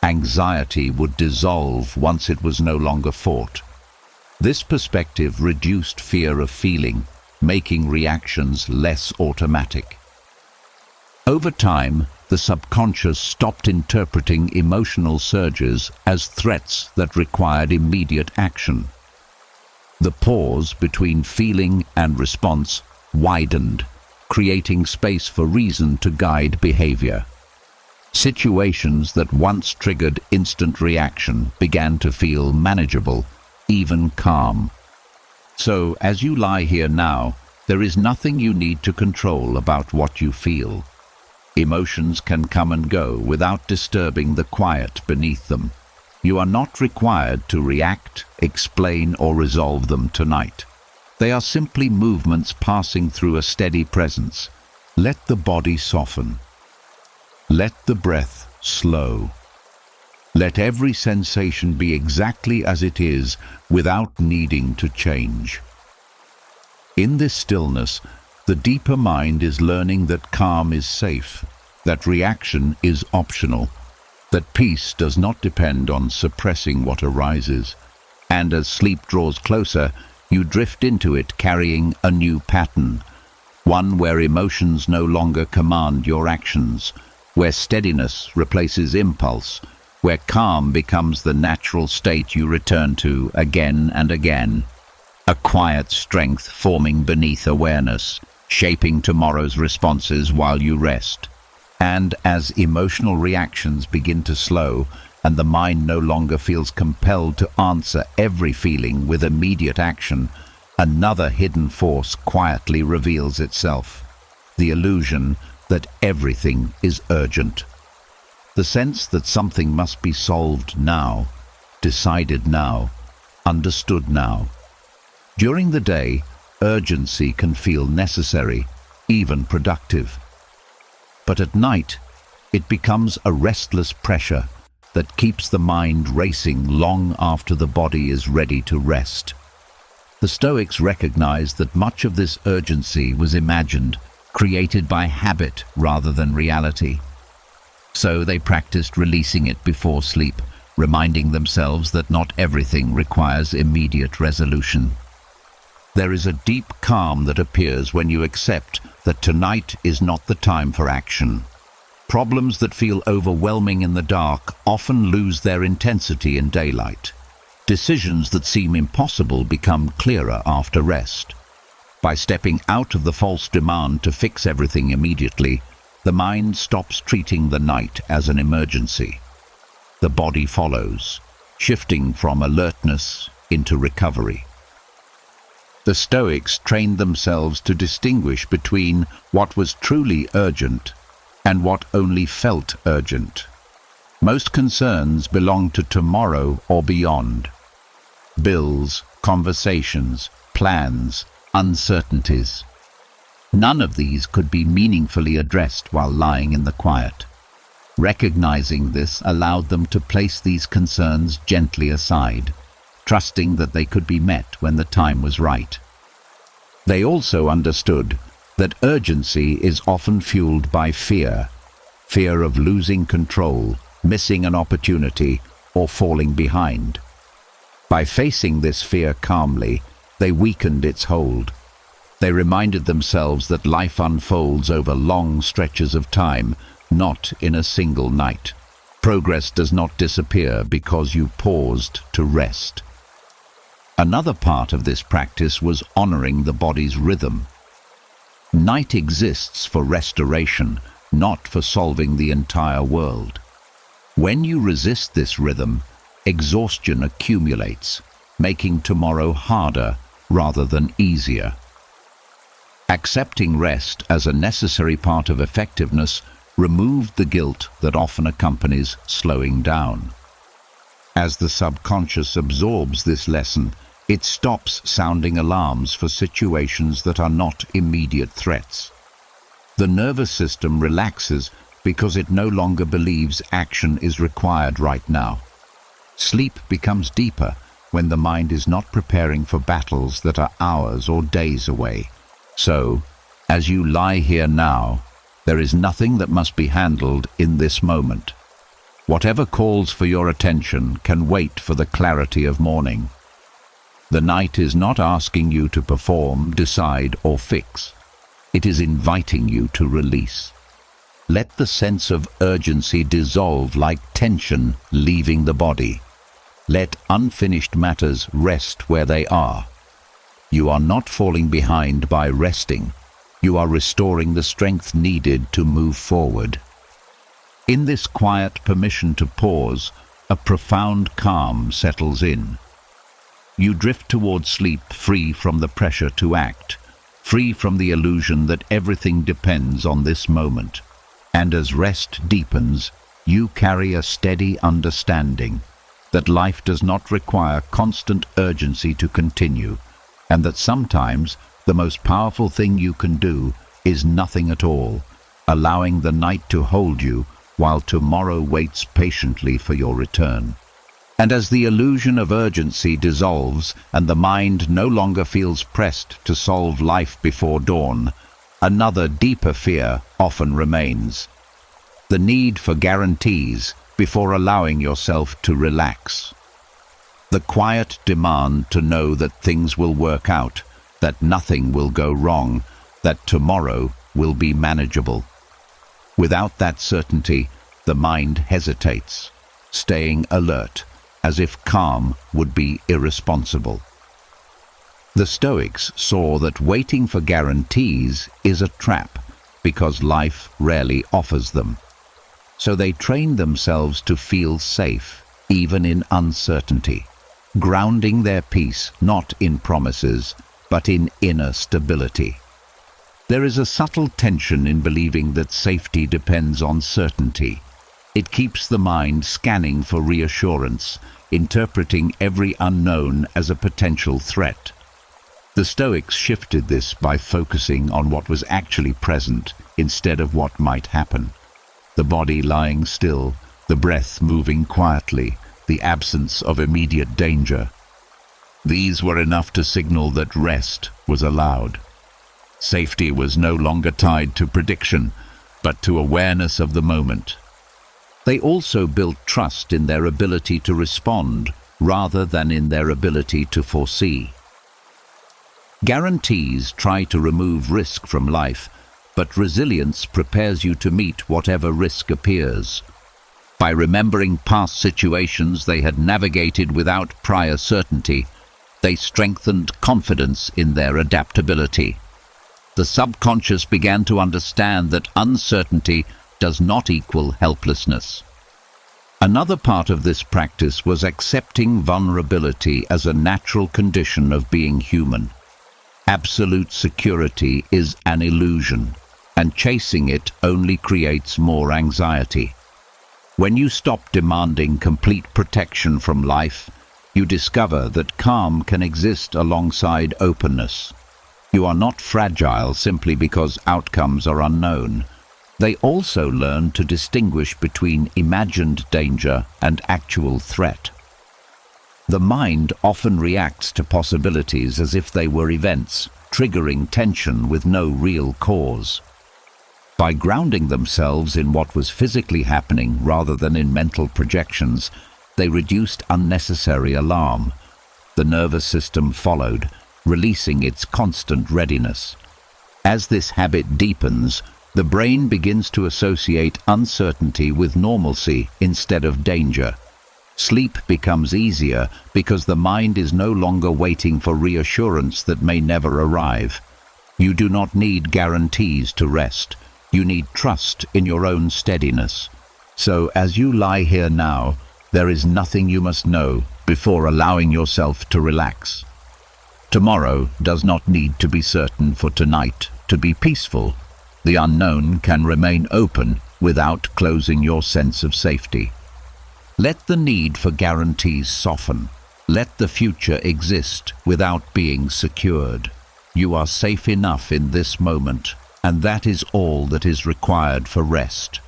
anxiety would dissolve once it was no longer fought. This perspective reduced fear of feeling, making reactions less automatic. Over time, the subconscious stopped interpreting emotional surges as threats that required immediate action. The pause between feeling and response widened, creating space for reason to guide behavior. Situations that once triggered instant reaction began to feel manageable, even calm. So, as you lie here now, there is nothing you need to control about what you feel. Emotions can come and go without disturbing the quiet beneath them. You are not required to react, explain, or resolve them tonight. They are simply movements passing through a steady presence. Let the body soften. Let the breath slow. Let every sensation be exactly as it is without needing to change. In this stillness, the deeper mind is learning that calm is safe, that reaction is optional, that peace does not depend on suppressing what arises. And as sleep draws closer, you drift into it carrying a new pattern, one where emotions no longer command your actions, where steadiness replaces impulse, where calm becomes the natural state you return to again and again. A quiet strength forming beneath awareness, shaping tomorrow's responses while you rest. And as emotional reactions begin to slow, and the mind no longer feels compelled to answer every feeling with immediate action, another hidden force quietly reveals itself. The illusion that everything is urgent. The sense that something must be solved now, decided now, understood now. During the day, urgency can feel necessary, even productive. But at night, it becomes a restless pressure that keeps the mind racing long after the body is ready to rest. The Stoics recognized that much of this urgency was imagined, created by habit rather than reality. So they practiced releasing it before sleep, reminding themselves that not everything requires immediate resolution. There is a deep calm that appears when you accept that tonight is not the time for action. Problems that feel overwhelming in the dark often lose their intensity in daylight. Decisions that seem impossible become clearer after rest. By stepping out of the false demand to fix everything immediately, the mind stops treating the night as an emergency. The body follows, shifting from alertness into recovery. The Stoics trained themselves to distinguish between what was truly urgent and what only felt urgent. Most concerns belong to tomorrow or beyond. Bills, conversations, plans, uncertainties. None of these could be meaningfully addressed while lying in the quiet. Recognizing this allowed them to place these concerns gently aside, trusting that they could be met when the time was right. They also understood that urgency is often fueled by fear of losing control, missing an opportunity, or falling behind. By facing this fear calmly, they weakened its hold. They reminded themselves that life unfolds over long stretches of time, not in a single night. Progress does not disappear because you paused to rest. Another part of this practice was honoring the body's rhythm. Night exists for restoration, not for solving the entire world. When you resist this rhythm, exhaustion accumulates, making tomorrow harder rather than easier. Accepting rest as a necessary part of effectiveness removed the guilt that often accompanies slowing down. As the subconscious absorbs this lesson, it stops sounding alarms for situations that are not immediate threats. The nervous system relaxes because it no longer believes action is required right now. Sleep becomes deeper when the mind is not preparing for battles that are hours or days away. So, as you lie here now, there is nothing that must be handled in this moment. Whatever calls for your attention can wait for the clarity of morning. The night is not asking you to perform, decide, or fix. It is inviting you to release. Let the sense of urgency dissolve like tension leaving the body. Let unfinished matters rest where they are. You are not falling behind by resting. You are restoring the strength needed to move forward. In this quiet permission to pause, a profound calm settles in. You drift toward sleep free from the pressure to act, free from the illusion that everything depends on this moment. And as rest deepens, you carry a steady understanding that life does not require constant urgency to continue, and that sometimes the most powerful thing you can do is nothing at all, allowing the night to hold you while tomorrow waits patiently for your return. And as the illusion of urgency dissolves and the mind no longer feels pressed to solve life before dawn, another deeper fear often remains: the need for guarantees before allowing yourself to relax. The quiet demand to know that things will work out, that nothing will go wrong, that tomorrow will be manageable. Without that certainty, the mind hesitates, staying alert, as if calm would be irresponsible. The Stoics saw that waiting for guarantees is a trap because life rarely offers them. So they trained themselves to feel safe, even in uncertainty, grounding their peace not in promises, but in inner stability. There is a subtle tension in believing that safety depends on certainty. It keeps the mind scanning for reassurance, interpreting every unknown as a potential threat. The Stoics shifted this by focusing on what was actually present instead of what might happen. The body lying still, the breath moving quietly, the absence of immediate danger. These were enough to signal that rest was allowed. Safety was no longer tied to prediction, but to awareness of the moment. They also built trust in their ability to respond rather than in their ability to foresee. Guarantees try to remove risk from life, but resilience prepares you to meet whatever risk appears. By remembering past situations they had navigated without prior certainty, They strengthened confidence in their adaptability. The subconscious began to understand that uncertainty does not equal helplessness. Another part of this practice was accepting vulnerability as a natural condition of being human. Absolute security is an illusion, and chasing it only creates more anxiety. When you stop demanding complete protection from life, you discover that calm can exist alongside openness. You are not fragile simply because outcomes are unknown. They also learn to distinguish between imagined danger and actual threat. The mind often reacts to possibilities as if they were events, triggering tension with no real cause. By grounding themselves in what was physically happening rather than in mental projections, they reduced unnecessary alarm. The nervous system followed, releasing its constant readiness. As this habit deepens, the brain begins to associate uncertainty with normalcy instead of danger. Sleep becomes easier because the mind is no longer waiting for reassurance that may never arrive. You do not need guarantees to rest. You need trust in your own steadiness. So, as you lie here now, there is nothing you must know before allowing yourself to relax. Tomorrow does not need to be certain for tonight to be peaceful. The unknown can remain open without closing your sense of safety. Let the need for guarantees soften. Let the future exist without being secured. You are safe enough in this moment, and that is all that is required for rest.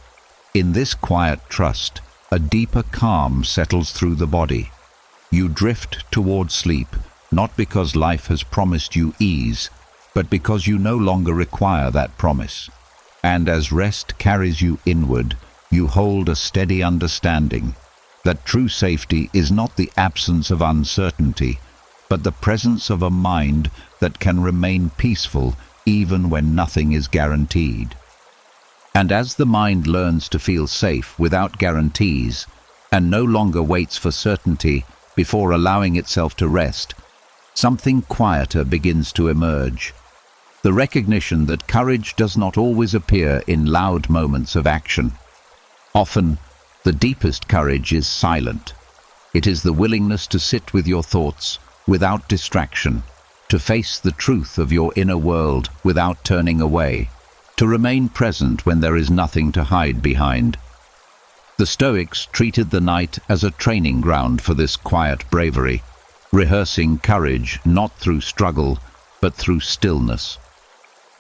In this quiet trust, a deeper calm settles through the body. You drift toward sleep, not because life has promised you ease, but because you no longer require that promise. And as rest carries you inward, you hold a steady understanding that true safety is not the absence of uncertainty, but the presence of a mind that can remain peaceful even when nothing is guaranteed. And as the mind learns to feel safe without guarantees, and no longer waits for certainty before allowing itself to rest, something quieter begins to emerge. The recognition that courage does not always appear in loud moments of action. Often, the deepest courage is silent. It is the willingness to sit with your thoughts without distraction, to face the truth of your inner world without turning away, to remain present when there is nothing to hide behind. The Stoics treated the night as a training ground for this quiet bravery, rehearsing courage not through struggle, but through stillness.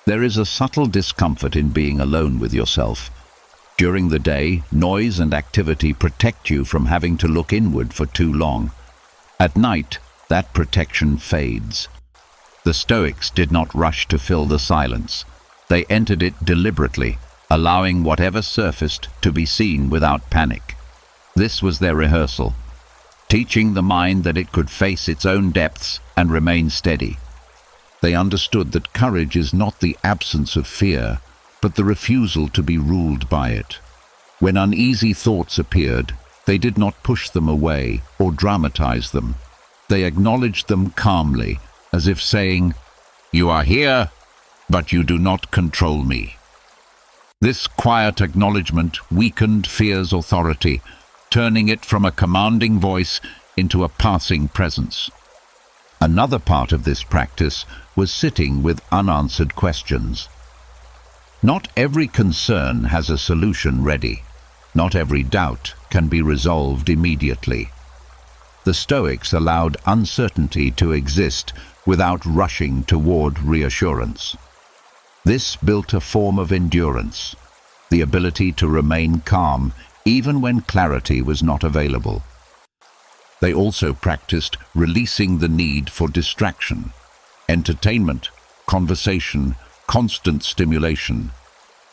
There is a subtle discomfort in being alone with yourself. During the day, noise and activity protect you from having to look inward for too long. At night, that protection fades. The Stoics did not rush to fill the silence. They entered it deliberately, allowing whatever surfaced to be seen without panic. This was their rehearsal, teaching the mind that it could face its own depths and remain steady. They understood that courage is not the absence of fear, but the refusal to be ruled by it. When uneasy thoughts appeared, they did not push them away or dramatize them. They acknowledged them calmly, as if saying, "You are here, but you do not control me." This quiet acknowledgement weakened fear's authority, turning it from a commanding voice into a passing presence. Another part of this practice was sitting with unanswered questions. Not every concern has a solution ready. Not every doubt can be resolved immediately. The Stoics allowed uncertainty to exist without rushing toward reassurance. This built a form of endurance, the ability to remain calm even when clarity was not available. They also practiced releasing the need for distraction. Entertainment, conversation, constant stimulation.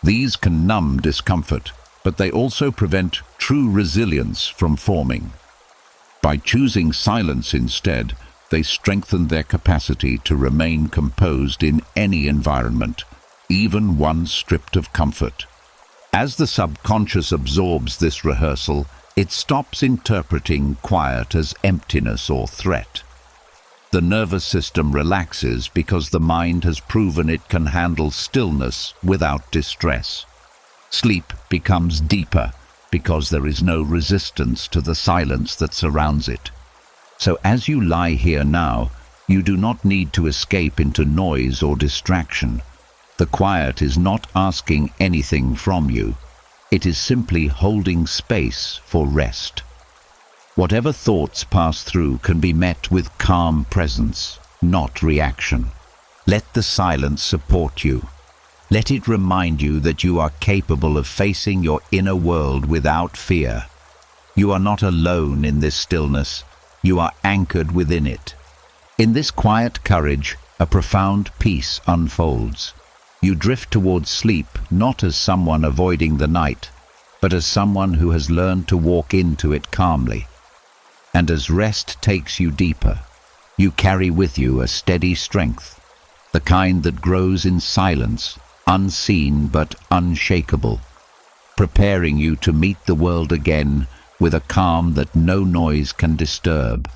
These can numb discomfort, but they also prevent true resilience from forming. By choosing silence instead, they strengthened their capacity to remain composed in any environment, even one stripped of comfort. As the subconscious absorbs this rehearsal, it stops interpreting quiet as emptiness or threat. The nervous system relaxes because the mind has proven it can handle stillness without distress. Sleep becomes deeper because there is no resistance to the silence that surrounds it. So as you lie here now, you do not need to escape into noise or distraction. The quiet is not asking anything from you. It is simply holding space for rest. Whatever thoughts pass through can be met with calm presence, not reaction. Let the silence support you. Let it remind you that you are capable of facing your inner world without fear. You are not alone in this stillness. You are anchored within it. In this quiet courage, a profound peace unfolds. You drift towards sleep not as someone avoiding the night, but as someone who has learned to walk into it calmly. And as rest takes you deeper, you carry with you a steady strength, the kind that grows in silence, unseen but unshakable, preparing you to meet the world again with a calm that no noise can disturb.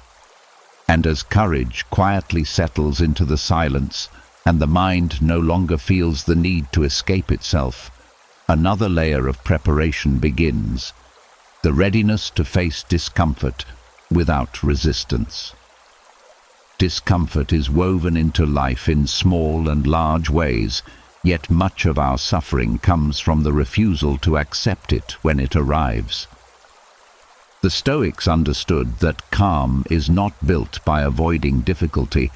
And as courage quietly settles into the silence and the mind no longer feels the need to escape itself, another layer of preparation begins, the readiness to face discomfort without resistance. Discomfort is woven into life in small and large ways, yet much of our suffering comes from the refusal to accept it when it arrives. The Stoics understood that calm is not built by avoiding difficulty,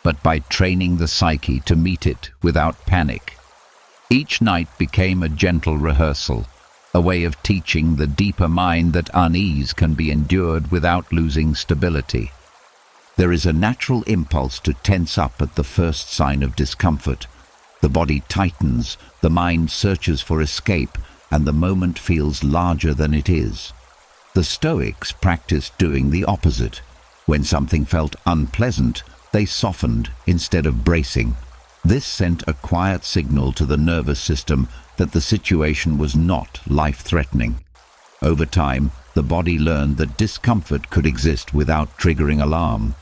but by training the psyche to meet it without panic. Each night became a gentle rehearsal, a way of teaching the deeper mind that unease can be endured without losing stability. There is a natural impulse to tense up at the first sign of discomfort. The body tightens, the mind searches for escape, and the moment feels larger than it is. The Stoics practiced doing the opposite. When something felt unpleasant, they softened instead of bracing. This sent a quiet signal to the nervous system that the situation was not life-threatening. Over time, the body learned that discomfort could exist without triggering alarm.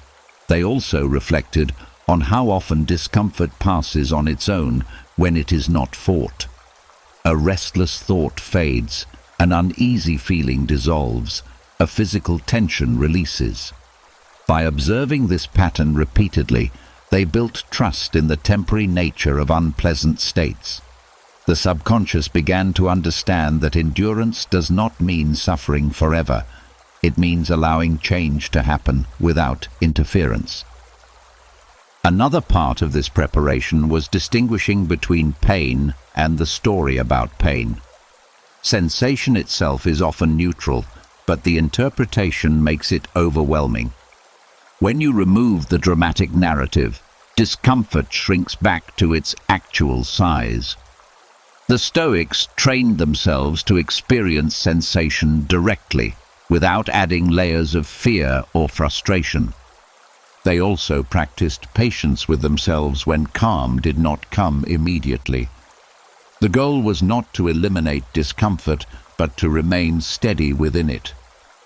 They also reflected on how often discomfort passes on its own when it is not fought. A restless thought fades, an uneasy feeling dissolves, a physical tension releases. By observing this pattern repeatedly, they built trust in the temporary nature of unpleasant states. The subconscious began to understand that endurance does not mean suffering forever. It means allowing change to happen without interference. Another part of this preparation was distinguishing between pain and the story about pain. Sensation itself is often neutral, but the interpretation makes it overwhelming. When you remove the dramatic narrative, discomfort shrinks back to its actual size. The Stoics trained themselves to experience sensation directly, without adding layers of fear or frustration. They also practiced patience with themselves when calm did not come immediately. The goal was not to eliminate discomfort, but to remain steady within it.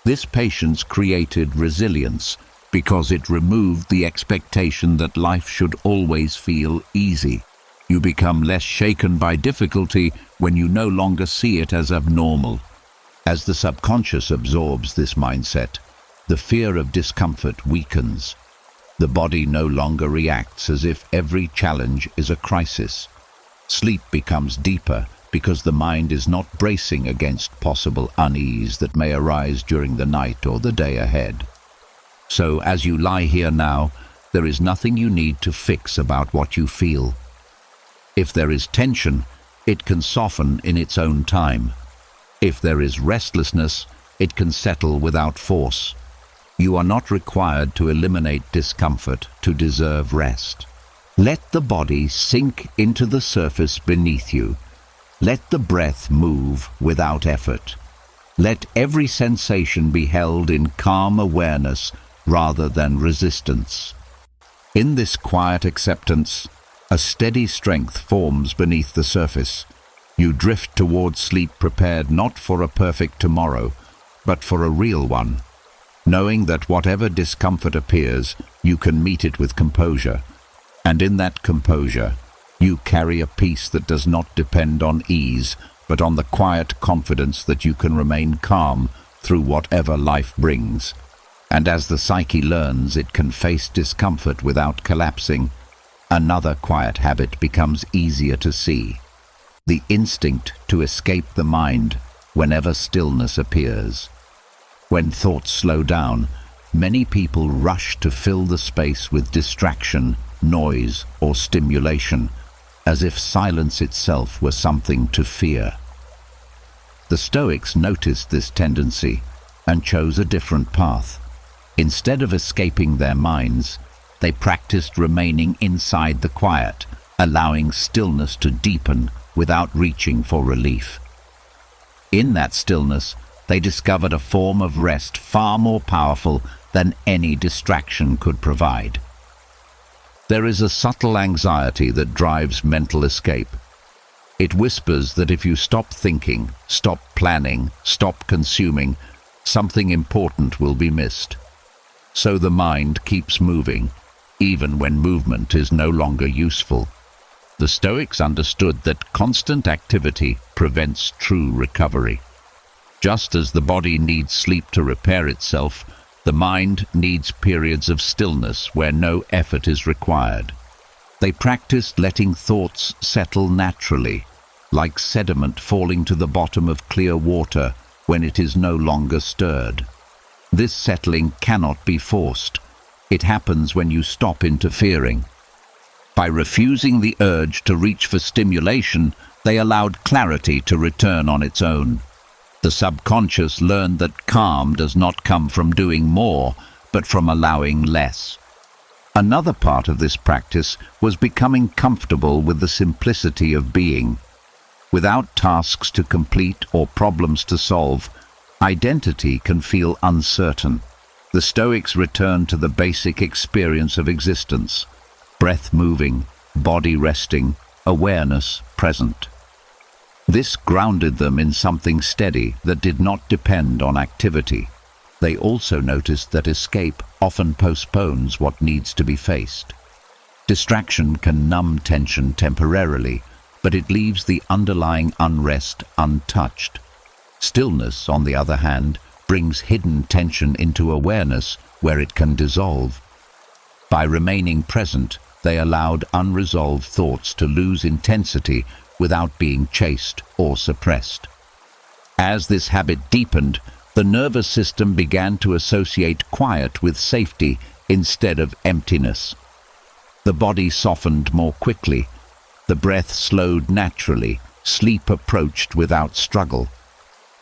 This patience created resilience, because it removed the expectation that life should always feel easy. You become less shaken by difficulty when you no longer see it as abnormal. As the subconscious absorbs this mindset, the fear of discomfort weakens. The body no longer reacts as if every challenge is a crisis. Sleep becomes deeper because the mind is not bracing against possible unease that may arise during the night or the day ahead. So, as you lie here now, there is nothing you need to fix about what you feel. If there is tension, it can soften in its own time. If there is restlessness, it can settle without force. You are not required to eliminate discomfort to deserve rest. Let the body sink into the surface beneath you. Let the breath move without effort. Let every sensation be held in calm awareness rather than resistance. In this quiet acceptance, a steady strength forms beneath the surface. You drift towards sleep prepared not for a perfect tomorrow, but for a real one. knowing that whatever discomfort appears, you can meet it with composure, and in that composure, you carry a peace that does not depend on ease, but on the quiet confidence that you can remain calm through whatever life brings. And as the psyche learns it can face discomfort without collapsing, another quiet habit becomes easier to see: the instinct to escape the mind whenever stillness appears. When thoughts slow down, many people rush to fill the space with distraction, noise, or stimulation, as if silence itself were something to fear. The Stoics noticed this tendency and chose a different path. Instead of escaping their minds, they practiced remaining inside the quiet, allowing stillness to deepen without reaching for relief. In that stillness, they discovered a form of rest far more powerful than any distraction could provide. There is a subtle anxiety that drives mental escape. It whispers that if you stop thinking, stop planning, stop consuming, something important will be missed. So the mind keeps moving, even when movement is no longer useful. The Stoics understood that constant activity prevents true recovery. Just as the body needs sleep to repair itself, the mind needs periods of stillness where no effort is required. They practiced letting thoughts settle naturally, like sediment falling to the bottom of clear water when it is no longer stirred. This settling cannot be forced. It happens when you stop interfering. By refusing the urge to reach for stimulation, they allowed clarity to return on its own. The subconscious learned that calm does not come from doing more, but from allowing less. Another part of this practice was becoming comfortable with the simplicity of being. Without tasks to complete or problems to solve, identity can feel uncertain. The Stoics returned to the basic experience of existence: breath moving, body resting, awareness present. This grounded them in something steady that did not depend on activity. They also noticed that escape often postpones what needs to be faced. Distraction can numb tension temporarily, but it leaves the underlying unrest untouched. Stillness, on the other hand, brings hidden tension into awareness where it can dissolve. By remaining present, they allowed unresolved thoughts to lose intensity without being chased or suppressed. As this habit deepened, the nervous system began to associate quiet with safety instead of emptiness. The body softened more quickly, the breath slowed naturally, sleep approached without struggle.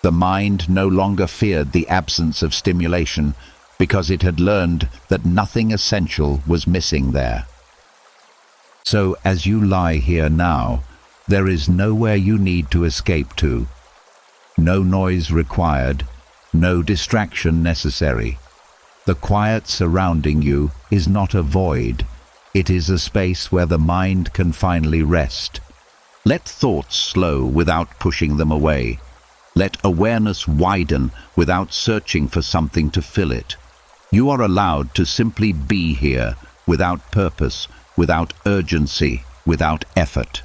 The mind no longer feared the absence of stimulation because it had learned that nothing essential was missing there. So as you lie here now, there is nowhere you need to escape to. No noise required, no distraction necessary. The quiet surrounding you is not a void. It is a space where the mind can finally rest. Let thoughts slow without pushing them away. Let awareness widen without searching for something to fill it. You are allowed to simply be here, without purpose, without urgency, without effort.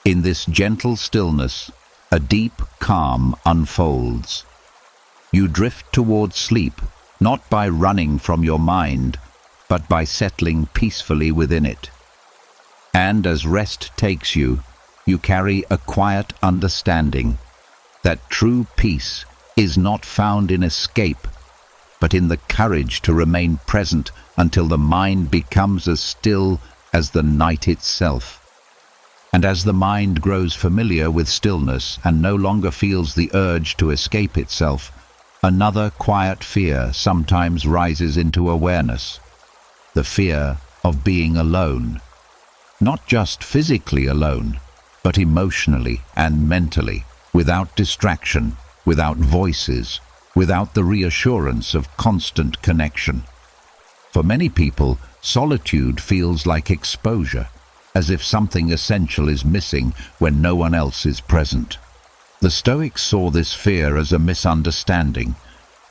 In this gentle stillness, a deep calm unfolds. You drift towards sleep, not by running from your mind, but by settling peacefully within it. And as rest takes you, you carry a quiet understanding that true peace is not found in escape, but in the courage to remain present until the mind becomes as still as the night itself. And as the mind grows familiar with stillness and no longer feels the urge to escape itself, another quiet fear sometimes rises into awareness: the fear of being alone. Not just physically alone, but emotionally and mentally, without distraction, without voices, without the reassurance of constant connection. For many people, solitude feels like exposure, as if something essential is missing when no one else is present. The Stoics saw this fear as a misunderstanding.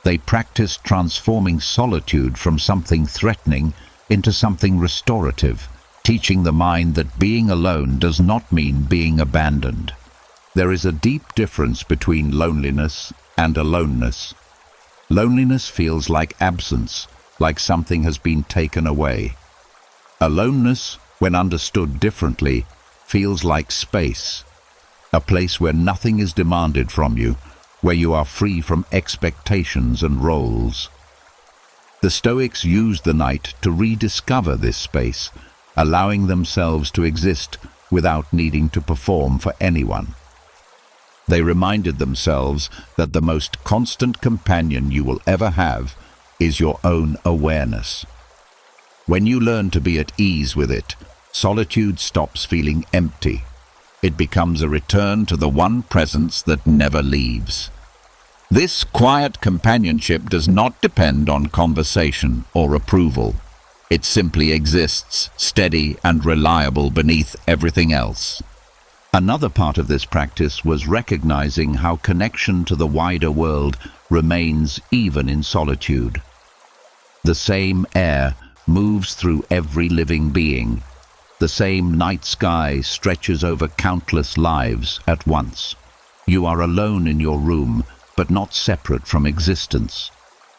They practice transforming solitude from something threatening into something restorative, teaching the mind that being alone does not mean being abandoned. There is a deep difference between loneliness and aloneness. Loneliness feels like absence, like something has been taken away. Aloneness, when understood differently, feels like space, a place where nothing is demanded from you, where you are free from expectations and roles. The Stoics used the night to rediscover this space, allowing themselves to exist without needing to perform for anyone. They reminded themselves that the most constant companion you will ever have is your own awareness. When you learn to be at ease with it, solitude stops feeling empty. It becomes a return to the one presence that never leaves. This quiet companionship does not depend on conversation or approval. It simply exists, steady and reliable beneath everything else. Another part of this practice was recognizing how connection to the wider world remains even in solitude. The same air moves through every living being. The same night sky stretches over countless lives at once. You are alone in your room, but not separate from existence.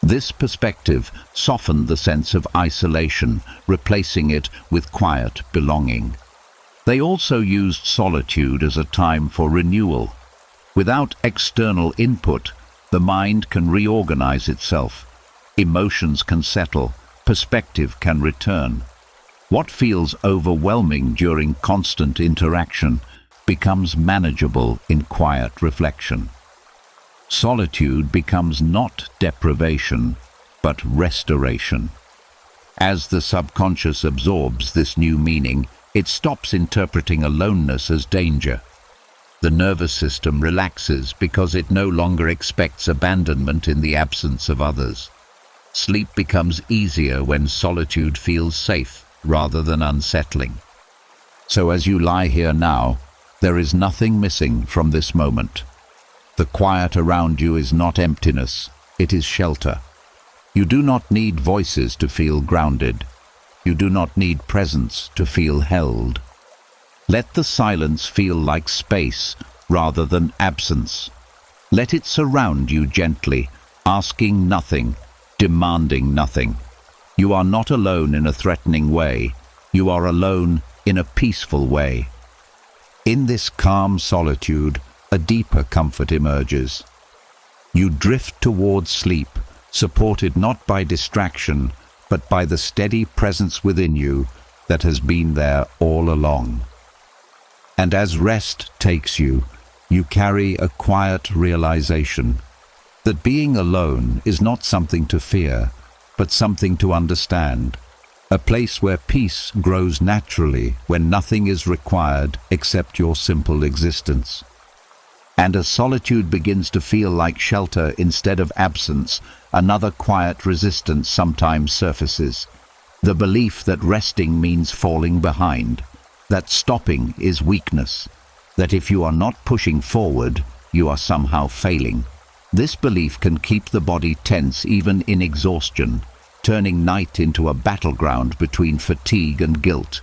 This perspective softened the sense of isolation, replacing it with quiet belonging. They also used solitude as a time for renewal. Without external input, the mind can reorganize itself. Emotions can settle, perspective can return. What feels overwhelming during constant interaction becomes manageable in quiet reflection. Solitude becomes not deprivation, but restoration. As the subconscious absorbs this new meaning, it stops interpreting aloneness as danger. The nervous system relaxes because it no longer expects abandonment in the absence of others. Sleep becomes easier when solitude feels safe rather than unsettling. So as you lie here now, there is nothing missing from this moment. The quiet around you is not emptiness, it is shelter. You do not need voices to feel grounded. You do not need presence to feel held. Let the silence feel like space rather than absence. Let it surround you gently, asking nothing, demanding nothing. You are not alone in a threatening way. You are alone in a peaceful way. In this calm solitude, a deeper comfort emerges. You drift towards sleep, supported not by distraction, but by the steady presence within you that has been there all along. And as rest takes you, you carry a quiet realization that being alone is not something to fear, but something to understand. A place where peace grows naturally when nothing is required except your simple existence. And as solitude begins to feel like shelter instead of absence, another quiet resistance sometimes surfaces. The belief that resting means falling behind, that stopping is weakness, that if you are not pushing forward, you are somehow failing. This belief can keep the body tense even in exhaustion, turning night into a battleground between fatigue and guilt.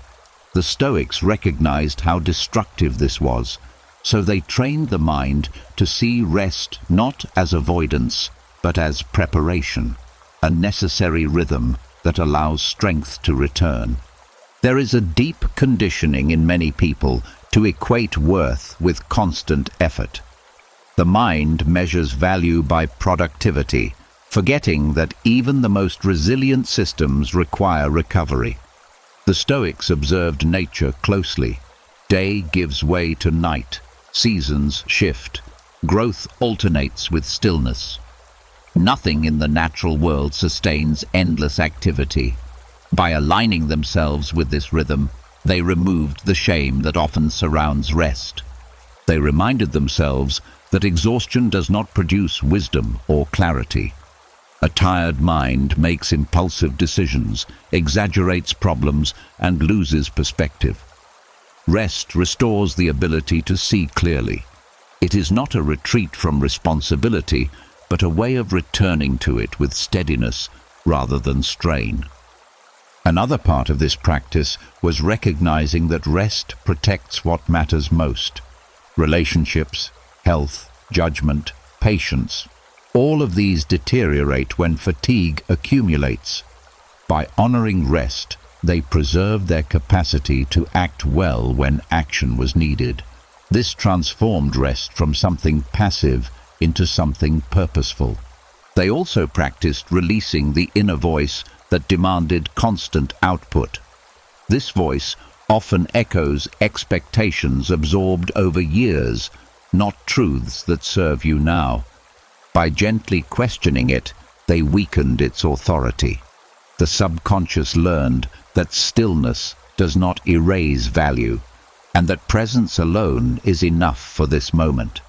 The Stoics recognized how destructive this was, so they trained the mind to see rest not as avoidance, but as preparation, a necessary rhythm that allows strength to return. There is a deep conditioning in many people to equate worth with constant effort. The mind measures value by productivity, forgetting that even the most resilient systems require recovery. The Stoics observed nature closely. Day gives way to night, seasons shift, growth alternates with stillness. Nothing in the natural world sustains endless activity. By aligning themselves with this rhythm, they removed the shame that often surrounds rest. They reminded themselves that exhaustion does not produce wisdom or clarity. A tired mind makes impulsive decisions, exaggerates problems, and loses perspective. Rest restores the ability to see clearly. It is not a retreat from responsibility, but a way of returning to it with steadiness rather than strain. Another part of this practice was recognizing that rest protects what matters most: relationships, health, judgment, patience. All of these deteriorate when fatigue accumulates. By honoring rest, they preserved their capacity to act well when action was needed. This transformed rest from something passive into something purposeful. They also practiced releasing the inner voice that demanded constant output. This voice often echoes expectations absorbed over years, not truths that serve you now. By gently questioning it, they weakened its authority. The subconscious learned that stillness does not erase value, and that presence alone is enough for this moment.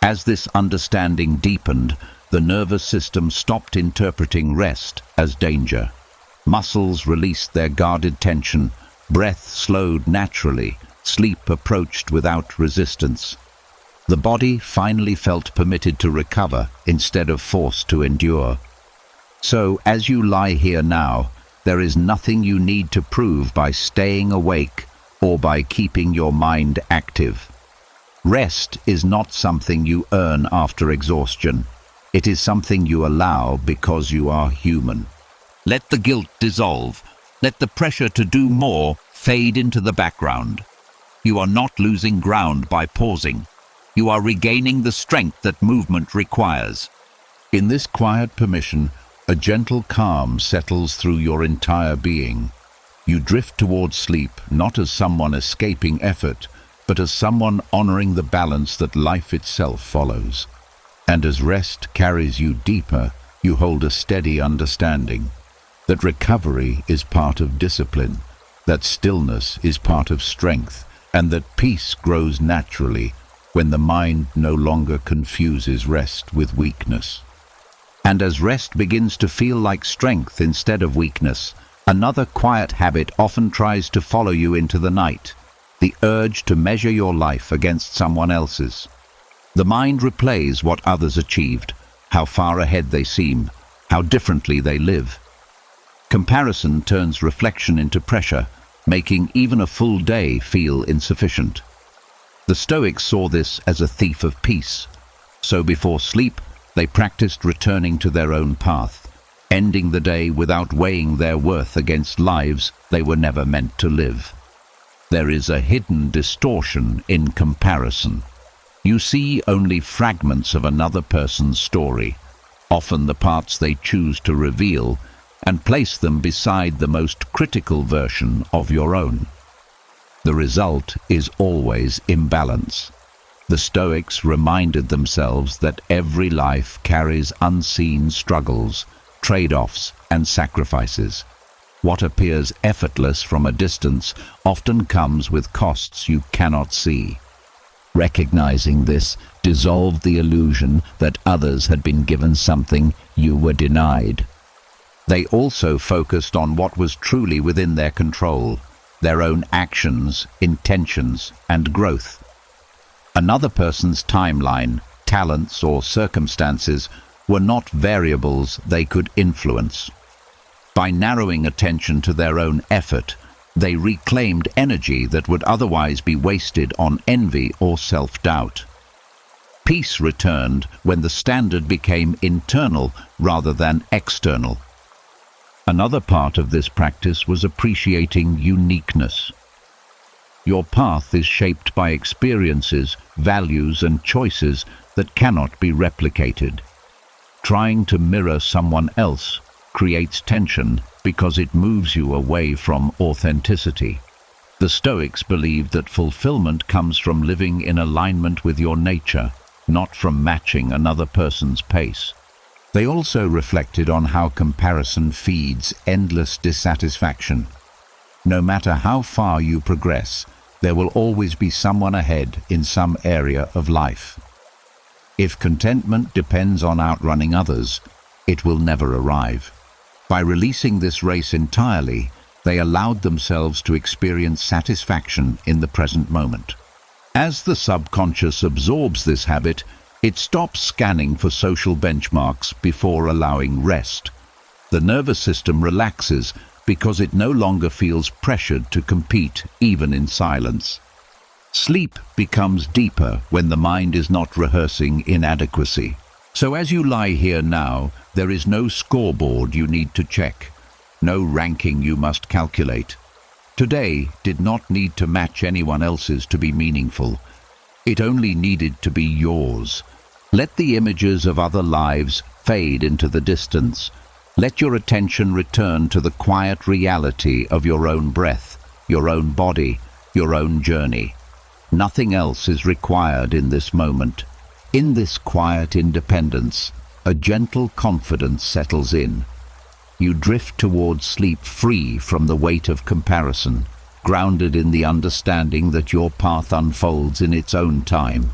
As this understanding deepened, the nervous system stopped interpreting rest as danger. Muscles released their guarded tension, breath slowed naturally, sleep approached without resistance. The body finally felt permitted to recover instead of forced to endure. So, as you lie here now, there is nothing you need to prove by staying awake or by keeping your mind active. Rest is not something you earn after exhaustion. It is something you allow because you are human. Let the guilt dissolve. Let the pressure to do more fade into the background. You are not losing ground by pausing. You are regaining the strength that movement requires. In this quiet permission, a gentle calm settles through your entire being. You drift towards sleep not as someone escaping effort, but as someone honoring the balance that life itself follows. And as rest carries you deeper, you hold a steady understanding that recovery is part of discipline, that stillness is part of strength, and that peace grows naturally when the mind no longer confuses rest with weakness. And as rest begins to feel like strength instead of weakness, another quiet habit often tries to follow you into the night: the urge to measure your life against someone else's. The mind replays what others achieved, how far ahead they seem, how differently they live. Comparison turns reflection into pressure, making even a full day feel insufficient. The Stoics saw this as a thief of peace. So before sleep, they practiced returning to their own path, ending the day without weighing their worth against lives they were never meant to live. There is a hidden distortion in comparison. You see only fragments of another person's story, often the parts they choose to reveal, and place them beside the most critical version of your own. The result is always imbalance. The Stoics reminded themselves that every life carries unseen struggles, trade-offs, and sacrifices. What appears effortless from a distance often comes with costs you cannot see. Recognizing this dissolved the illusion that others had been given something you were denied. They also focused on what was truly within their control: their own actions, intentions, and growth. Another person's timeline, talents, or circumstances were not variables they could influence. By narrowing attention to their own effort, they reclaimed energy that would otherwise be wasted on envy or self-doubt. Peace returned when the standard became internal rather than external. Another part of this practice was appreciating uniqueness. Your path is shaped by experiences, values, and choices that cannot be replicated. Trying to mirror someone else creates tension because it moves you away from authenticity. The Stoics believed that fulfillment comes from living in alignment with your nature, not from matching another person's pace. They also reflected on how comparison feeds endless dissatisfaction. No matter how far you progress, there will always be someone ahead in some area of life. If contentment depends on outrunning others, it will never arrive. By releasing this race entirely, they allowed themselves to experience satisfaction in the present moment. As the subconscious absorbs this habit, It stops scanning for social benchmarks before allowing rest. The nervous system relaxes because it no longer feels pressured to compete, even in silence. Sleep becomes deeper when the mind is not rehearsing inadequacy. So as you lie here now, there is no scoreboard you need to check, no ranking you must calculate. Today did not need to match anyone else's to be meaningful. It only needed to be yours. Let the images of other lives fade into the distance. Let your attention return to the quiet reality of your own breath, your own body, your own journey. Nothing else is required in this moment. In this quiet independence, a gentle confidence settles in. You drift towards sleep free from the weight of comparison, grounded in the understanding that your path unfolds in its own time.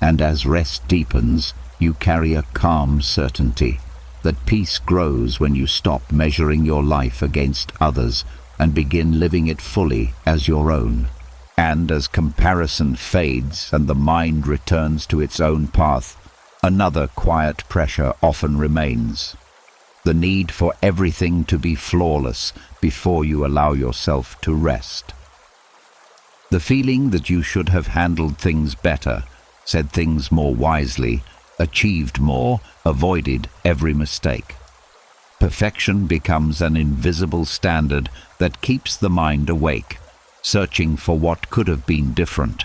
And as rest deepens, you carry a calm certainty that peace grows when you stop measuring your life against others and begin living it fully as your own. And as comparison fades and the mind returns to its own path, another quiet pressure often remains. The need for everything to be flawless before you allow yourself to rest. The feeling that you should have handled things better, said things more wisely, achieved more, avoided every mistake. Perfection becomes an invisible standard that keeps the mind awake, searching for what could have been different.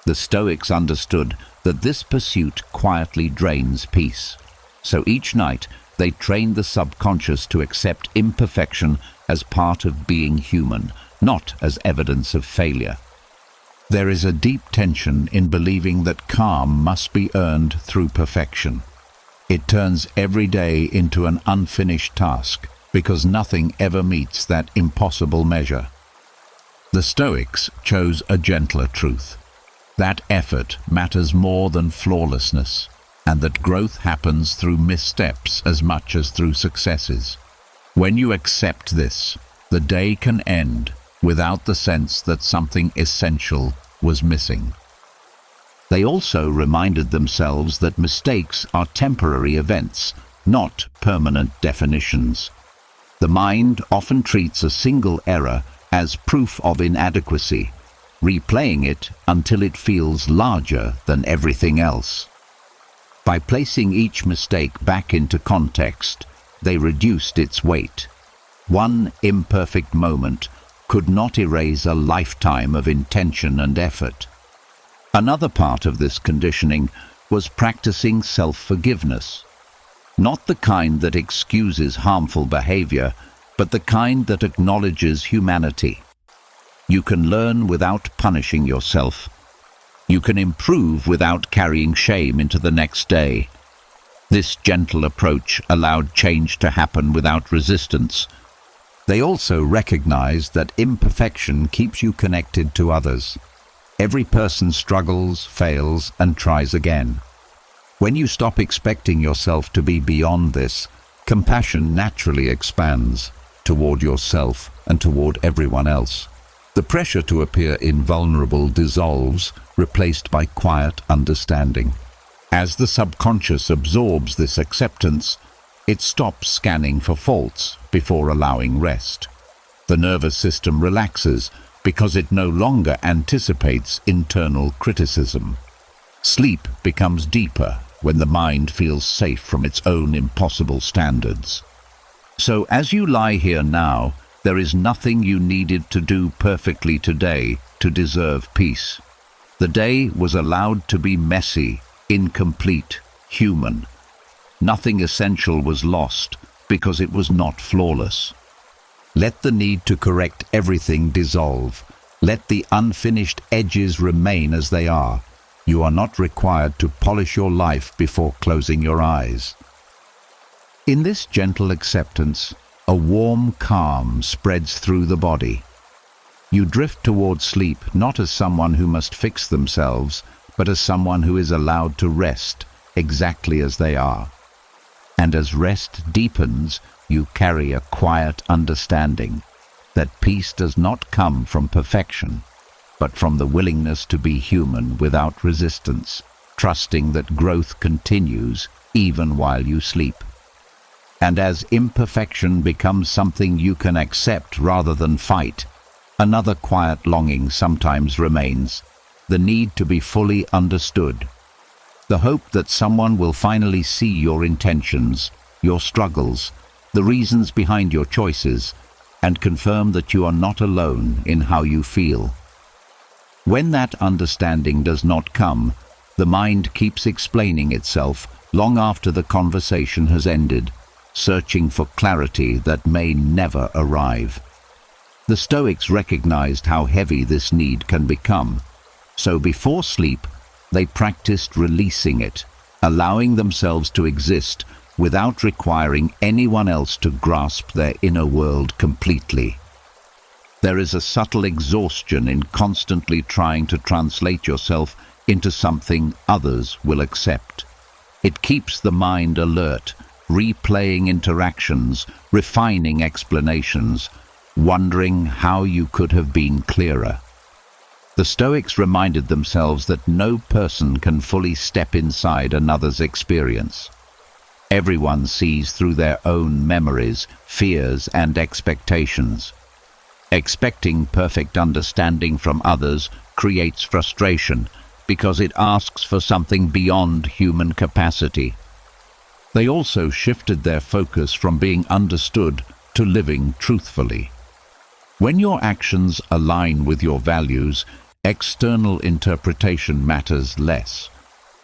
The Stoics understood that this pursuit quietly drains peace. So each night they trained the subconscious to accept imperfection as part of being human, not as evidence of failure. There is a deep tension in believing that calm must be earned through perfection. It turns every day into an unfinished task because nothing ever meets that impossible measure. The Stoics chose a gentler truth, that effort matters more than flawlessness, and that growth happens through missteps as much as through successes. When you accept this, the day can end without the sense that something essential was missing. They also reminded themselves that mistakes are temporary events, not permanent definitions. The mind often treats a single error as proof of inadequacy, replaying it until it feels larger than everything else. By placing each mistake back into context, they reduced its weight. One imperfect moment could not erase a lifetime of intention and effort. Another part of this conditioning was practicing self-forgiveness. Not the kind that excuses harmful behavior, but the kind that acknowledges humanity. You can learn without punishing yourself. You can improve without carrying shame into the next day. This gentle approach allowed change to happen without resistance. They also recognized that imperfection keeps you connected to others. Every person struggles, fails, and tries again. When you stop expecting yourself to be beyond this, compassion naturally expands toward yourself and toward everyone else. The pressure to appear invulnerable dissolves, replaced by quiet understanding. As the subconscious absorbs this acceptance, it stops scanning for faults before allowing rest. The nervous system relaxes because it no longer anticipates internal criticism. Sleep becomes deeper when the mind feels safe from its own impossible standards. So as you lie here now, there is nothing you needed to do perfectly today to deserve peace. The day was allowed to be messy, incomplete, human. Nothing essential was lost because it was not flawless. Let the need to correct everything dissolve. Let the unfinished edges remain as they are. You are not required to polish your life before closing your eyes. In this gentle acceptance, a warm calm spreads through the body. You drift towards sleep not as someone who must fix themselves, but as someone who is allowed to rest exactly as they are. And as rest deepens, you carry a quiet understanding that peace does not come from perfection, but from the willingness to be human without resistance. trusting that growth continues even while you sleep. And as imperfection becomes something you can accept rather than fight, another quiet longing sometimes remains, the need to be fully understood. The hope that someone will finally see your intentions, your struggles, the reasons behind your choices, and confirm that you are not alone in how you feel. When that understanding does not come, the mind keeps explaining itself long after the conversation has ended, searching for clarity that may never arrive. The Stoics recognized how heavy this need can become, so before sleep, they practiced releasing it, allowing themselves to exist without requiring anyone else to grasp their inner world completely. There is a subtle exhaustion in constantly trying to translate yourself into something others will accept. It keeps the mind alert, replaying interactions, refining explanations, wondering how you could have been clearer. The Stoics reminded themselves that no person can fully step inside another's experience. Everyone sees through their own memories, fears, and expectations. Expecting perfect understanding from others creates frustration because it asks for something beyond human capacity. They also shifted their focus from being understood to living truthfully. When your actions align with your values, external interpretation matters less.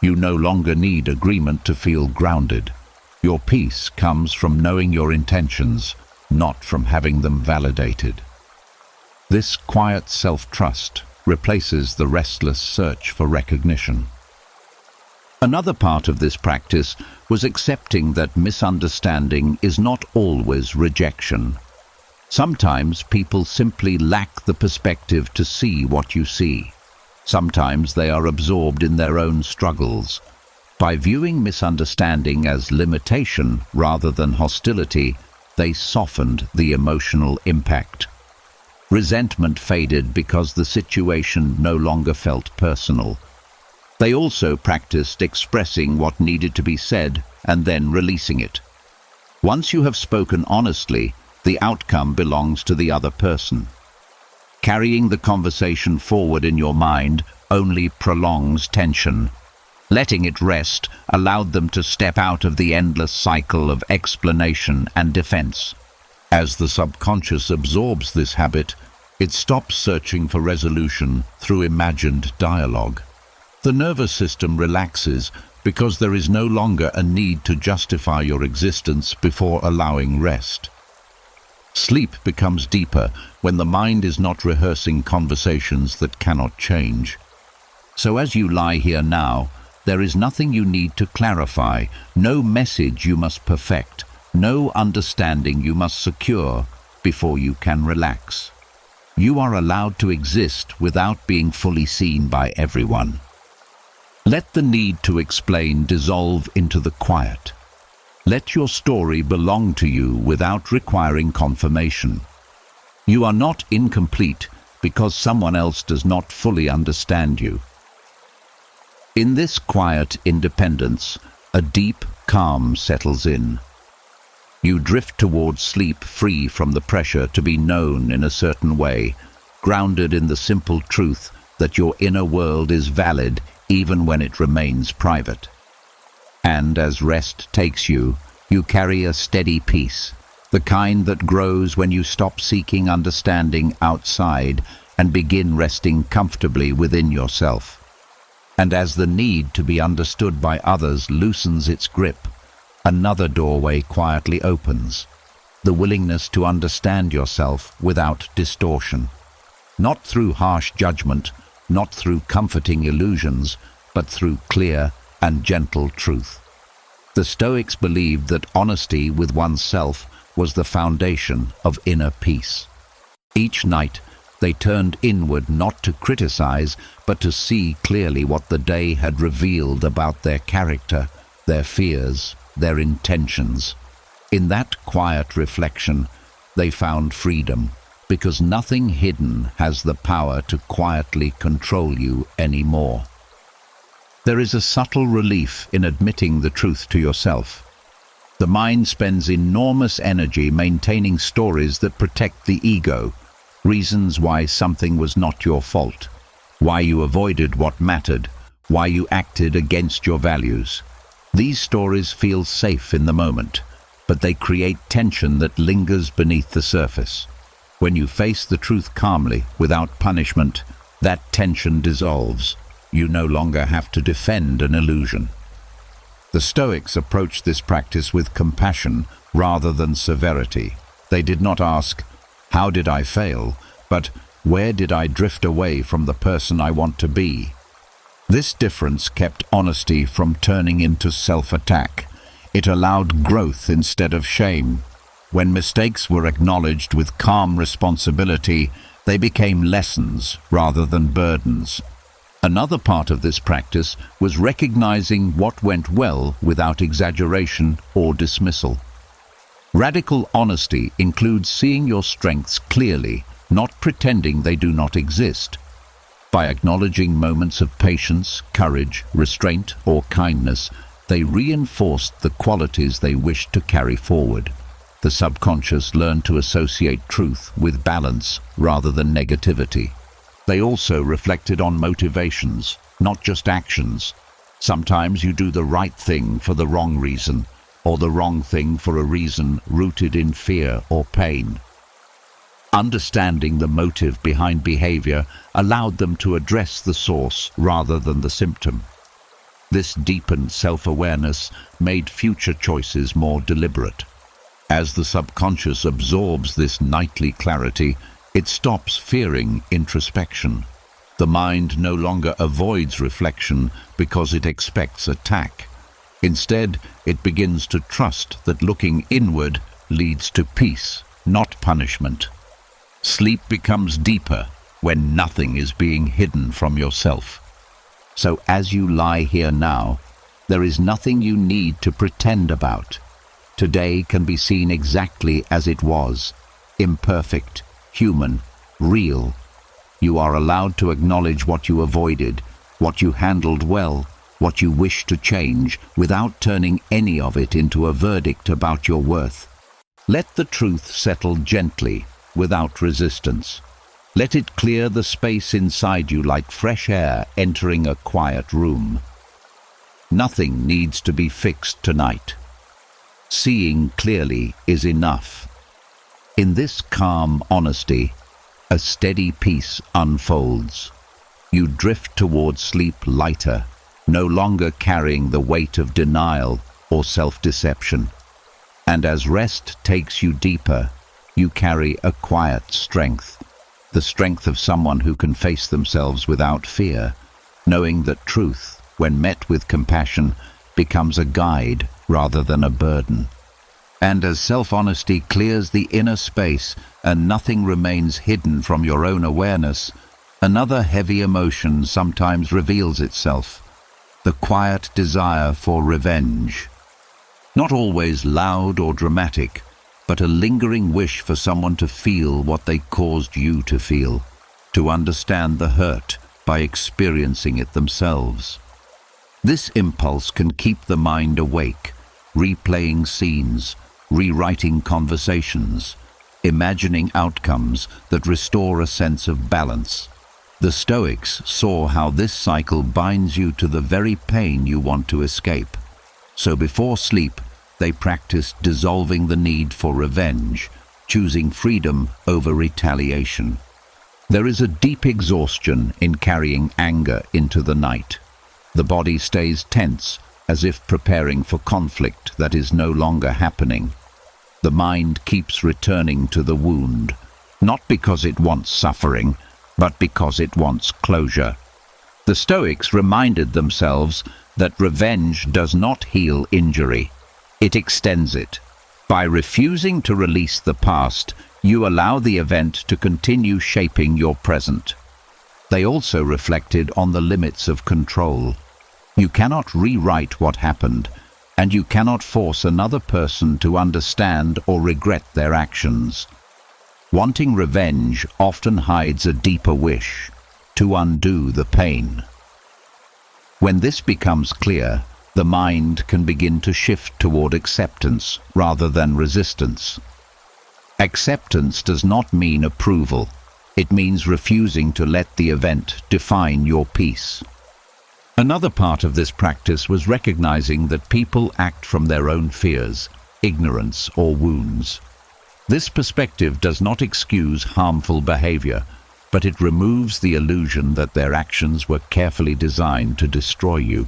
You no longer need agreement to feel grounded. Your peace comes from knowing your intentions, not from having them validated. This quiet self-trust replaces the restless search for recognition. Another part of this practice was accepting that misunderstanding is not always rejection. Sometimes people simply lack the perspective to see what you see. Sometimes they are absorbed in their own struggles. By viewing misunderstanding as limitation rather than hostility, they softened the emotional impact. Resentment faded because the situation no longer felt personal. They also practiced expressing what needed to be said and then releasing it. Once you have spoken honestly, the outcome belongs to the other person. Carrying the conversation forward in your mind only prolongs tension. Letting it rest allowed them to step out of the endless cycle of explanation and defense. As the subconscious absorbs this habit, it stops searching for resolution through imagined dialogue. The nervous system relaxes because there is no longer a need to justify your existence before allowing rest. Sleep becomes deeper when the mind is not rehearsing conversations that cannot change. So as you lie here now, there is nothing you need to clarify, no message you must perfect, no understanding you must secure before you can relax. You are allowed to exist without being fully seen by everyone. Let the need to explain dissolve into the quiet. Let your story belong to you without requiring confirmation. You are not incomplete because someone else does not fully understand you. In this quiet independence, a deep calm settles in. You drift towards sleep free from the pressure to be known in a certain way, grounded in the simple truth that your inner world is valid even when it remains private. And as rest takes you, you carry a steady peace, the kind that grows when you stop seeking understanding outside and begin resting comfortably within yourself. And as the need to be understood by others loosens its grip, another doorway quietly opens, the willingness to understand yourself without distortion. Not through harsh judgment, not through comforting illusions, but through clear and gentle truth. The Stoics believed that honesty with oneself was the foundation of inner peace. Each night, they turned inward not to criticize, but to see clearly what the day had revealed about their character, their fears, their intentions. In that quiet reflection, they found freedom, because nothing hidden has the power to quietly control you anymore. There is a subtle relief in admitting the truth to yourself. The mind spends enormous energy maintaining stories that protect the ego, reasons why something was not your fault, why you avoided what mattered, why you acted against your values. These stories feel safe in the moment, but they create tension that lingers beneath the surface. When you face the truth calmly, without punishment, that tension dissolves. You no longer have to defend an illusion. The Stoics approached this practice with compassion rather than severity. They did not ask, "How did I fail?" but "Where did I drift away from the person I want to be?" This difference kept honesty from turning into self-attack. It allowed growth instead of shame. When mistakes were acknowledged with calm responsibility, they became lessons rather than burdens. Another part of this practice was recognizing what went well without exaggeration or dismissal. Radical honesty includes seeing your strengths clearly, not pretending they do not exist. By acknowledging moments of patience, courage, restraint, or kindness, they reinforced the qualities they wished to carry forward. The subconscious learned to associate truth with balance rather than negativity. They also reflected on motivations, not just actions. Sometimes you do the right thing for the wrong reason, or the wrong thing for a reason rooted in fear or pain. Understanding the motive behind behavior allowed them to address the source rather than the symptom. This deepened self-awareness made future choices more deliberate. As the subconscious absorbs this nightly clarity, it stops fearing introspection. The mind no longer avoids reflection because it expects attack. Instead, it begins to trust that looking inward leads to peace, not punishment. Sleep becomes deeper when nothing is being hidden from yourself. So as you lie here now, there is nothing you need to pretend about. Today can be seen exactly as it was, imperfect, human, real. You are allowed to acknowledge what you avoided, what you handled well, what you wish to change, without turning any of it into a verdict about your worth. Let the truth settle gently, without resistance. Let it clear the space inside you like fresh air entering a quiet room. Nothing needs to be fixed tonight. Seeing clearly is enough. In this calm honesty, a steady peace unfolds. You drift towards sleep lighter, no longer carrying the weight of denial or self-deception. And as rest takes you deeper, you carry a quiet strength, the strength of someone who can face themselves without fear, knowing that truth, when met with compassion, becomes a guide rather than a burden. And as self-honesty clears the inner space and nothing remains hidden from your own awareness, another heavy emotion sometimes reveals itself, the quiet desire for revenge. Not always loud or dramatic, but a lingering wish for someone to feel what they caused you to feel, to understand the hurt by experiencing it themselves. This impulse can keep the mind awake, replaying scenes, rewriting conversations, imagining outcomes that restore a sense of balance. The Stoics saw how this cycle binds you to the very pain you want to escape. So before sleep, they practiced dissolving the need for revenge, choosing freedom over retaliation. There is a deep exhaustion in carrying anger into the night. The body stays tense, as if preparing for conflict that is no longer happening. The mind keeps returning to the wound, not because it wants suffering, but because it wants closure. The Stoics reminded themselves that revenge does not heal injury. It extends it. By refusing to release the past, you allow the event to continue shaping your present. They also reflected on the limits of control. You cannot rewrite what happened, and you cannot force another person to understand or regret their actions. Wanting revenge often hides a deeper wish, to undo the pain. When this becomes clear, the mind can begin to shift toward acceptance rather than resistance. Acceptance does not mean approval. It means refusing to let the event define your peace. Another part of this practice was recognizing that people act from their own fears, ignorance, or wounds. This perspective does not excuse harmful behavior, but it removes the illusion that their actions were carefully designed to destroy you.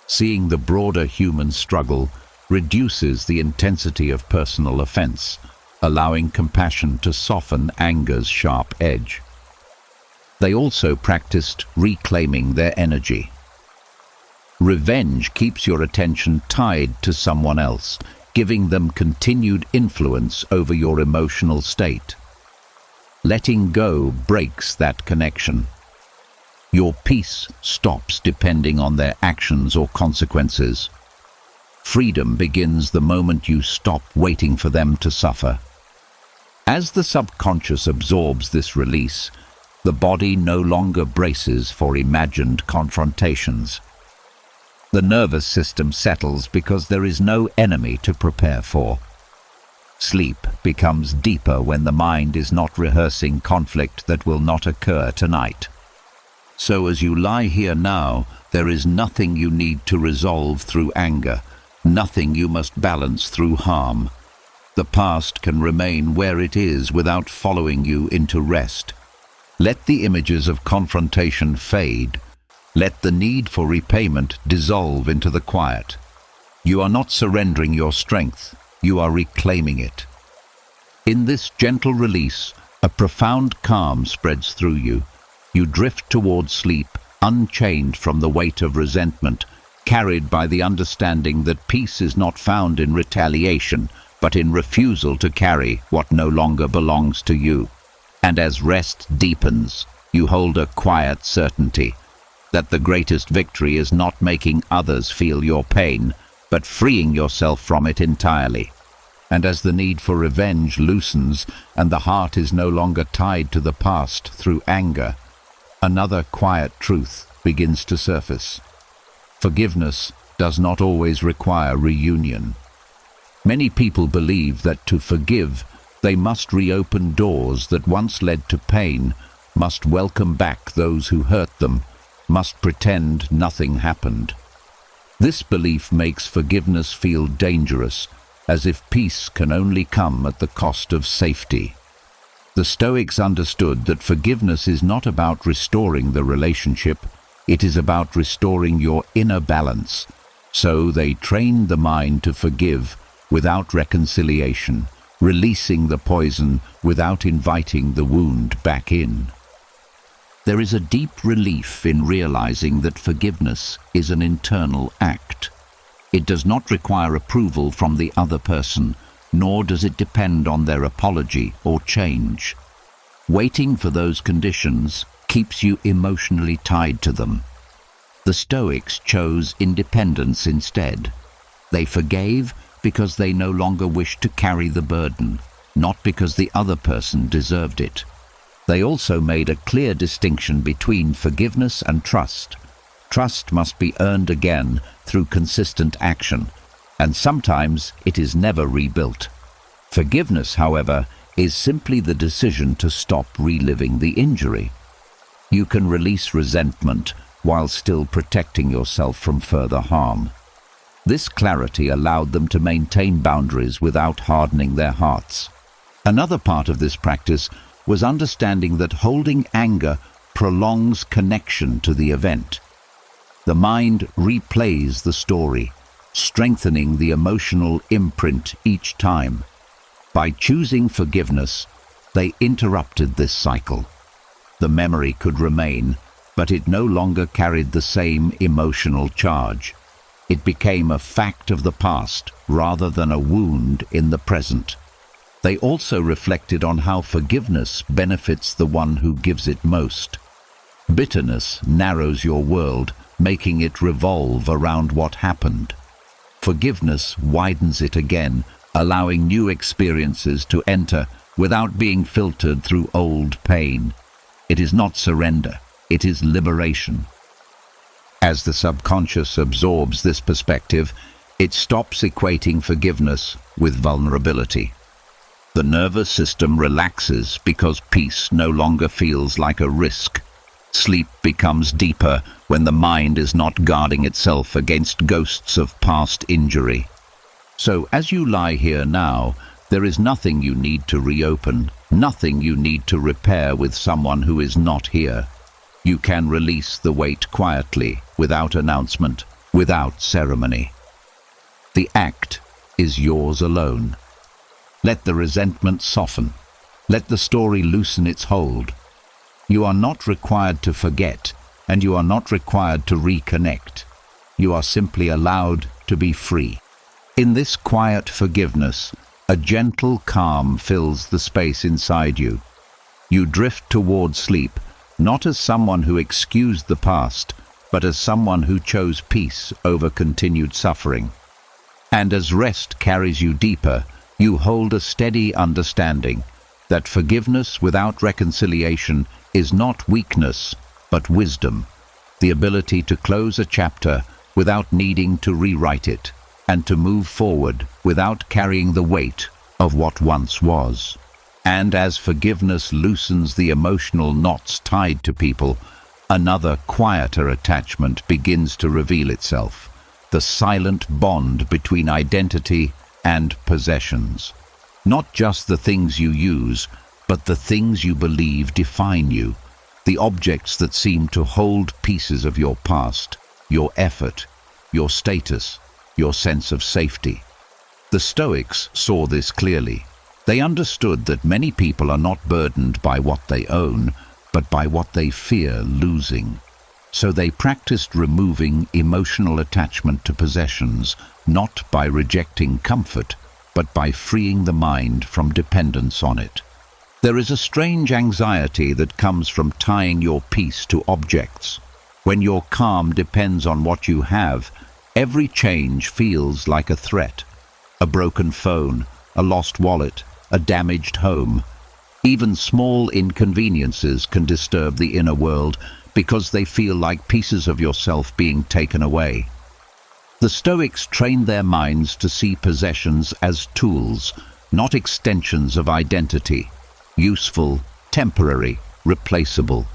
Seeing the broader human struggle reduces the intensity of personal offense, allowing compassion to soften anger's sharp edge. They also practiced reclaiming their energy. Revenge keeps your attention tied to someone else, giving them continued influence over your emotional state. Letting go breaks that connection. Your peace stops depending on their actions or consequences. Freedom begins the moment you stop waiting for them to suffer. As the subconscious absorbs this release, the body no longer braces for imagined confrontations. The nervous system settles because there is no enemy to prepare for. Sleep becomes deeper when the mind is not rehearsing conflict that will not occur tonight. So as you lie here now, there is nothing you need to resolve through anger, nothing you must balance through harm. The past can remain where it is without following you into rest. Let the images of confrontation fade. Let the need for repayment dissolve into the quiet. You are not surrendering your strength, you are reclaiming it. In this gentle release, a profound calm spreads through you. You drift toward sleep, unchained from the weight of resentment, carried by the understanding that peace is not found in retaliation, but in refusal to carry what no longer belongs to you. And as rest deepens, you hold a quiet certainty that the greatest victory is not making others feel your pain, but freeing yourself from it entirely. And as the need for revenge loosens and the heart is no longer tied to the past through anger, another quiet truth begins to surface. Forgiveness does not always require reunion. Many people believe that to forgive, they must reopen doors that once led to pain, must welcome back those who hurt them, must pretend nothing happened. This belief makes forgiveness feel dangerous, as if peace can only come at the cost of safety. The Stoics understood that forgiveness is not about restoring the relationship, it is about restoring your inner balance. So they trained the mind to forgive without reconciliation, releasing the poison without inviting the wound back in. There is a deep relief in realizing that forgiveness is an internal act. It does not require approval from the other person, nor does it depend on their apology or change. Waiting for those conditions keeps you emotionally tied to them. The Stoics chose independence instead. They forgave because they no longer wished to carry the burden, not because the other person deserved it. They also made a clear distinction between forgiveness and trust. Trust must be earned again through consistent action, and sometimes it is never rebuilt. Forgiveness, however, is simply the decision to stop reliving the injury. You can release resentment while still protecting yourself from further harm. This clarity allowed them to maintain boundaries without hardening their hearts. Another part of this practice was understanding that holding anger prolongs connection to the event. The mind replays the story, strengthening the emotional imprint each time. By choosing forgiveness, they interrupted this cycle. The memory could remain, but it no longer carried the same emotional charge. It became a fact of the past rather than a wound in the present. They also reflected on how forgiveness benefits the one who gives it most. Bitterness narrows your world, making it revolve around what happened. Forgiveness widens it again, allowing new experiences to enter without being filtered through old pain. It is not surrender, it is liberation. As the subconscious absorbs this perspective, it stops equating forgiveness with vulnerability. The nervous system relaxes because peace no longer feels like a risk. Sleep becomes deeper when the mind is not guarding itself against ghosts of past injury. So, as you lie here now, there is nothing you need to reopen, nothing you need to repair with someone who is not here. You can release the weight quietly, without announcement, without ceremony. The act is yours alone. Let the resentment soften. Let the story loosen its hold. You are not required to forget, and you are not required to reconnect. You are simply allowed to be free. In this quiet forgiveness, a gentle calm fills the space inside you. You drift toward sleep, not as someone who excused the past, but as someone who chose peace over continued suffering. And as rest carries you deeper, you hold a steady understanding that forgiveness without reconciliation is not weakness, but wisdom, the ability to close a chapter without needing to rewrite it, and to move forward without carrying the weight of what once was. And as forgiveness loosens the emotional knots tied to people, another quieter attachment begins to reveal itself, the silent bond between identity and possessions. Not just the things you use, but the things you believe define you, the objects that seem to hold pieces of your past, your effort, your status, your sense of safety. The Stoics saw this clearly. They understood that many people are not burdened by what they own, but by what they fear losing. So they practiced removing emotional attachment to possessions, not by rejecting comfort, but by freeing the mind from dependence on it. There is a strange anxiety that comes from tying your peace to objects. When your calm depends on what you have, every change feels like a threat. A broken phone, a lost wallet, a damaged home. Even small inconveniences can disturb the inner world because they feel like pieces of yourself being taken away. The Stoics trained their minds to see possessions as tools, not extensions of identity, useful, temporary, replaceable.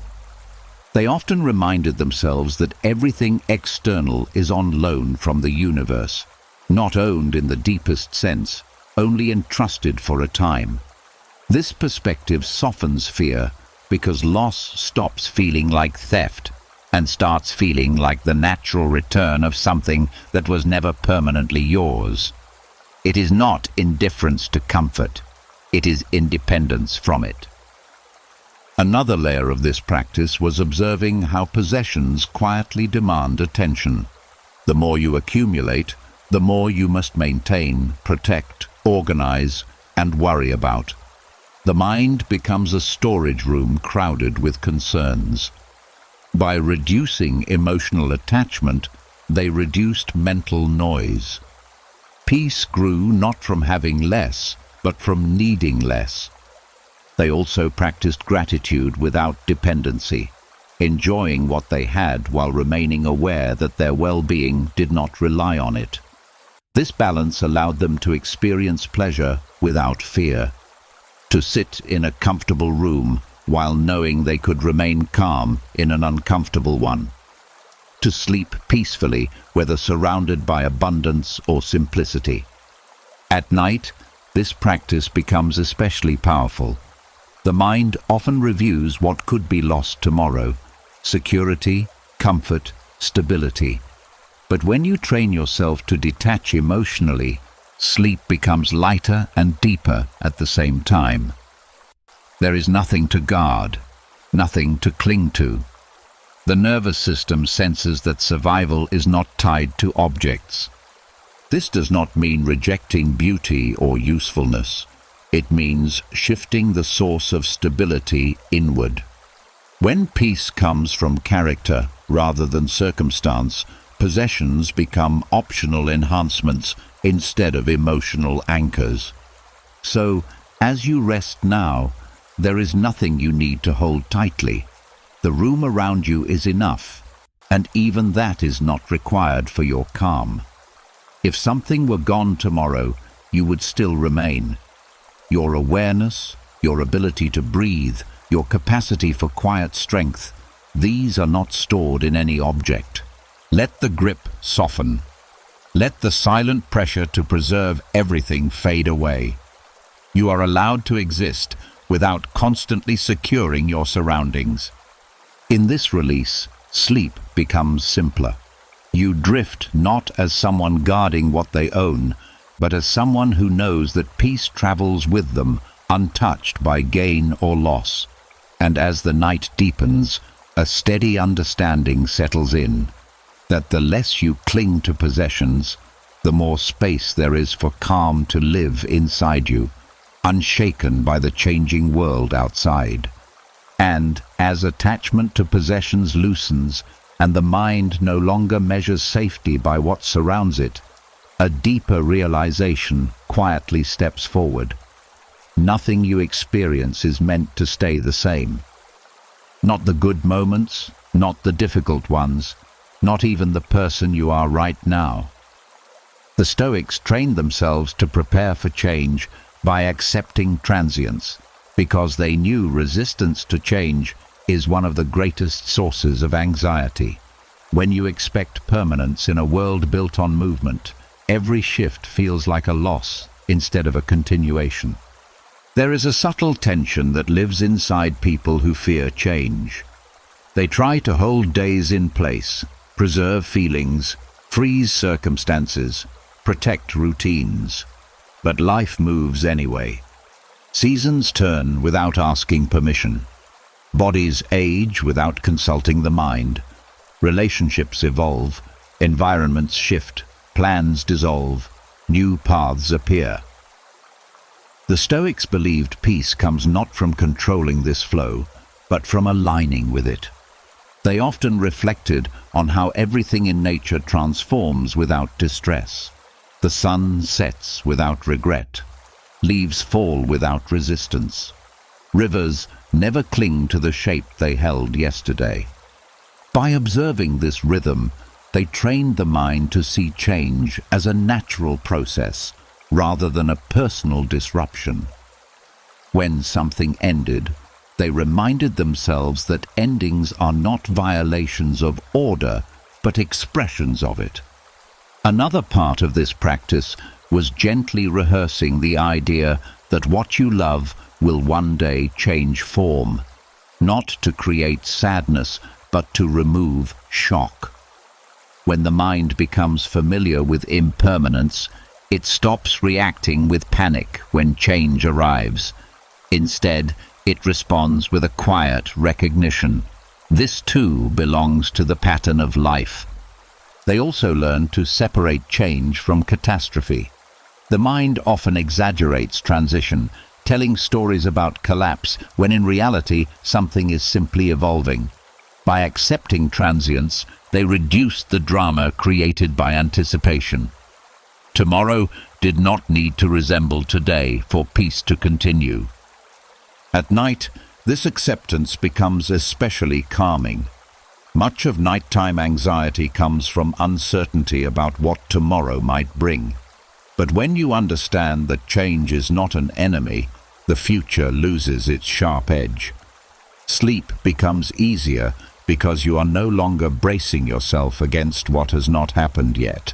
They often reminded themselves that everything external is on loan from the universe, not owned in the deepest sense, only entrusted for a time. This perspective softens fear because loss stops feeling like theft and starts feeling like the natural return of something that was never permanently yours. It is not indifference to comfort, it is independence from it. Another layer of this practice was observing how possessions quietly demand attention. The more you accumulate, the more you must maintain, protect, organize, and worry about. The mind becomes a storage room crowded with concerns. By reducing emotional attachment, they reduced mental noise. Peace grew not from having less, but from needing less. They also practiced gratitude without dependency, enjoying what they had while remaining aware that their well-being did not rely on it. This balance allowed them to experience pleasure without fear, to sit in a comfortable room while knowing they could remain calm in an uncomfortable one, to sleep peacefully whether surrounded by abundance or simplicity. At night, this practice becomes especially powerful. The mind often reviews what could be lost tomorrow: security, comfort, stability. But when you train yourself to detach emotionally, sleep becomes lighter and deeper at the same time. There is nothing to guard, nothing to cling to. The nervous system senses that survival is not tied to objects. This does not mean rejecting beauty or usefulness. It means shifting the source of stability inward. When peace comes from character rather than circumstance, possessions become optional enhancements instead of emotional anchors. So, as you rest now, there is nothing you need to hold tightly. The room around you is enough. and even that is not required for your calm. If something were gone tomorrow, you would still remain. Your awareness, your ability to breathe, your capacity for quiet strength, these are not stored in any object. Let the grip soften. Let the silent pressure to preserve everything fade away. You are allowed to exist without constantly securing your surroundings. In this release, sleep becomes simpler. You drift not as someone guarding what they own, but as someone who knows that peace travels with them, untouched by gain or loss. And as the night deepens, a steady understanding settles in, that the less you cling to possessions, the more space there is for calm to live inside you, unshaken by the changing world outside. And as attachment to possessions loosens, and the mind no longer measures safety by what surrounds it, a deeper realization quietly steps forward. Nothing you experience is meant to stay the same. Not the good moments, not the difficult ones, not even the person you are right now. The Stoics trained themselves to prepare for change by accepting transience, because they knew resistance to change is one of the greatest sources of anxiety. When you expect permanence in a world built on movement, every shift feels like a loss instead of a continuation. There is a subtle tension that lives inside people who fear change. They try to hold days in place, preserve feelings, freeze circumstances, protect routines. But life moves anyway. Seasons turn without asking permission. Bodies age without consulting the mind. Relationships evolve, environments shift, plans dissolve, new paths appear. The Stoics believed peace comes not from controlling this flow, but from aligning with it. They often reflected on how everything in nature transforms without distress. The sun sets without regret. Leaves fall without resistance. Rivers never cling to the shape they held yesterday. By observing this rhythm, they trained the mind to see change as a natural process rather than a personal disruption. When something ended, they reminded themselves that endings are not violations of order, but expressions of it. Another part of this practice was gently rehearsing the idea that what you love will one day change form, not to create sadness, but to remove shock. When the mind becomes familiar with impermanence, it stops reacting with panic when change arrives. Instead, it responds with a quiet recognition. This too belongs to the pattern of life. They also learn to separate change from catastrophe. The mind often exaggerates transition, telling stories about collapse when in reality something is simply evolving. By accepting transience, they reduce the drama created by anticipation. Tomorrow did not need to resemble today for peace to continue. At night, this acceptance becomes especially calming. Much of nighttime anxiety comes from uncertainty about what tomorrow might bring. But when you understand that change is not an enemy, the future loses its sharp edge. Sleep becomes easier because you are no longer bracing yourself against what has not happened yet.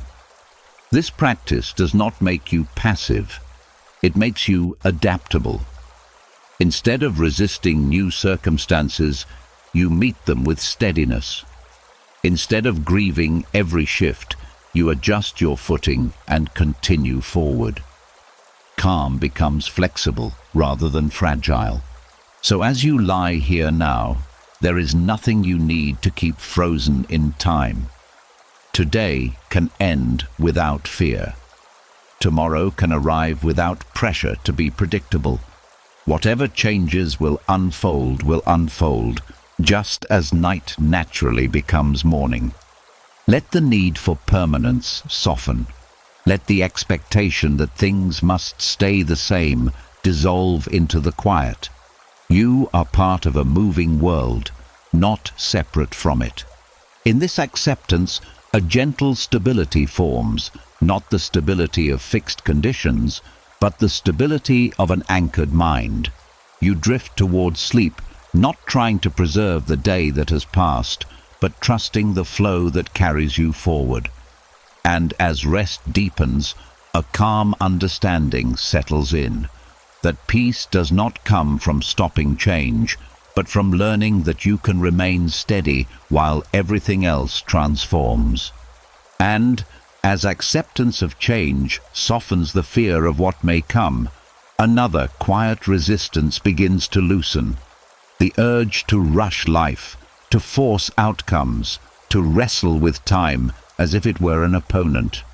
This practice does not make you passive. It makes you adaptable. Instead of resisting new circumstances, you meet them with steadiness. Instead of grieving every shift, you adjust your footing and continue forward. Calm becomes flexible rather than fragile. So as you lie here now, there is nothing you need to keep frozen in time. Today can end without fear. Tomorrow can arrive without pressure to be predictable. Whatever changes will unfold, just as night naturally becomes morning. Let the need for permanence soften. Let the expectation that things must stay the same dissolve into the quiet. You are part of a moving world, not separate from it. In this acceptance, a gentle stability forms, not the stability of fixed conditions, but the stability of an anchored mind. You drift towards sleep, not trying to preserve the day that has passed, but trusting the flow that carries you forward. And as rest deepens, a calm understanding settles in, that peace does not come from stopping change, but from learning that you can remain steady while everything else transforms. And as acceptance of change softens the fear of what may come, another quiet resistance begins to loosen. The urge to rush life, to force outcomes, to wrestle with time as if it were an opponent.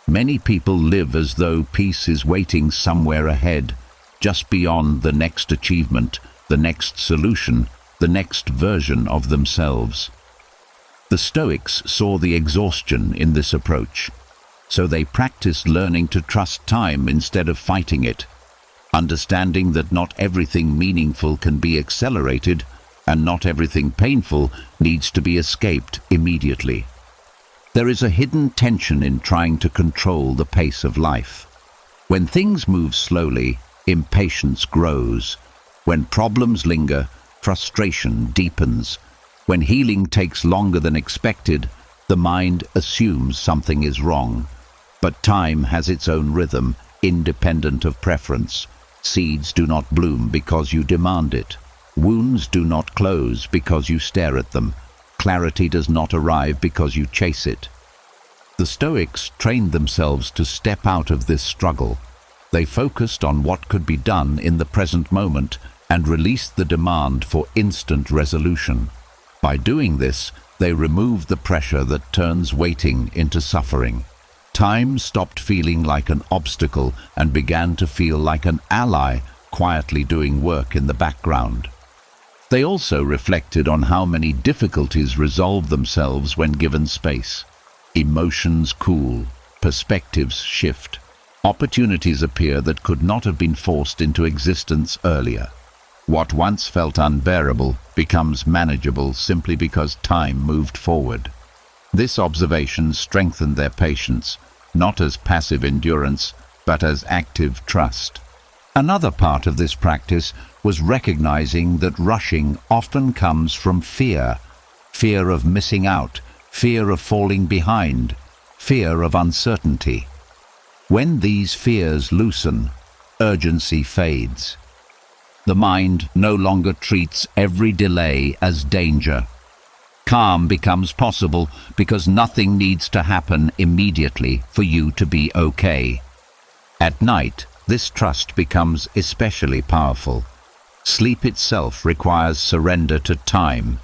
Many people live as though peace is waiting somewhere ahead, just beyond the next achievement, the next solution, the next version of themselves. The Stoics saw the exhaustion in this approach, so they practiced learning to trust time instead of fighting it, understanding that not everything meaningful can be accelerated, and not everything painful needs to be escaped immediately. There is a hidden tension in trying to control the pace of life. When things move slowly, impatience grows. When problems linger, frustration deepens. When healing takes longer than expected, the mind assumes something is wrong. But time has its own rhythm, independent of preference. Seeds do not bloom because you demand it. Wounds do not close because you stare at them. Clarity does not arrive because you chase it. The Stoics trained themselves to step out of this struggle. They focused on what could be done in the present moment and released the demand for instant resolution. By doing this, they removed the pressure that turns waiting into suffering. Time stopped feeling like an obstacle and began to feel like an ally, quietly doing work in the background. They also reflected on how many difficulties resolve themselves when given space. Emotions cool, perspectives shift, opportunities appear that could not have been forced into existence earlier. What once felt unbearable becomes manageable simply because time moved forward. This observation strengthened their patience, not as passive endurance, but as active trust. Another part of this practice was recognizing that rushing often comes from fear. Fear of missing out, fear of falling behind, fear of uncertainty. When these fears loosen, urgency fades. The mind no longer treats every delay as danger. Calm becomes possible because nothing needs to happen immediately for you to be okay. At night, this trust becomes especially powerful. Sleep itself requires surrender to time.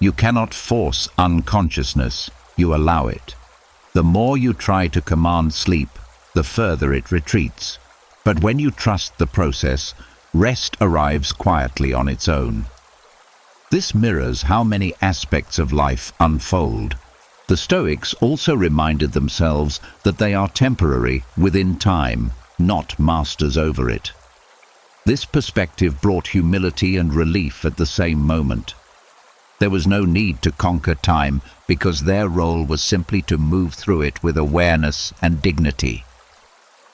You cannot force unconsciousness, you allow it. The more you try to command sleep, the further it retreats. But when you trust the process, rest arrives quietly on its own. This mirrors how many aspects of life unfold. The Stoics also reminded themselves that they are temporary within time, not masters over it. This perspective brought humility and relief at the same moment. There was no need to conquer time because their role was simply to move through it with awareness and dignity.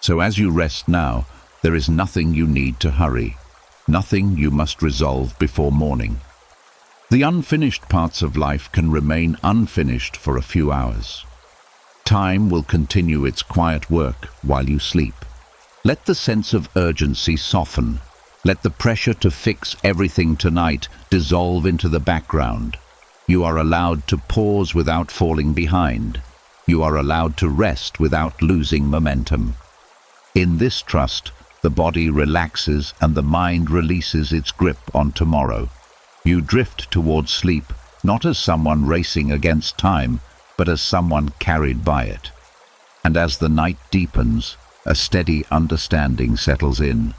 So as you rest now, there is nothing you need to hurry, nothing you must resolve before morning. The unfinished parts of life can remain unfinished for a few hours. Time will continue its quiet work while you sleep. Let the sense of urgency soften. Let the pressure to fix everything tonight dissolve into the background. You are allowed to pause without falling behind. You are allowed to rest without losing momentum. In this trust, the body relaxes and the mind releases its grip on tomorrow. You drift towards sleep, not as someone racing against time, but as someone carried by it. And as the night deepens, a steady understanding settles in.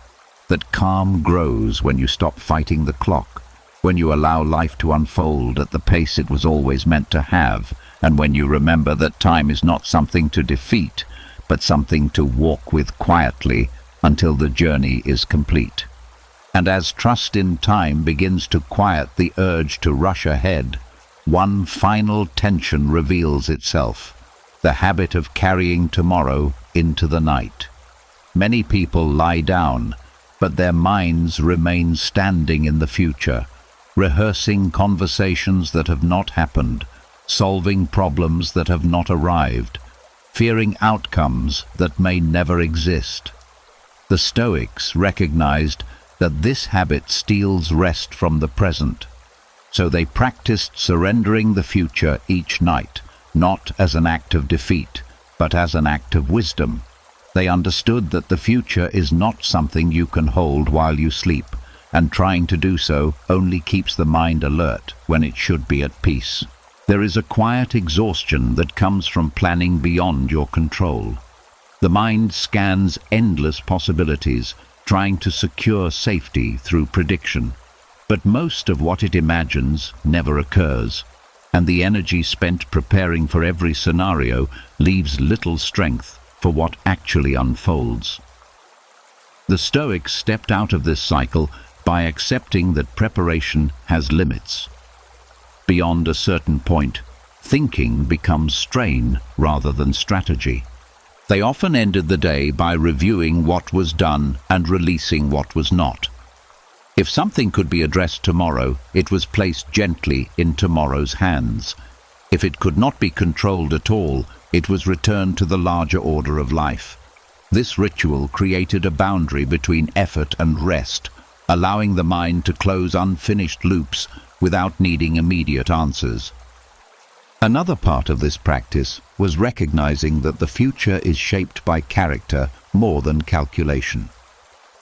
That calm grows when you stop fighting the clock, when you allow life to unfold at the pace it was always meant to have, and when you remember that time is not something to defeat, but something to walk with quietly until the journey is complete. And as trust in time begins to quiet the urge to rush ahead, one final tension reveals itself: the habit of carrying tomorrow into the night. Many people lie down, but their minds remain standing in the future, rehearsing conversations that have not happened, solving problems that have not arrived, fearing outcomes that may never exist. The Stoics recognized that this habit steals rest from the present, so they practiced surrendering the future each night, not as an act of defeat, but as an act of wisdom. They understood that the future is not something you can hold while you sleep, and trying to do so only keeps the mind alert when it should be at peace. There is a quiet exhaustion that comes from planning beyond your control. The mind scans endless possibilities, trying to secure safety through prediction. But most of what it imagines never occurs, and the energy spent preparing for every scenario leaves little strength for what actually unfolds. The Stoics stepped out of this cycle by accepting that preparation has limits. Beyond a certain point, thinking becomes strain rather than strategy. They often ended the day by reviewing what was done and releasing what was not. If something could be addressed tomorrow, it was placed gently in tomorrow's hands. If it could not be controlled at all, it was returned to the larger order of life. This ritual created a boundary between effort and rest, allowing the mind to close unfinished loops without needing immediate answers. Another part of this practice was recognizing that the future is shaped by character more than calculation.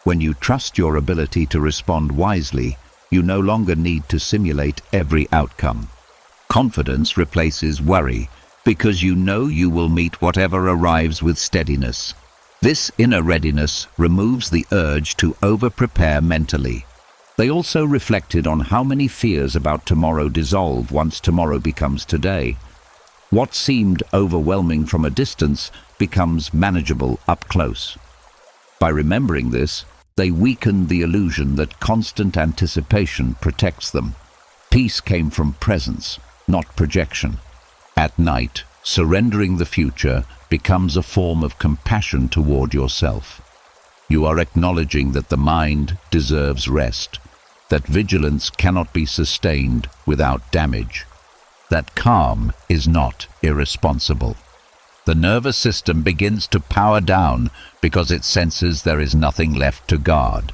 When you trust your ability to respond wisely, you no longer need to simulate every outcome. Confidence replaces worry because you know you will meet whatever arrives with steadiness. This inner readiness removes the urge to over-prepare mentally. They also reflected on how many fears about tomorrow dissolve once tomorrow becomes today. What seemed overwhelming from a distance becomes manageable up close. By remembering this, they weakened the illusion that constant anticipation protects them. Peace came from presence, not projection. At night, surrendering the future becomes a form of compassion toward yourself. You are acknowledging that the mind deserves rest, that vigilance cannot be sustained without damage, that calm is not irresponsible. The nervous system begins to power down because it senses there is nothing left to guard.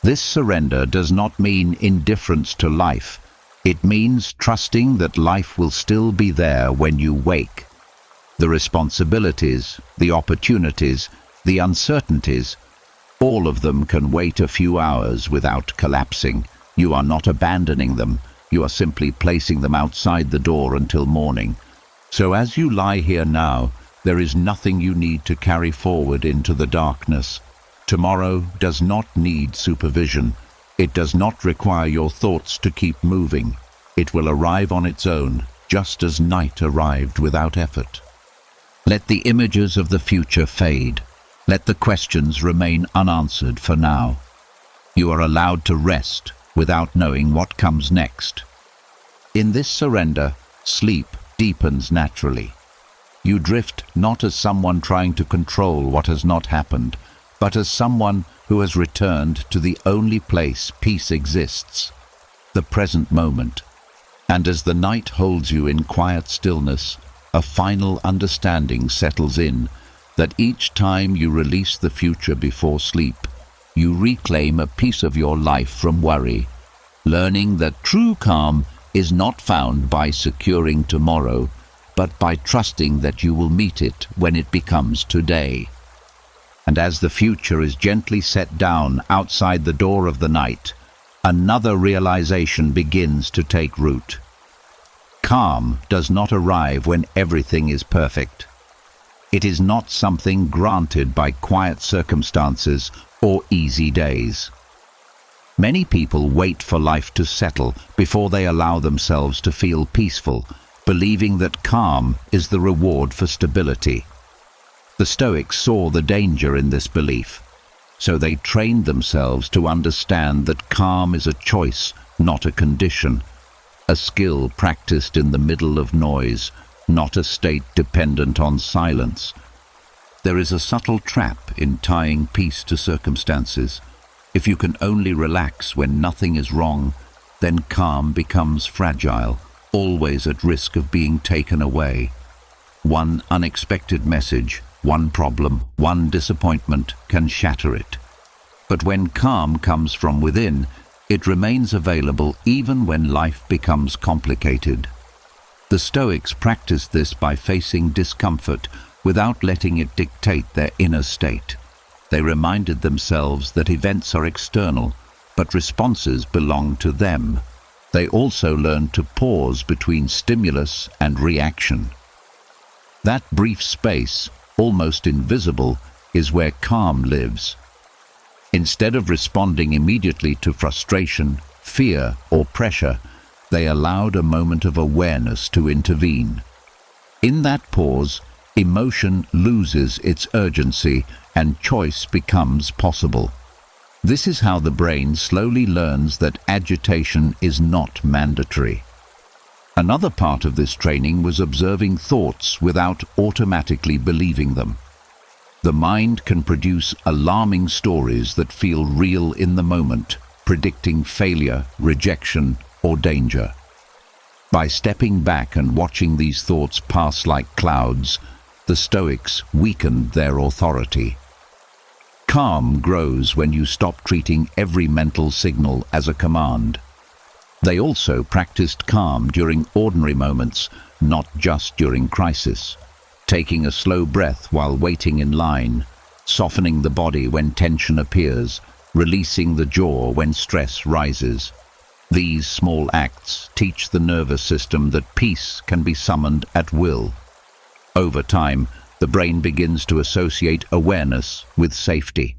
This surrender does not mean indifference to life. It means trusting that life will still be there when you wake. The responsibilities, the opportunities, the uncertainties, all of them can wait a few hours without collapsing. You are not abandoning them. You are simply placing them outside the door until morning. So as you lie here now, there is nothing you need to carry forward into the darkness. Tomorrow does not need supervision. It does not require your thoughts to keep moving. It will arrive on its own, just as night arrived without effort. Let the images of the future fade. Let the questions remain unanswered for now. You are allowed to rest without knowing what comes next. In this surrender, sleep deepens naturally. You drift not as someone trying to control what has not happened, but as someone who has returned to the only place peace exists, the present moment. And as the night holds you in quiet stillness, a final understanding settles in that each time you release the future before sleep, you reclaim a piece of your life from worry, learning that true calm is not found by securing tomorrow, but by trusting that you will meet it when it becomes today. And as the future is gently set down outside the door of the night, another realization begins to take root. Calm does not arrive when everything is perfect. It is not something granted by quiet circumstances or easy days. Many people wait for life to settle before they allow themselves to feel peaceful, believing that calm is the reward for stability. The Stoics saw the danger in this belief, so they trained themselves to understand that calm is a choice, not a condition. a skill practiced in the middle of noise, not a state dependent on silence. There is a subtle trap in tying peace to circumstances. If you can only relax when nothing is wrong, then calm becomes fragile, always at risk of being taken away. One unexpected message, one problem, one disappointment can shatter it. But when calm comes from within, it remains available even when life becomes complicated. The Stoics practiced this by facing discomfort without letting it dictate their inner state. They reminded themselves that events are external, but responses belong to them. They also learned to pause between stimulus and reaction. That brief space, almost invisible, is where calm lives. Instead of responding immediately to frustration, fear, or pressure, they allowed a moment of awareness to intervene. In that pause, emotion loses its urgency and choice becomes possible. This is how the brain slowly learns that agitation is not mandatory. Another part of this training was observing thoughts without automatically believing them. The mind can produce alarming stories that feel real in the moment, predicting failure, rejection, or danger. By stepping back and watching these thoughts pass like clouds, the Stoics weakened their authority. Calm grows when you stop treating every mental signal as a command. They also practiced calm during ordinary moments, not just during crisis. Taking a slow breath while waiting in line, softening the body when tension appears, releasing the jaw when stress rises. These small acts teach the nervous system that peace can be summoned at will. Over time, the brain begins to associate awareness with safety.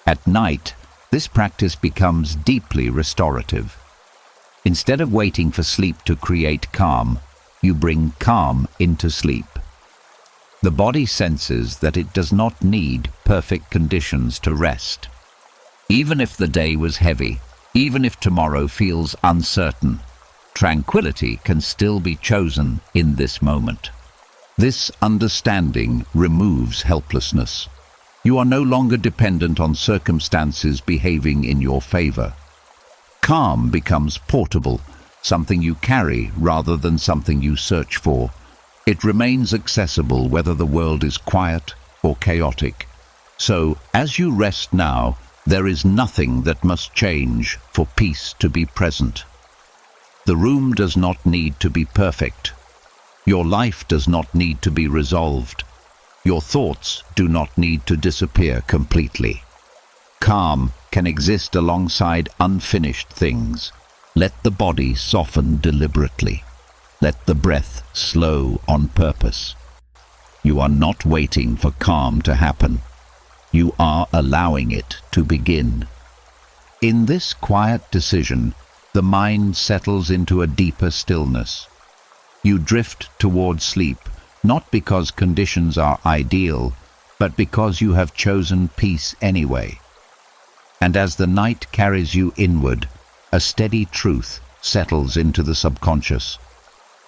At night, this practice becomes deeply restorative. Instead of waiting for sleep to create calm, you bring calm into sleep. The body senses that it does not need perfect conditions to rest. Even if the day was heavy, even if tomorrow feels uncertain, tranquility can still be chosen in this moment. This understanding removes helplessness. You are no longer dependent on circumstances behaving in your favor. Calm becomes portable, something you carry rather than something you search for. It remains accessible whether the world is quiet or chaotic. So, as you rest now, there is nothing that must change for peace to be present. The room does not need to be perfect. Your life does not need to be resolved. Your thoughts do not need to disappear completely. Calm can exist alongside unfinished things. Let the body soften deliberately. Let the breath slow on purpose. You are not waiting for calm to happen. You are allowing it to begin. In this quiet decision, the mind settles into a deeper stillness. You drift towards sleep, not because conditions are ideal, but because you have chosen peace anyway. And as the night carries you inward, a steady truth settles into the subconscious.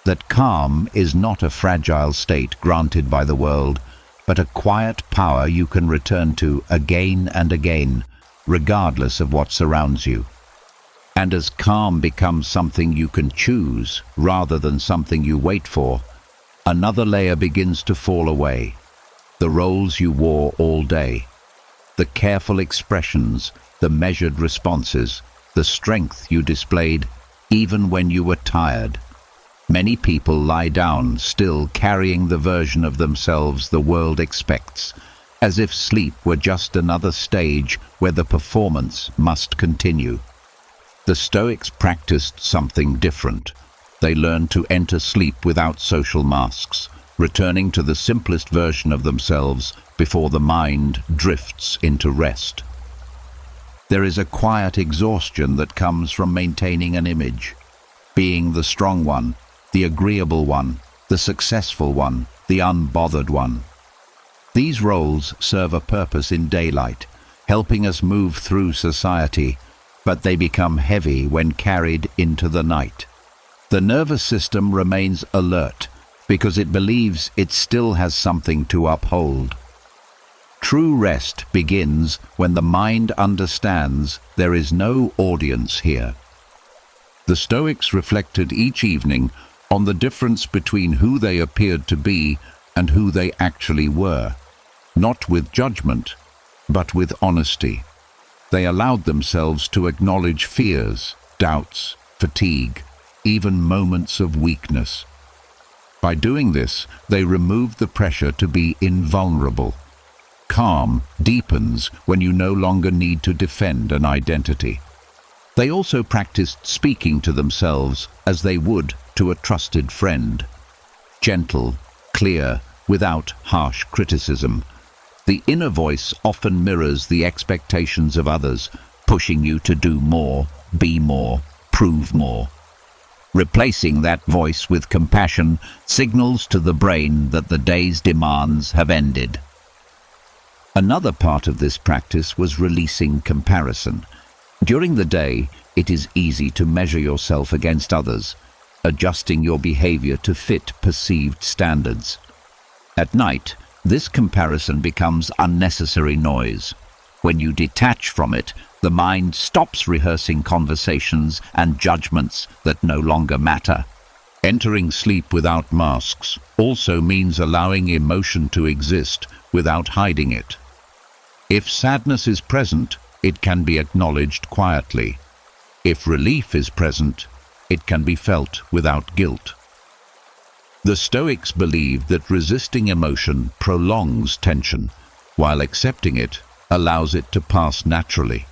That calm is not a fragile state granted by the world, but a quiet power you can return to again and again, regardless of what surrounds you. And as calm becomes something you can choose rather than something you wait for, another layer begins to fall away. The roles you wore all day, the careful expressions, the measured responses, the strength you displayed even when you were tired. Many people lie down still carrying the version of themselves the world expects, as if sleep were just another stage where the performance must continue. The Stoics practiced something different. They learned to enter sleep without social masks, returning to the simplest version of themselves before the mind drifts into rest. There is a quiet exhaustion that comes from maintaining an image, being the strong one, the agreeable one, the successful one, the unbothered one. These roles serve a purpose in daylight, helping us move through society, but they become heavy when carried into the night. The nervous system remains alert because it believes it still has something to uphold. True rest begins when the mind understands there is no audience here. The Stoics reflected each evening on the difference between who they appeared to be and who they actually were, not with judgment, but with honesty. They allowed themselves to acknowledge fears, doubts, fatigue, even moments of weakness. By doing this, they removed the pressure to be invulnerable. Calm deepens when you no longer need to defend an identity. They also practiced speaking to themselves as they would to a trusted friend. Gentle, clear, without harsh criticism. The inner voice often mirrors the expectations of others, pushing you to do more, be more, prove more. Replacing that voice with compassion signals to the brain that the day's demands have ended. Another part of this practice was releasing comparison. During the day, it is easy to measure yourself against others, adjusting your behavior to fit perceived standards. At night, this comparison becomes unnecessary noise. When you detach from it, the mind stops rehearsing conversations and judgments that no longer matter. Entering sleep without masks also means allowing emotion to exist without hiding it. If sadness is present, it can be acknowledged quietly. If relief is present, it can be felt without guilt. The Stoics believed that resisting emotion prolongs tension, while accepting it allows it to pass naturally.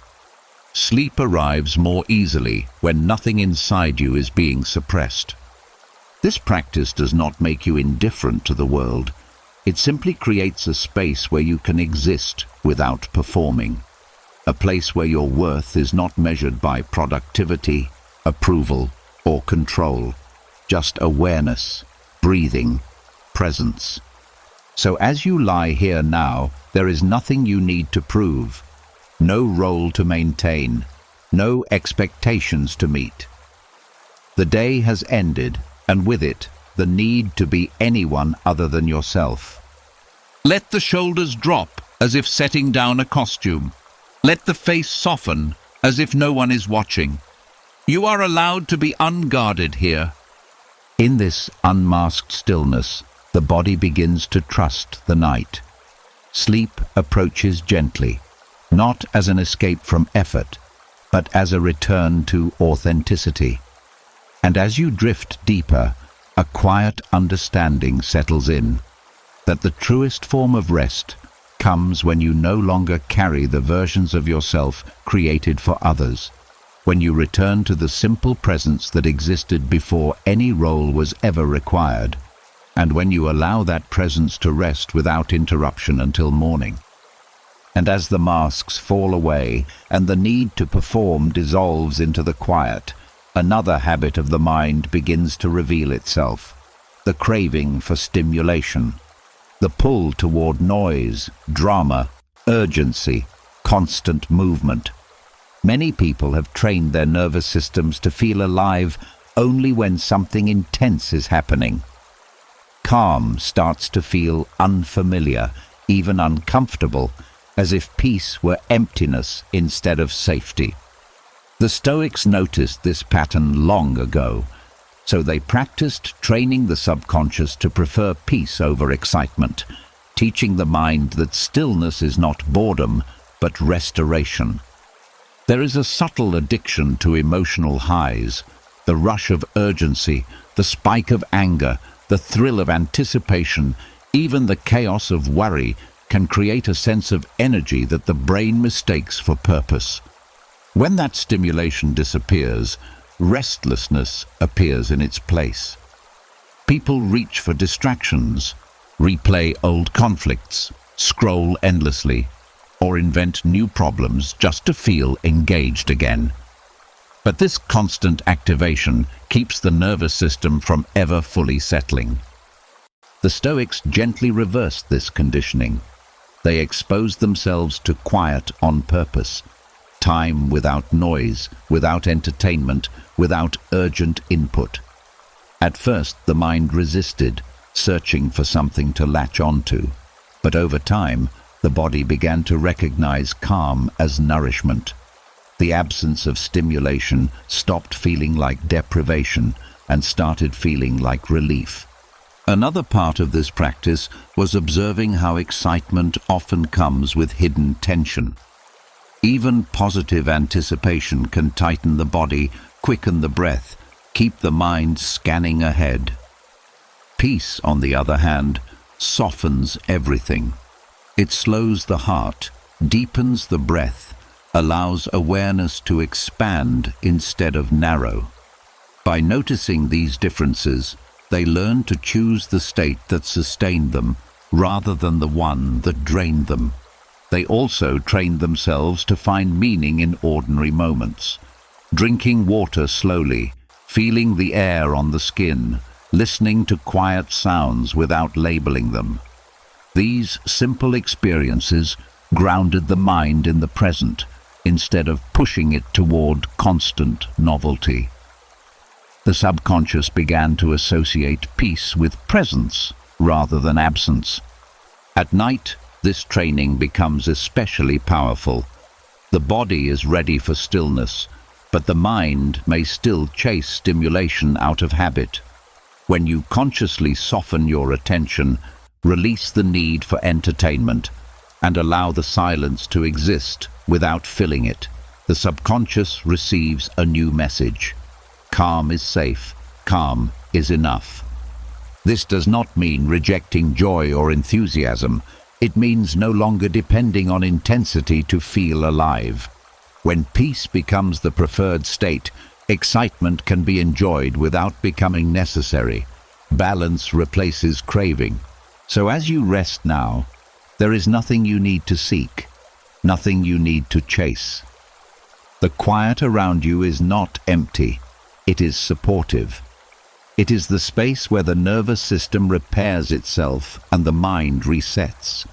Sleep arrives more easily when nothing inside you is being suppressed. This practice does not make you indifferent to the world. It simply creates a space where you can exist without performing. A place where your worth is not measured by productivity, approval, or control. Just awareness, breathing, presence. So as you lie here now, there is nothing you need to prove, no role to maintain, no expectations to meet. The day has ended, and with it, the need to be anyone other than yourself. Let the shoulders drop as if setting down a costume. Let the face soften as if no one is watching. You are allowed to be unguarded here. In this unmasked stillness, the body begins to trust the night. Sleep approaches gently, not as an escape from effort, but as a return to authenticity. And as you drift deeper, a quiet understanding settles in, that the truest form of rest comes when you no longer carry the versions of yourself created for others, when you return to the simple presence that existed before any role was ever required, and when you allow that presence to rest without interruption until morning. And as the masks fall away and the need to perform dissolves into the quiet, another habit of the mind begins to reveal itself: the craving for stimulation, the pull toward noise, drama, urgency, constant movement. Many people have trained their nervous systems to feel alive only when something intense is happening. Calm starts to feel unfamiliar, even uncomfortable, as if peace were emptiness instead of safety. The Stoics noticed this pattern long ago, so they practiced training the subconscious to prefer peace over excitement, teaching the mind that stillness is not boredom, but restoration. There is a subtle addiction to emotional highs, the rush of urgency, the spike of anger, the thrill of anticipation, even the chaos of worry can create a sense of energy that the brain mistakes for purpose. When that stimulation disappears, restlessness appears in its place. People reach for distractions, replay old conflicts, scroll endlessly, or invent new problems just to feel engaged again. But this constant activation keeps the nervous system from ever fully settling. The Stoics gently reversed this conditioning. They exposed themselves to quiet on purpose, time without noise, without entertainment, without urgent input. At first, the mind resisted, searching for something to latch onto. But over time, the body began to recognize calm as nourishment. The absence of stimulation stopped feeling like deprivation and started feeling like relief. Another part of this practice was observing how excitement often comes with hidden tension. Even positive anticipation can tighten the body, quicken the breath, keep the mind scanning ahead. Peace, on the other hand, softens everything. It slows the heart, deepens the breath, allows awareness to expand instead of narrow. By noticing these differences, they learn to choose the state that sustained them rather than the one that drained them. They also trained themselves to find meaning in ordinary moments. Drinking water slowly, feeling the air on the skin, listening to quiet sounds without labeling them. These simple experiences grounded the mind in the present instead of pushing it toward constant novelty. The subconscious began to associate peace with presence rather than absence. At night, this training becomes especially powerful. The body is ready for stillness, but the mind may still chase stimulation out of habit. When you consciously soften your attention, release the need for entertainment, and allow the silence to exist without filling it, the subconscious receives a new message. Calm is safe. Calm is enough. This does not mean rejecting joy or enthusiasm. It means no longer depending on intensity to feel alive. When peace becomes the preferred state, excitement can be enjoyed without becoming necessary. Balance replaces craving. So as you rest now, there is nothing you need to seek, nothing you need to chase. The quiet around you is not empty. It is supportive. It is the space where the nervous system repairs itself and the mind resets.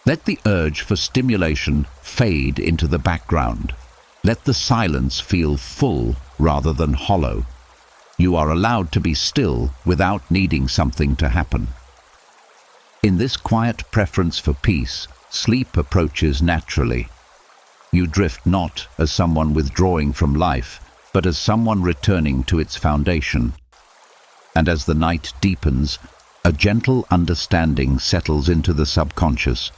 Let the urge for stimulation fade into the background. Let the silence feel full rather than hollow. You are allowed to be still without needing something to happen. In this quiet preference for peace, sleep approaches naturally. You drift not as someone withdrawing from life, but as someone returning to its foundation. And as the night deepens, a gentle understanding settles into the subconscious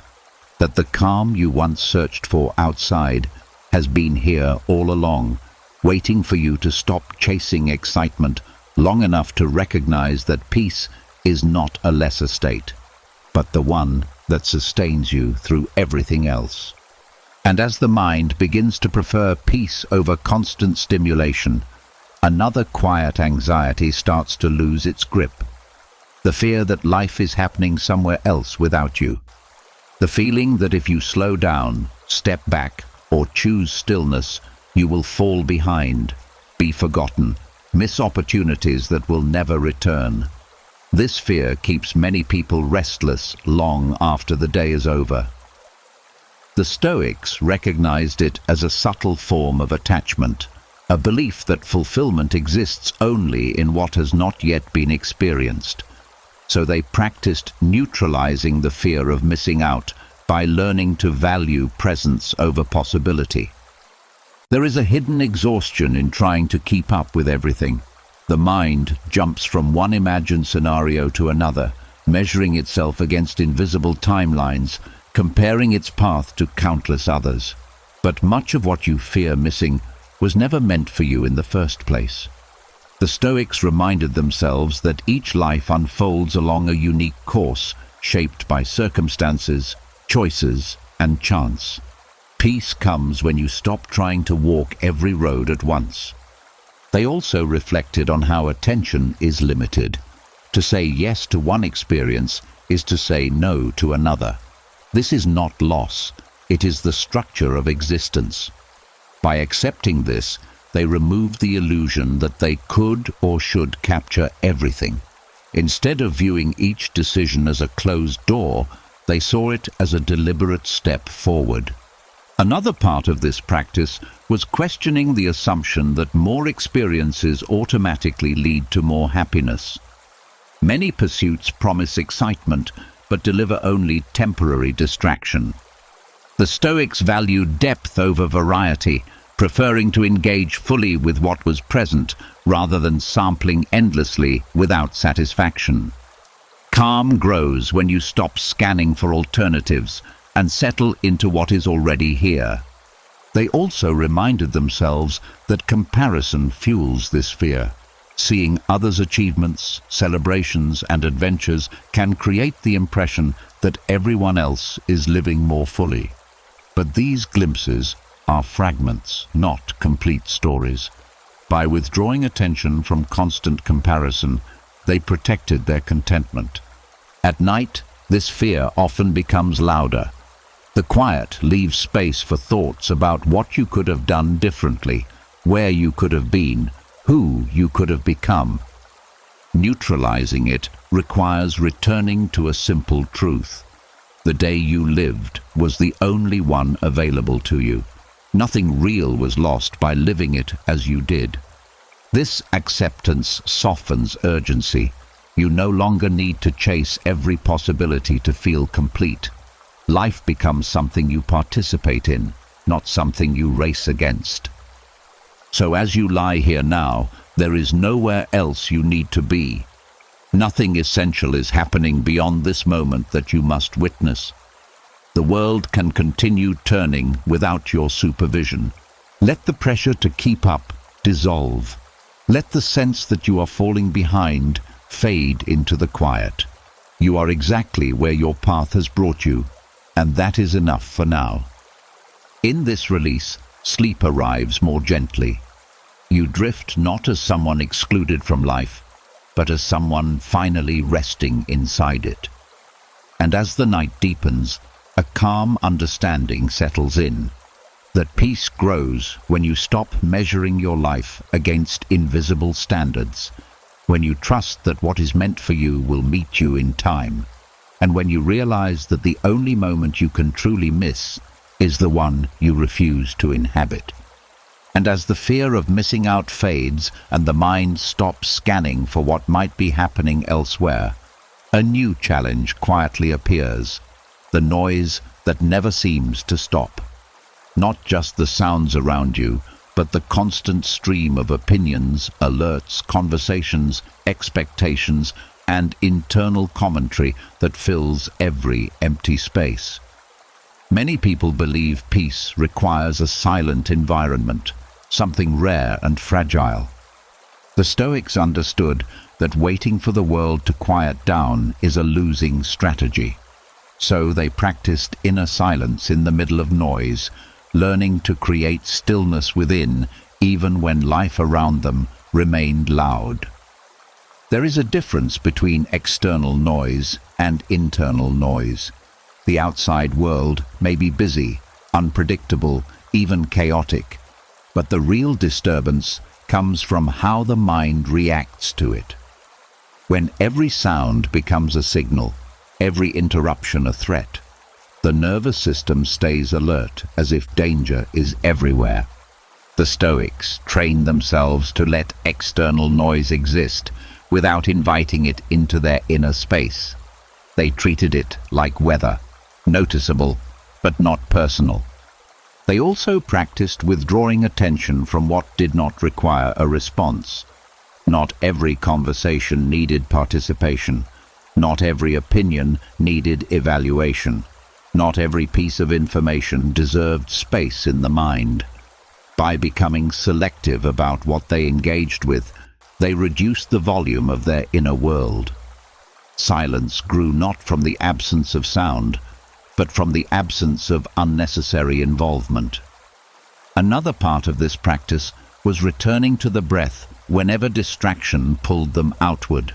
that the calm you once searched for outside has been here all along, waiting for you to stop chasing excitement long enough to recognize that peace is not a lesser state, but the one that sustains you through everything else. And as the mind begins to prefer peace over constant stimulation, another quiet anxiety starts to lose its grip. The fear that life is happening somewhere else without you. The feeling that if you slow down, step back, or choose stillness, you will fall behind, be forgotten, miss opportunities that will never return. This fear keeps many people restless long after the day is over. The Stoics recognized it as a subtle form of attachment, a belief that fulfillment exists only in what has not yet been experienced. So they practiced neutralizing the fear of missing out by learning to value presence over possibility. There is a hidden exhaustion in trying to keep up with everything. The mind jumps from one imagined scenario to another, measuring itself against invisible timelines, comparing its path to countless others. But much of what you fear missing was never meant for you in the first place. The Stoics reminded themselves that each life unfolds along a unique course, shaped by circumstances, choices, and chance. Peace comes when you stop trying to walk every road at once. They also reflected on how attention is limited. To say yes to one experience is to say no to another. This is not loss, it is the structure of existence. By accepting this, they removed the illusion that they could or should capture everything. Instead of viewing each decision as a closed door, they saw it as a deliberate step forward. Another part of this practice was questioning the assumption that more experiences automatically lead to more happiness. Many pursuits promise excitement, but deliver only temporary distraction. The Stoics valued depth over variety, preferring to engage fully with what was present rather than sampling endlessly without satisfaction. Calm grows when you stop scanning for alternatives and settle into what is already here. They also reminded themselves that comparison fuels this fear. Seeing others' achievements, celebrations, and adventures can create the impression that everyone else is living more fully. But these glimpses are fragments, not complete stories. By withdrawing attention from constant comparison, they protected their contentment. At night, this fear often becomes louder. The quiet leaves space for thoughts about what you could have done differently, where you could have been, who you could have become. Neutralizing it requires returning to a simple truth. The day you lived was the only one available to you. Nothing real was lost by living it as you did. This acceptance softens urgency. You no longer need to chase every possibility to feel complete. Life becomes something you participate in, not something you race against. So as you lie here now, there is nowhere else you need to be. Nothing essential is happening beyond this moment that you must witness. The world can continue turning without your supervision. Let the pressure to keep up dissolve. Let the sense that you are falling behind fade into the quiet. You are exactly where your path has brought you, and that is enough for now. In this release, sleep arrives more gently. You drift not as someone excluded from life, but as someone finally resting inside it. And as the night deepens, a calm understanding settles in. That peace grows when you stop measuring your life against invisible standards, when you trust that what is meant for you will meet you in time, and when you realize that the only moment you can truly miss is the one you refuse to inhabit. And as the fear of missing out fades and the mind stops scanning for what might be happening elsewhere, a new challenge quietly appears, the noise that never seems to stop. Not just the sounds around you, but the constant stream of opinions, alerts, conversations, expectations, and internal commentary that fills every empty space. Many people believe peace requires a silent environment, something rare and fragile. The Stoics understood that waiting for the world to quiet down is a losing strategy. So they practiced inner silence in the middle of noise, learning to create stillness within even when life around them remained loud. There is a difference between external noise and internal noise. The outside world may be busy, unpredictable, even chaotic, but the real disturbance comes from how the mind reacts to it. When every sound becomes a signal, every interruption a threat, the nervous system stays alert as if danger is everywhere. The Stoics trained themselves to let external noise exist without inviting it into their inner space. They treated it like weather, noticeable but not personal. They also practiced withdrawing attention from what did not require a response. Not every conversation needed participation. Not every opinion needed evaluation. Not every piece of information deserved space in the mind. By becoming selective about what they engaged with, they reduced the volume of their inner world. Silence grew not from the absence of sound, but from the absence of unnecessary involvement. Another part of this practice was returning to the breath whenever distraction pulled them outward.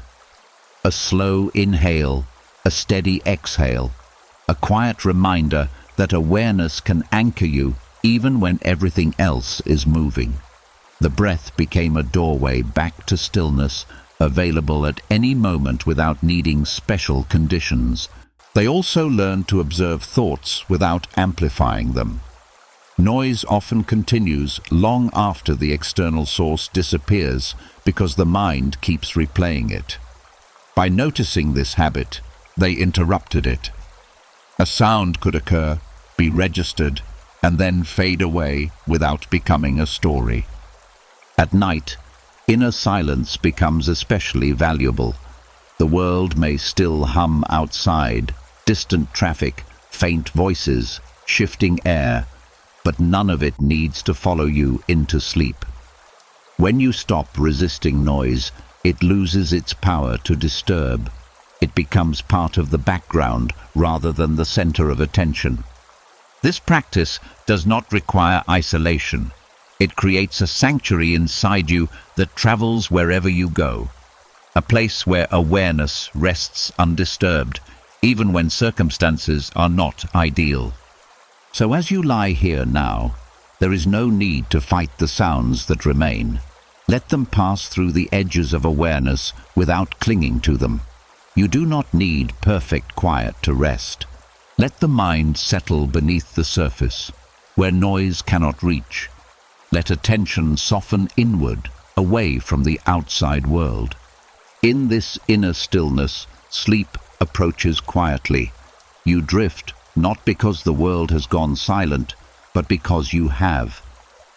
A slow inhale, a steady exhale, a quiet reminder that awareness can anchor you even when everything else is moving. The breath became a doorway back to stillness, available at any moment without needing special conditions. They also learned to observe thoughts without amplifying them. Noise often continues long after the external source disappears because the mind keeps replaying it. By noticing this habit, they interrupted it. A sound could occur, be registered, and then fade away without becoming a story. At night, inner silence becomes especially valuable. The world may still hum outside, distant traffic, faint voices, shifting air, but none of it needs to follow you into sleep. When you stop resisting noise, it loses its power to disturb. It becomes part of the background rather than the center of attention. This practice does not require isolation. It creates a sanctuary inside you that travels wherever you go, a place where awareness rests undisturbed, even when circumstances are not ideal. So as you lie here now, there is no need to fight the sounds that remain. Let them pass through the edges of awareness without clinging to them. You do not need perfect quiet to rest. Let the mind settle beneath the surface, where noise cannot reach. Let attention soften inward, away from the outside world. In this inner stillness, sleep approaches quietly. You drift, not because the world has gone silent, but because you have.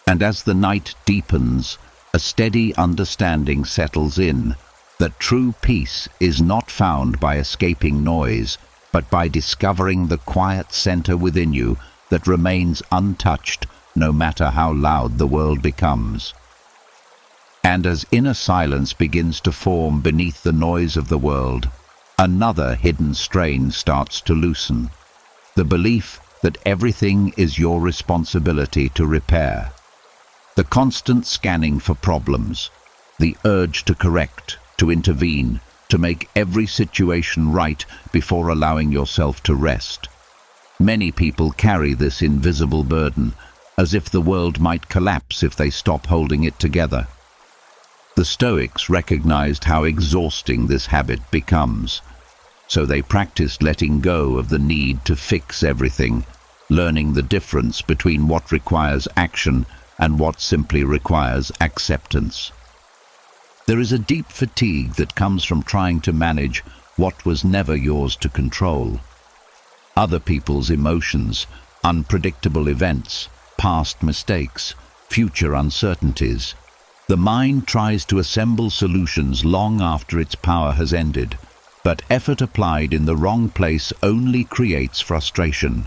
And as the night deepens, a steady understanding settles in that true peace is not found by escaping noise, but by discovering the quiet center within you that remains untouched no matter how loud the world becomes. And as inner silence begins to form beneath the noise of the world, another hidden strain starts to loosen. The belief that everything is your responsibility to repair. The constant scanning for problems, the urge to correct, to intervene, to make every situation right before allowing yourself to rest. Many people carry this invisible burden, as if the world might collapse if they stop holding it together. The Stoics recognized how exhausting this habit becomes, so they practiced letting go of the need to fix everything, learning the difference between what requires action and what simply requires acceptance. There is a deep fatigue that comes from trying to manage what was never yours to control. Other people's emotions, unpredictable events, past mistakes, future uncertainties. The mind tries to assemble solutions long after its power has ended, but effort applied in the wrong place only creates frustration.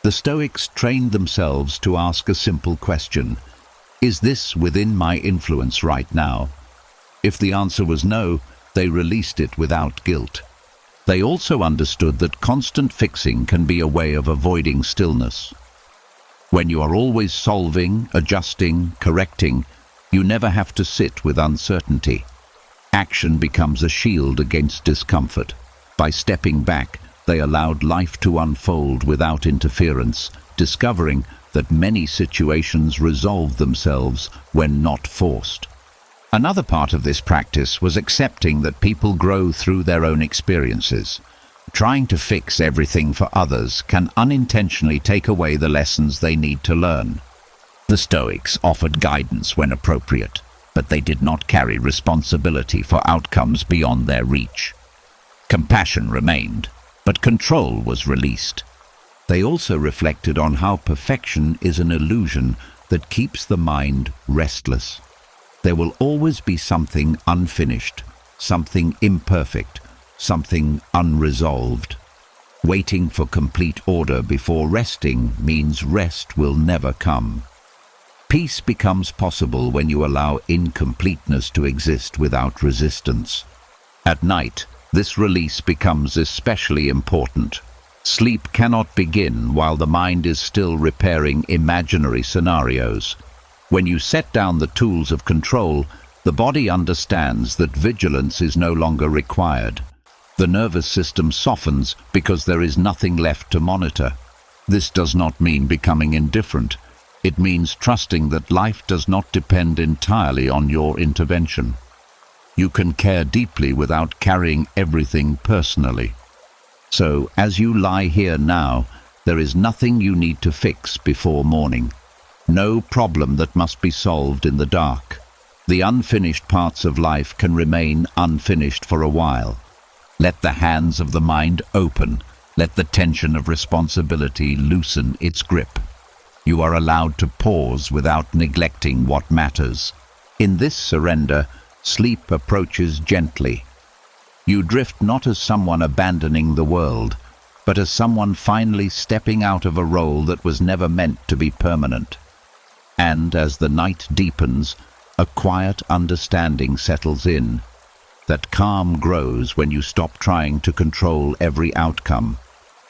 The Stoics trained themselves to ask a simple question: is this within my influence right now? If the answer was no, they released it without guilt. They also understood that constant fixing can be a way of avoiding stillness. When you are always solving, adjusting, correcting, you never have to sit with uncertainty. Action becomes a shield against discomfort. By stepping back, they allowed life to unfold without interference, discovering that many situations resolve themselves when not forced. Another part of this practice was accepting that people grow through their own experiences. Trying to fix everything for others can unintentionally take away the lessons they need to learn. The Stoics offered guidance when appropriate, but they did not carry responsibility for outcomes beyond their reach. Compassion remained, but control was released. They also reflected on how perfection is an illusion that keeps the mind restless. There will always be something unfinished, something imperfect, something unresolved. Waiting for complete order before resting means rest will never come. Peace becomes possible when you allow incompleteness to exist without resistance. At night, this release becomes especially important. Sleep cannot begin while the mind is still repairing imaginary scenarios. When you set down the tools of control, the body understands that vigilance is no longer required. The nervous system softens because there is nothing left to monitor. This does not mean becoming indifferent. It means trusting that life does not depend entirely on your intervention. You can care deeply without carrying everything personally. So, as you lie here now, There is nothing you need to fix before morning. No problem that must be solved in the dark. The unfinished parts of life can remain unfinished for a while. Let the hands of the mind open. Let the tension of responsibility loosen its grip. You are allowed to pause without neglecting what matters. In this surrender, sleep approaches gently. You drift not as someone abandoning the world, but as someone finally stepping out of a role that was never meant to be permanent. And as the night deepens, a quiet understanding settles in. That calm grows when you stop trying to control every outcome,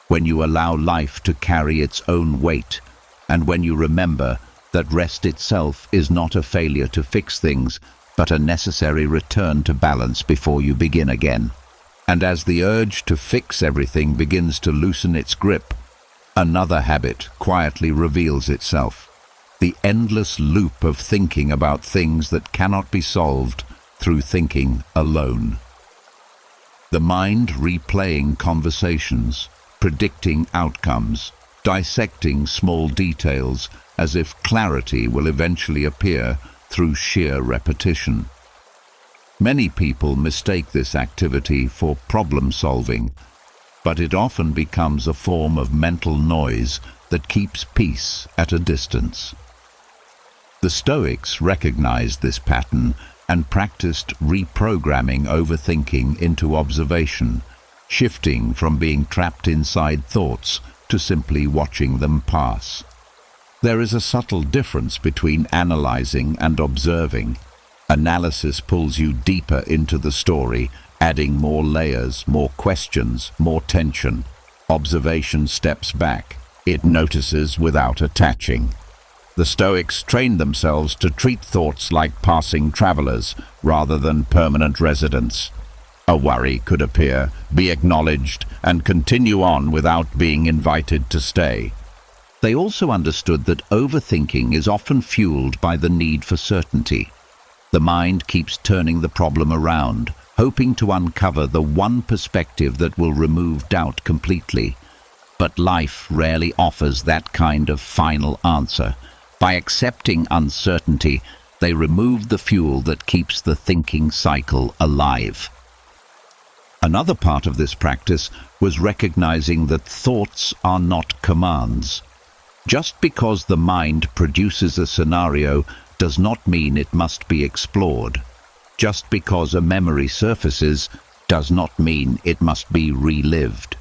when you allow life to carry its own weight, and when you remember that rest itself is not a failure to fix things, but a necessary return to balance before you begin again. And as the urge to fix everything begins to loosen its grip, another habit quietly reveals itself. The endless loop of thinking about things that cannot be solved through thinking alone. The mind replaying conversations, predicting outcomes, dissecting small details as if clarity will eventually appear through sheer repetition. Many people mistake this activity for problem solving, but it often becomes a form of mental noise that keeps peace at a distance. The Stoics recognized this pattern and practiced reprogramming overthinking into observation, shifting from being trapped inside thoughts to simply watching them pass. There is a subtle difference between analyzing and observing. Analysis pulls you deeper into the story, adding more layers, more questions, more tension. Observation steps back. It notices without attaching. The Stoics trained themselves to treat thoughts like passing travelers rather than permanent residents. A worry could appear, be acknowledged, and continue on without being invited to stay. They also understood that overthinking is often fueled by the need for certainty. The mind keeps turning the problem around, hoping to uncover the one perspective that will remove doubt completely. But life rarely offers that kind of final answer. By accepting uncertainty, they remove the fuel that keeps the thinking cycle alive. Another part of this practice was recognizing that thoughts are not commands. Just because the mind produces a scenario does not mean it must be explored. Just because a memory surfaces does not mean it must be relived.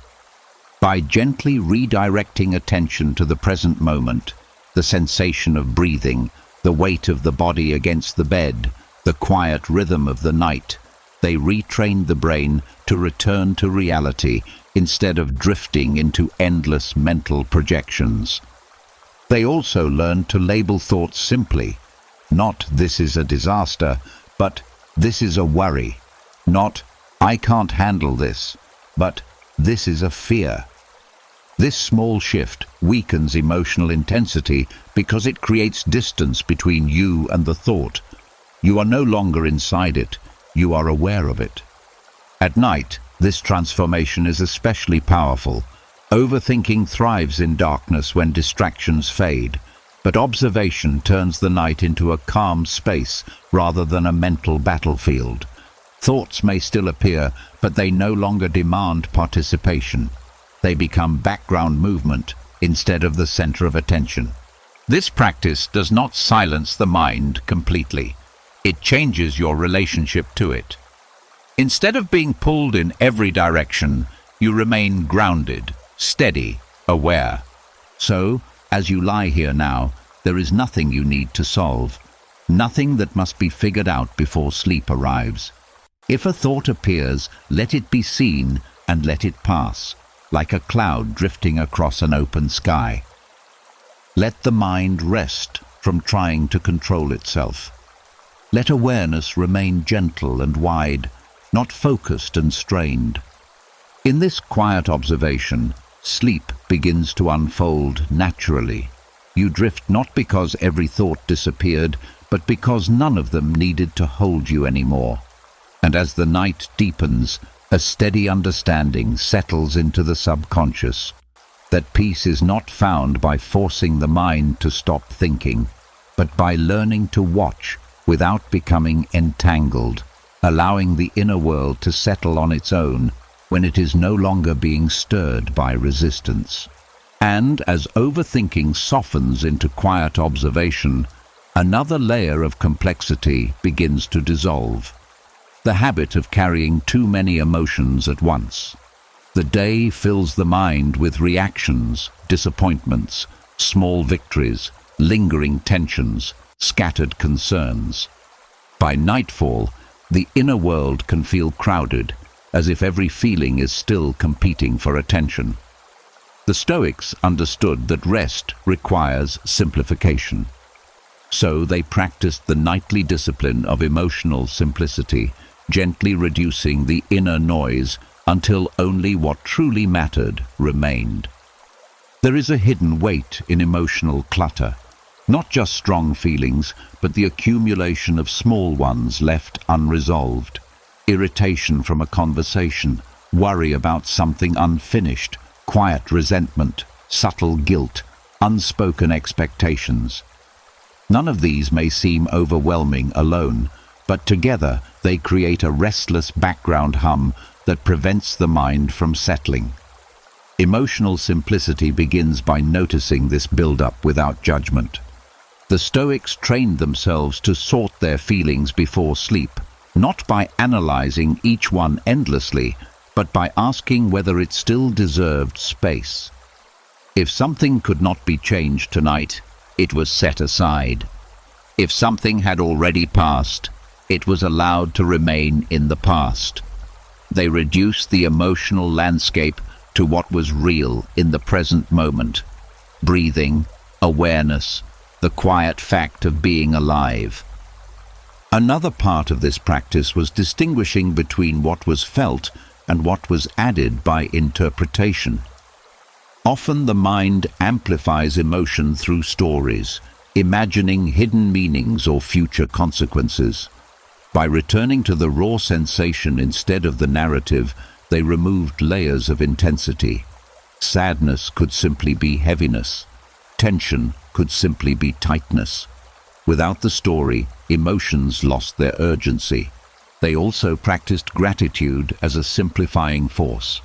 By gently redirecting attention to the present moment, the sensation of breathing, the weight of the body against the bed, the quiet rhythm of the night, they retrained the brain to return to reality instead of drifting into endless mental projections. They also learned to label thoughts simply. Not "this is a disaster," but "this is a worry." Not "I can't handle this," but "this is a fear." This small shift weakens emotional intensity because it creates distance between you and the thought. You are no longer inside it, you are aware of it. At night, this transformation is especially powerful. Overthinking thrives in darkness when distractions fade, but observation turns the night into a calm space rather than a mental battlefield. Thoughts may still appear, but they no longer demand participation. They become background movement instead of the center of attention. This practice does not silence the mind completely. It changes your relationship to it. Instead of being pulled in every direction, you remain grounded, steady, aware. So, as you lie here now, there is nothing you need to solve, nothing that must be figured out before sleep arrives. If a thought appears, let it be seen and let it pass, like a cloud drifting across an open sky. Let the mind rest from trying to control itself. Let awareness remain gentle and wide, not focused and strained. In this quiet observation, sleep begins to unfold naturally. You drift not because every thought disappeared, but because none of them needed to hold you anymore. And as the night deepens, a steady understanding settles into the subconscious. that peace is not found by forcing the mind to stop thinking, but by learning to watch without becoming entangled, allowing the inner world to settle on its own when it is no longer being stirred by resistance. And as overthinking softens into quiet observation, another layer of complexity begins to dissolve. The habit of carrying too many emotions at once. The day fills the mind with reactions, disappointments, small victories, lingering tensions, scattered concerns. By nightfall, the inner world can feel crowded, as if every feeling is still competing for attention. The Stoics understood that rest requires simplification. So they practiced the nightly discipline of emotional simplicity, gently reducing the inner noise until only what truly mattered remained. There is a hidden weight in emotional clutter, not just strong feelings, but the accumulation of small ones left unresolved. Irritation from a conversation, worry about something unfinished, quiet resentment, subtle guilt, unspoken expectations. None of these may seem overwhelming alone, but together they create a restless background hum that prevents the mind from settling. Emotional simplicity begins by noticing this build-up without judgment. The Stoics trained themselves to sort their feelings before sleep, not by analyzing each one endlessly, but by asking whether it still deserved space. If something could not be changed tonight, it was set aside. If something had already passed, it was allowed to remain in the past. They reduced the emotional landscape to what was real in the present moment. Breathing, awareness, the quiet fact of being alive. Another part of this practice was distinguishing between what was felt and what was added by interpretation. Often the mind amplifies emotion through stories, imagining hidden meanings or future consequences. By returning to the raw sensation instead of the narrative, they removed layers of intensity. Sadness could simply be heaviness. Tension could simply be tightness. Without the story, emotions lost their urgency. They also practiced gratitude as a simplifying force,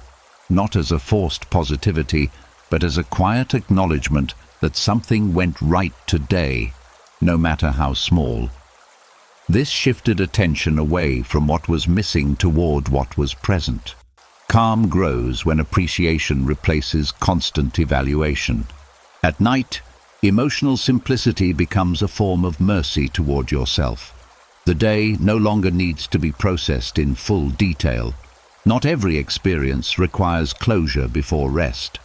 not as a forced positivity, but as a quiet acknowledgement that something went right today, no matter how small. This shifted attention away from what was missing toward what was present. Calm grows when appreciation replaces constant evaluation. At night, emotional simplicity becomes a form of mercy toward yourself. The day no longer needs to be processed in full detail. Not every experience requires closure before rest.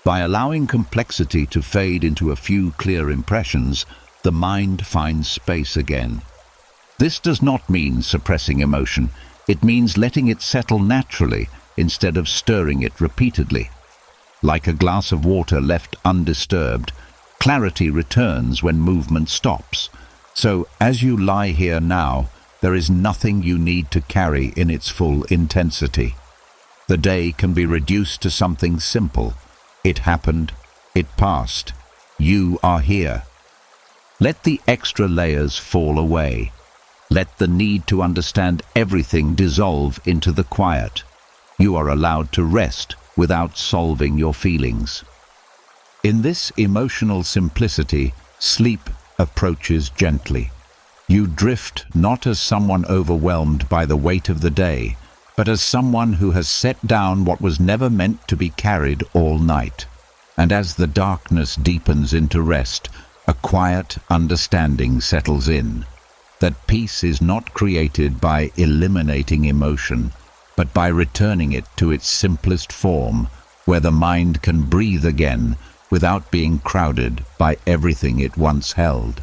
By allowing complexity to fade into a few clear impressions, the mind finds space again. This does not mean suppressing emotion. It means letting it settle naturally instead of stirring it repeatedly. Like a glass of water left undisturbed, clarity returns when movement stops. So, as you lie here now, there is nothing you need to carry in its full intensity. The day can be reduced to something simple. It happened, it passed, you are here. Let the extra layers fall away. Let the need to understand everything dissolve into the quiet. You are allowed to rest without solving your feelings. In this emotional simplicity, sleep approaches gently. You drift not as someone overwhelmed by the weight of the day, but as someone who has set down what was never meant to be carried all night. And as the darkness deepens into rest, a quiet understanding settles in, that peace is not created by eliminating emotion, but by returning it to its simplest form, where the mind can breathe again without being crowded by everything it once held.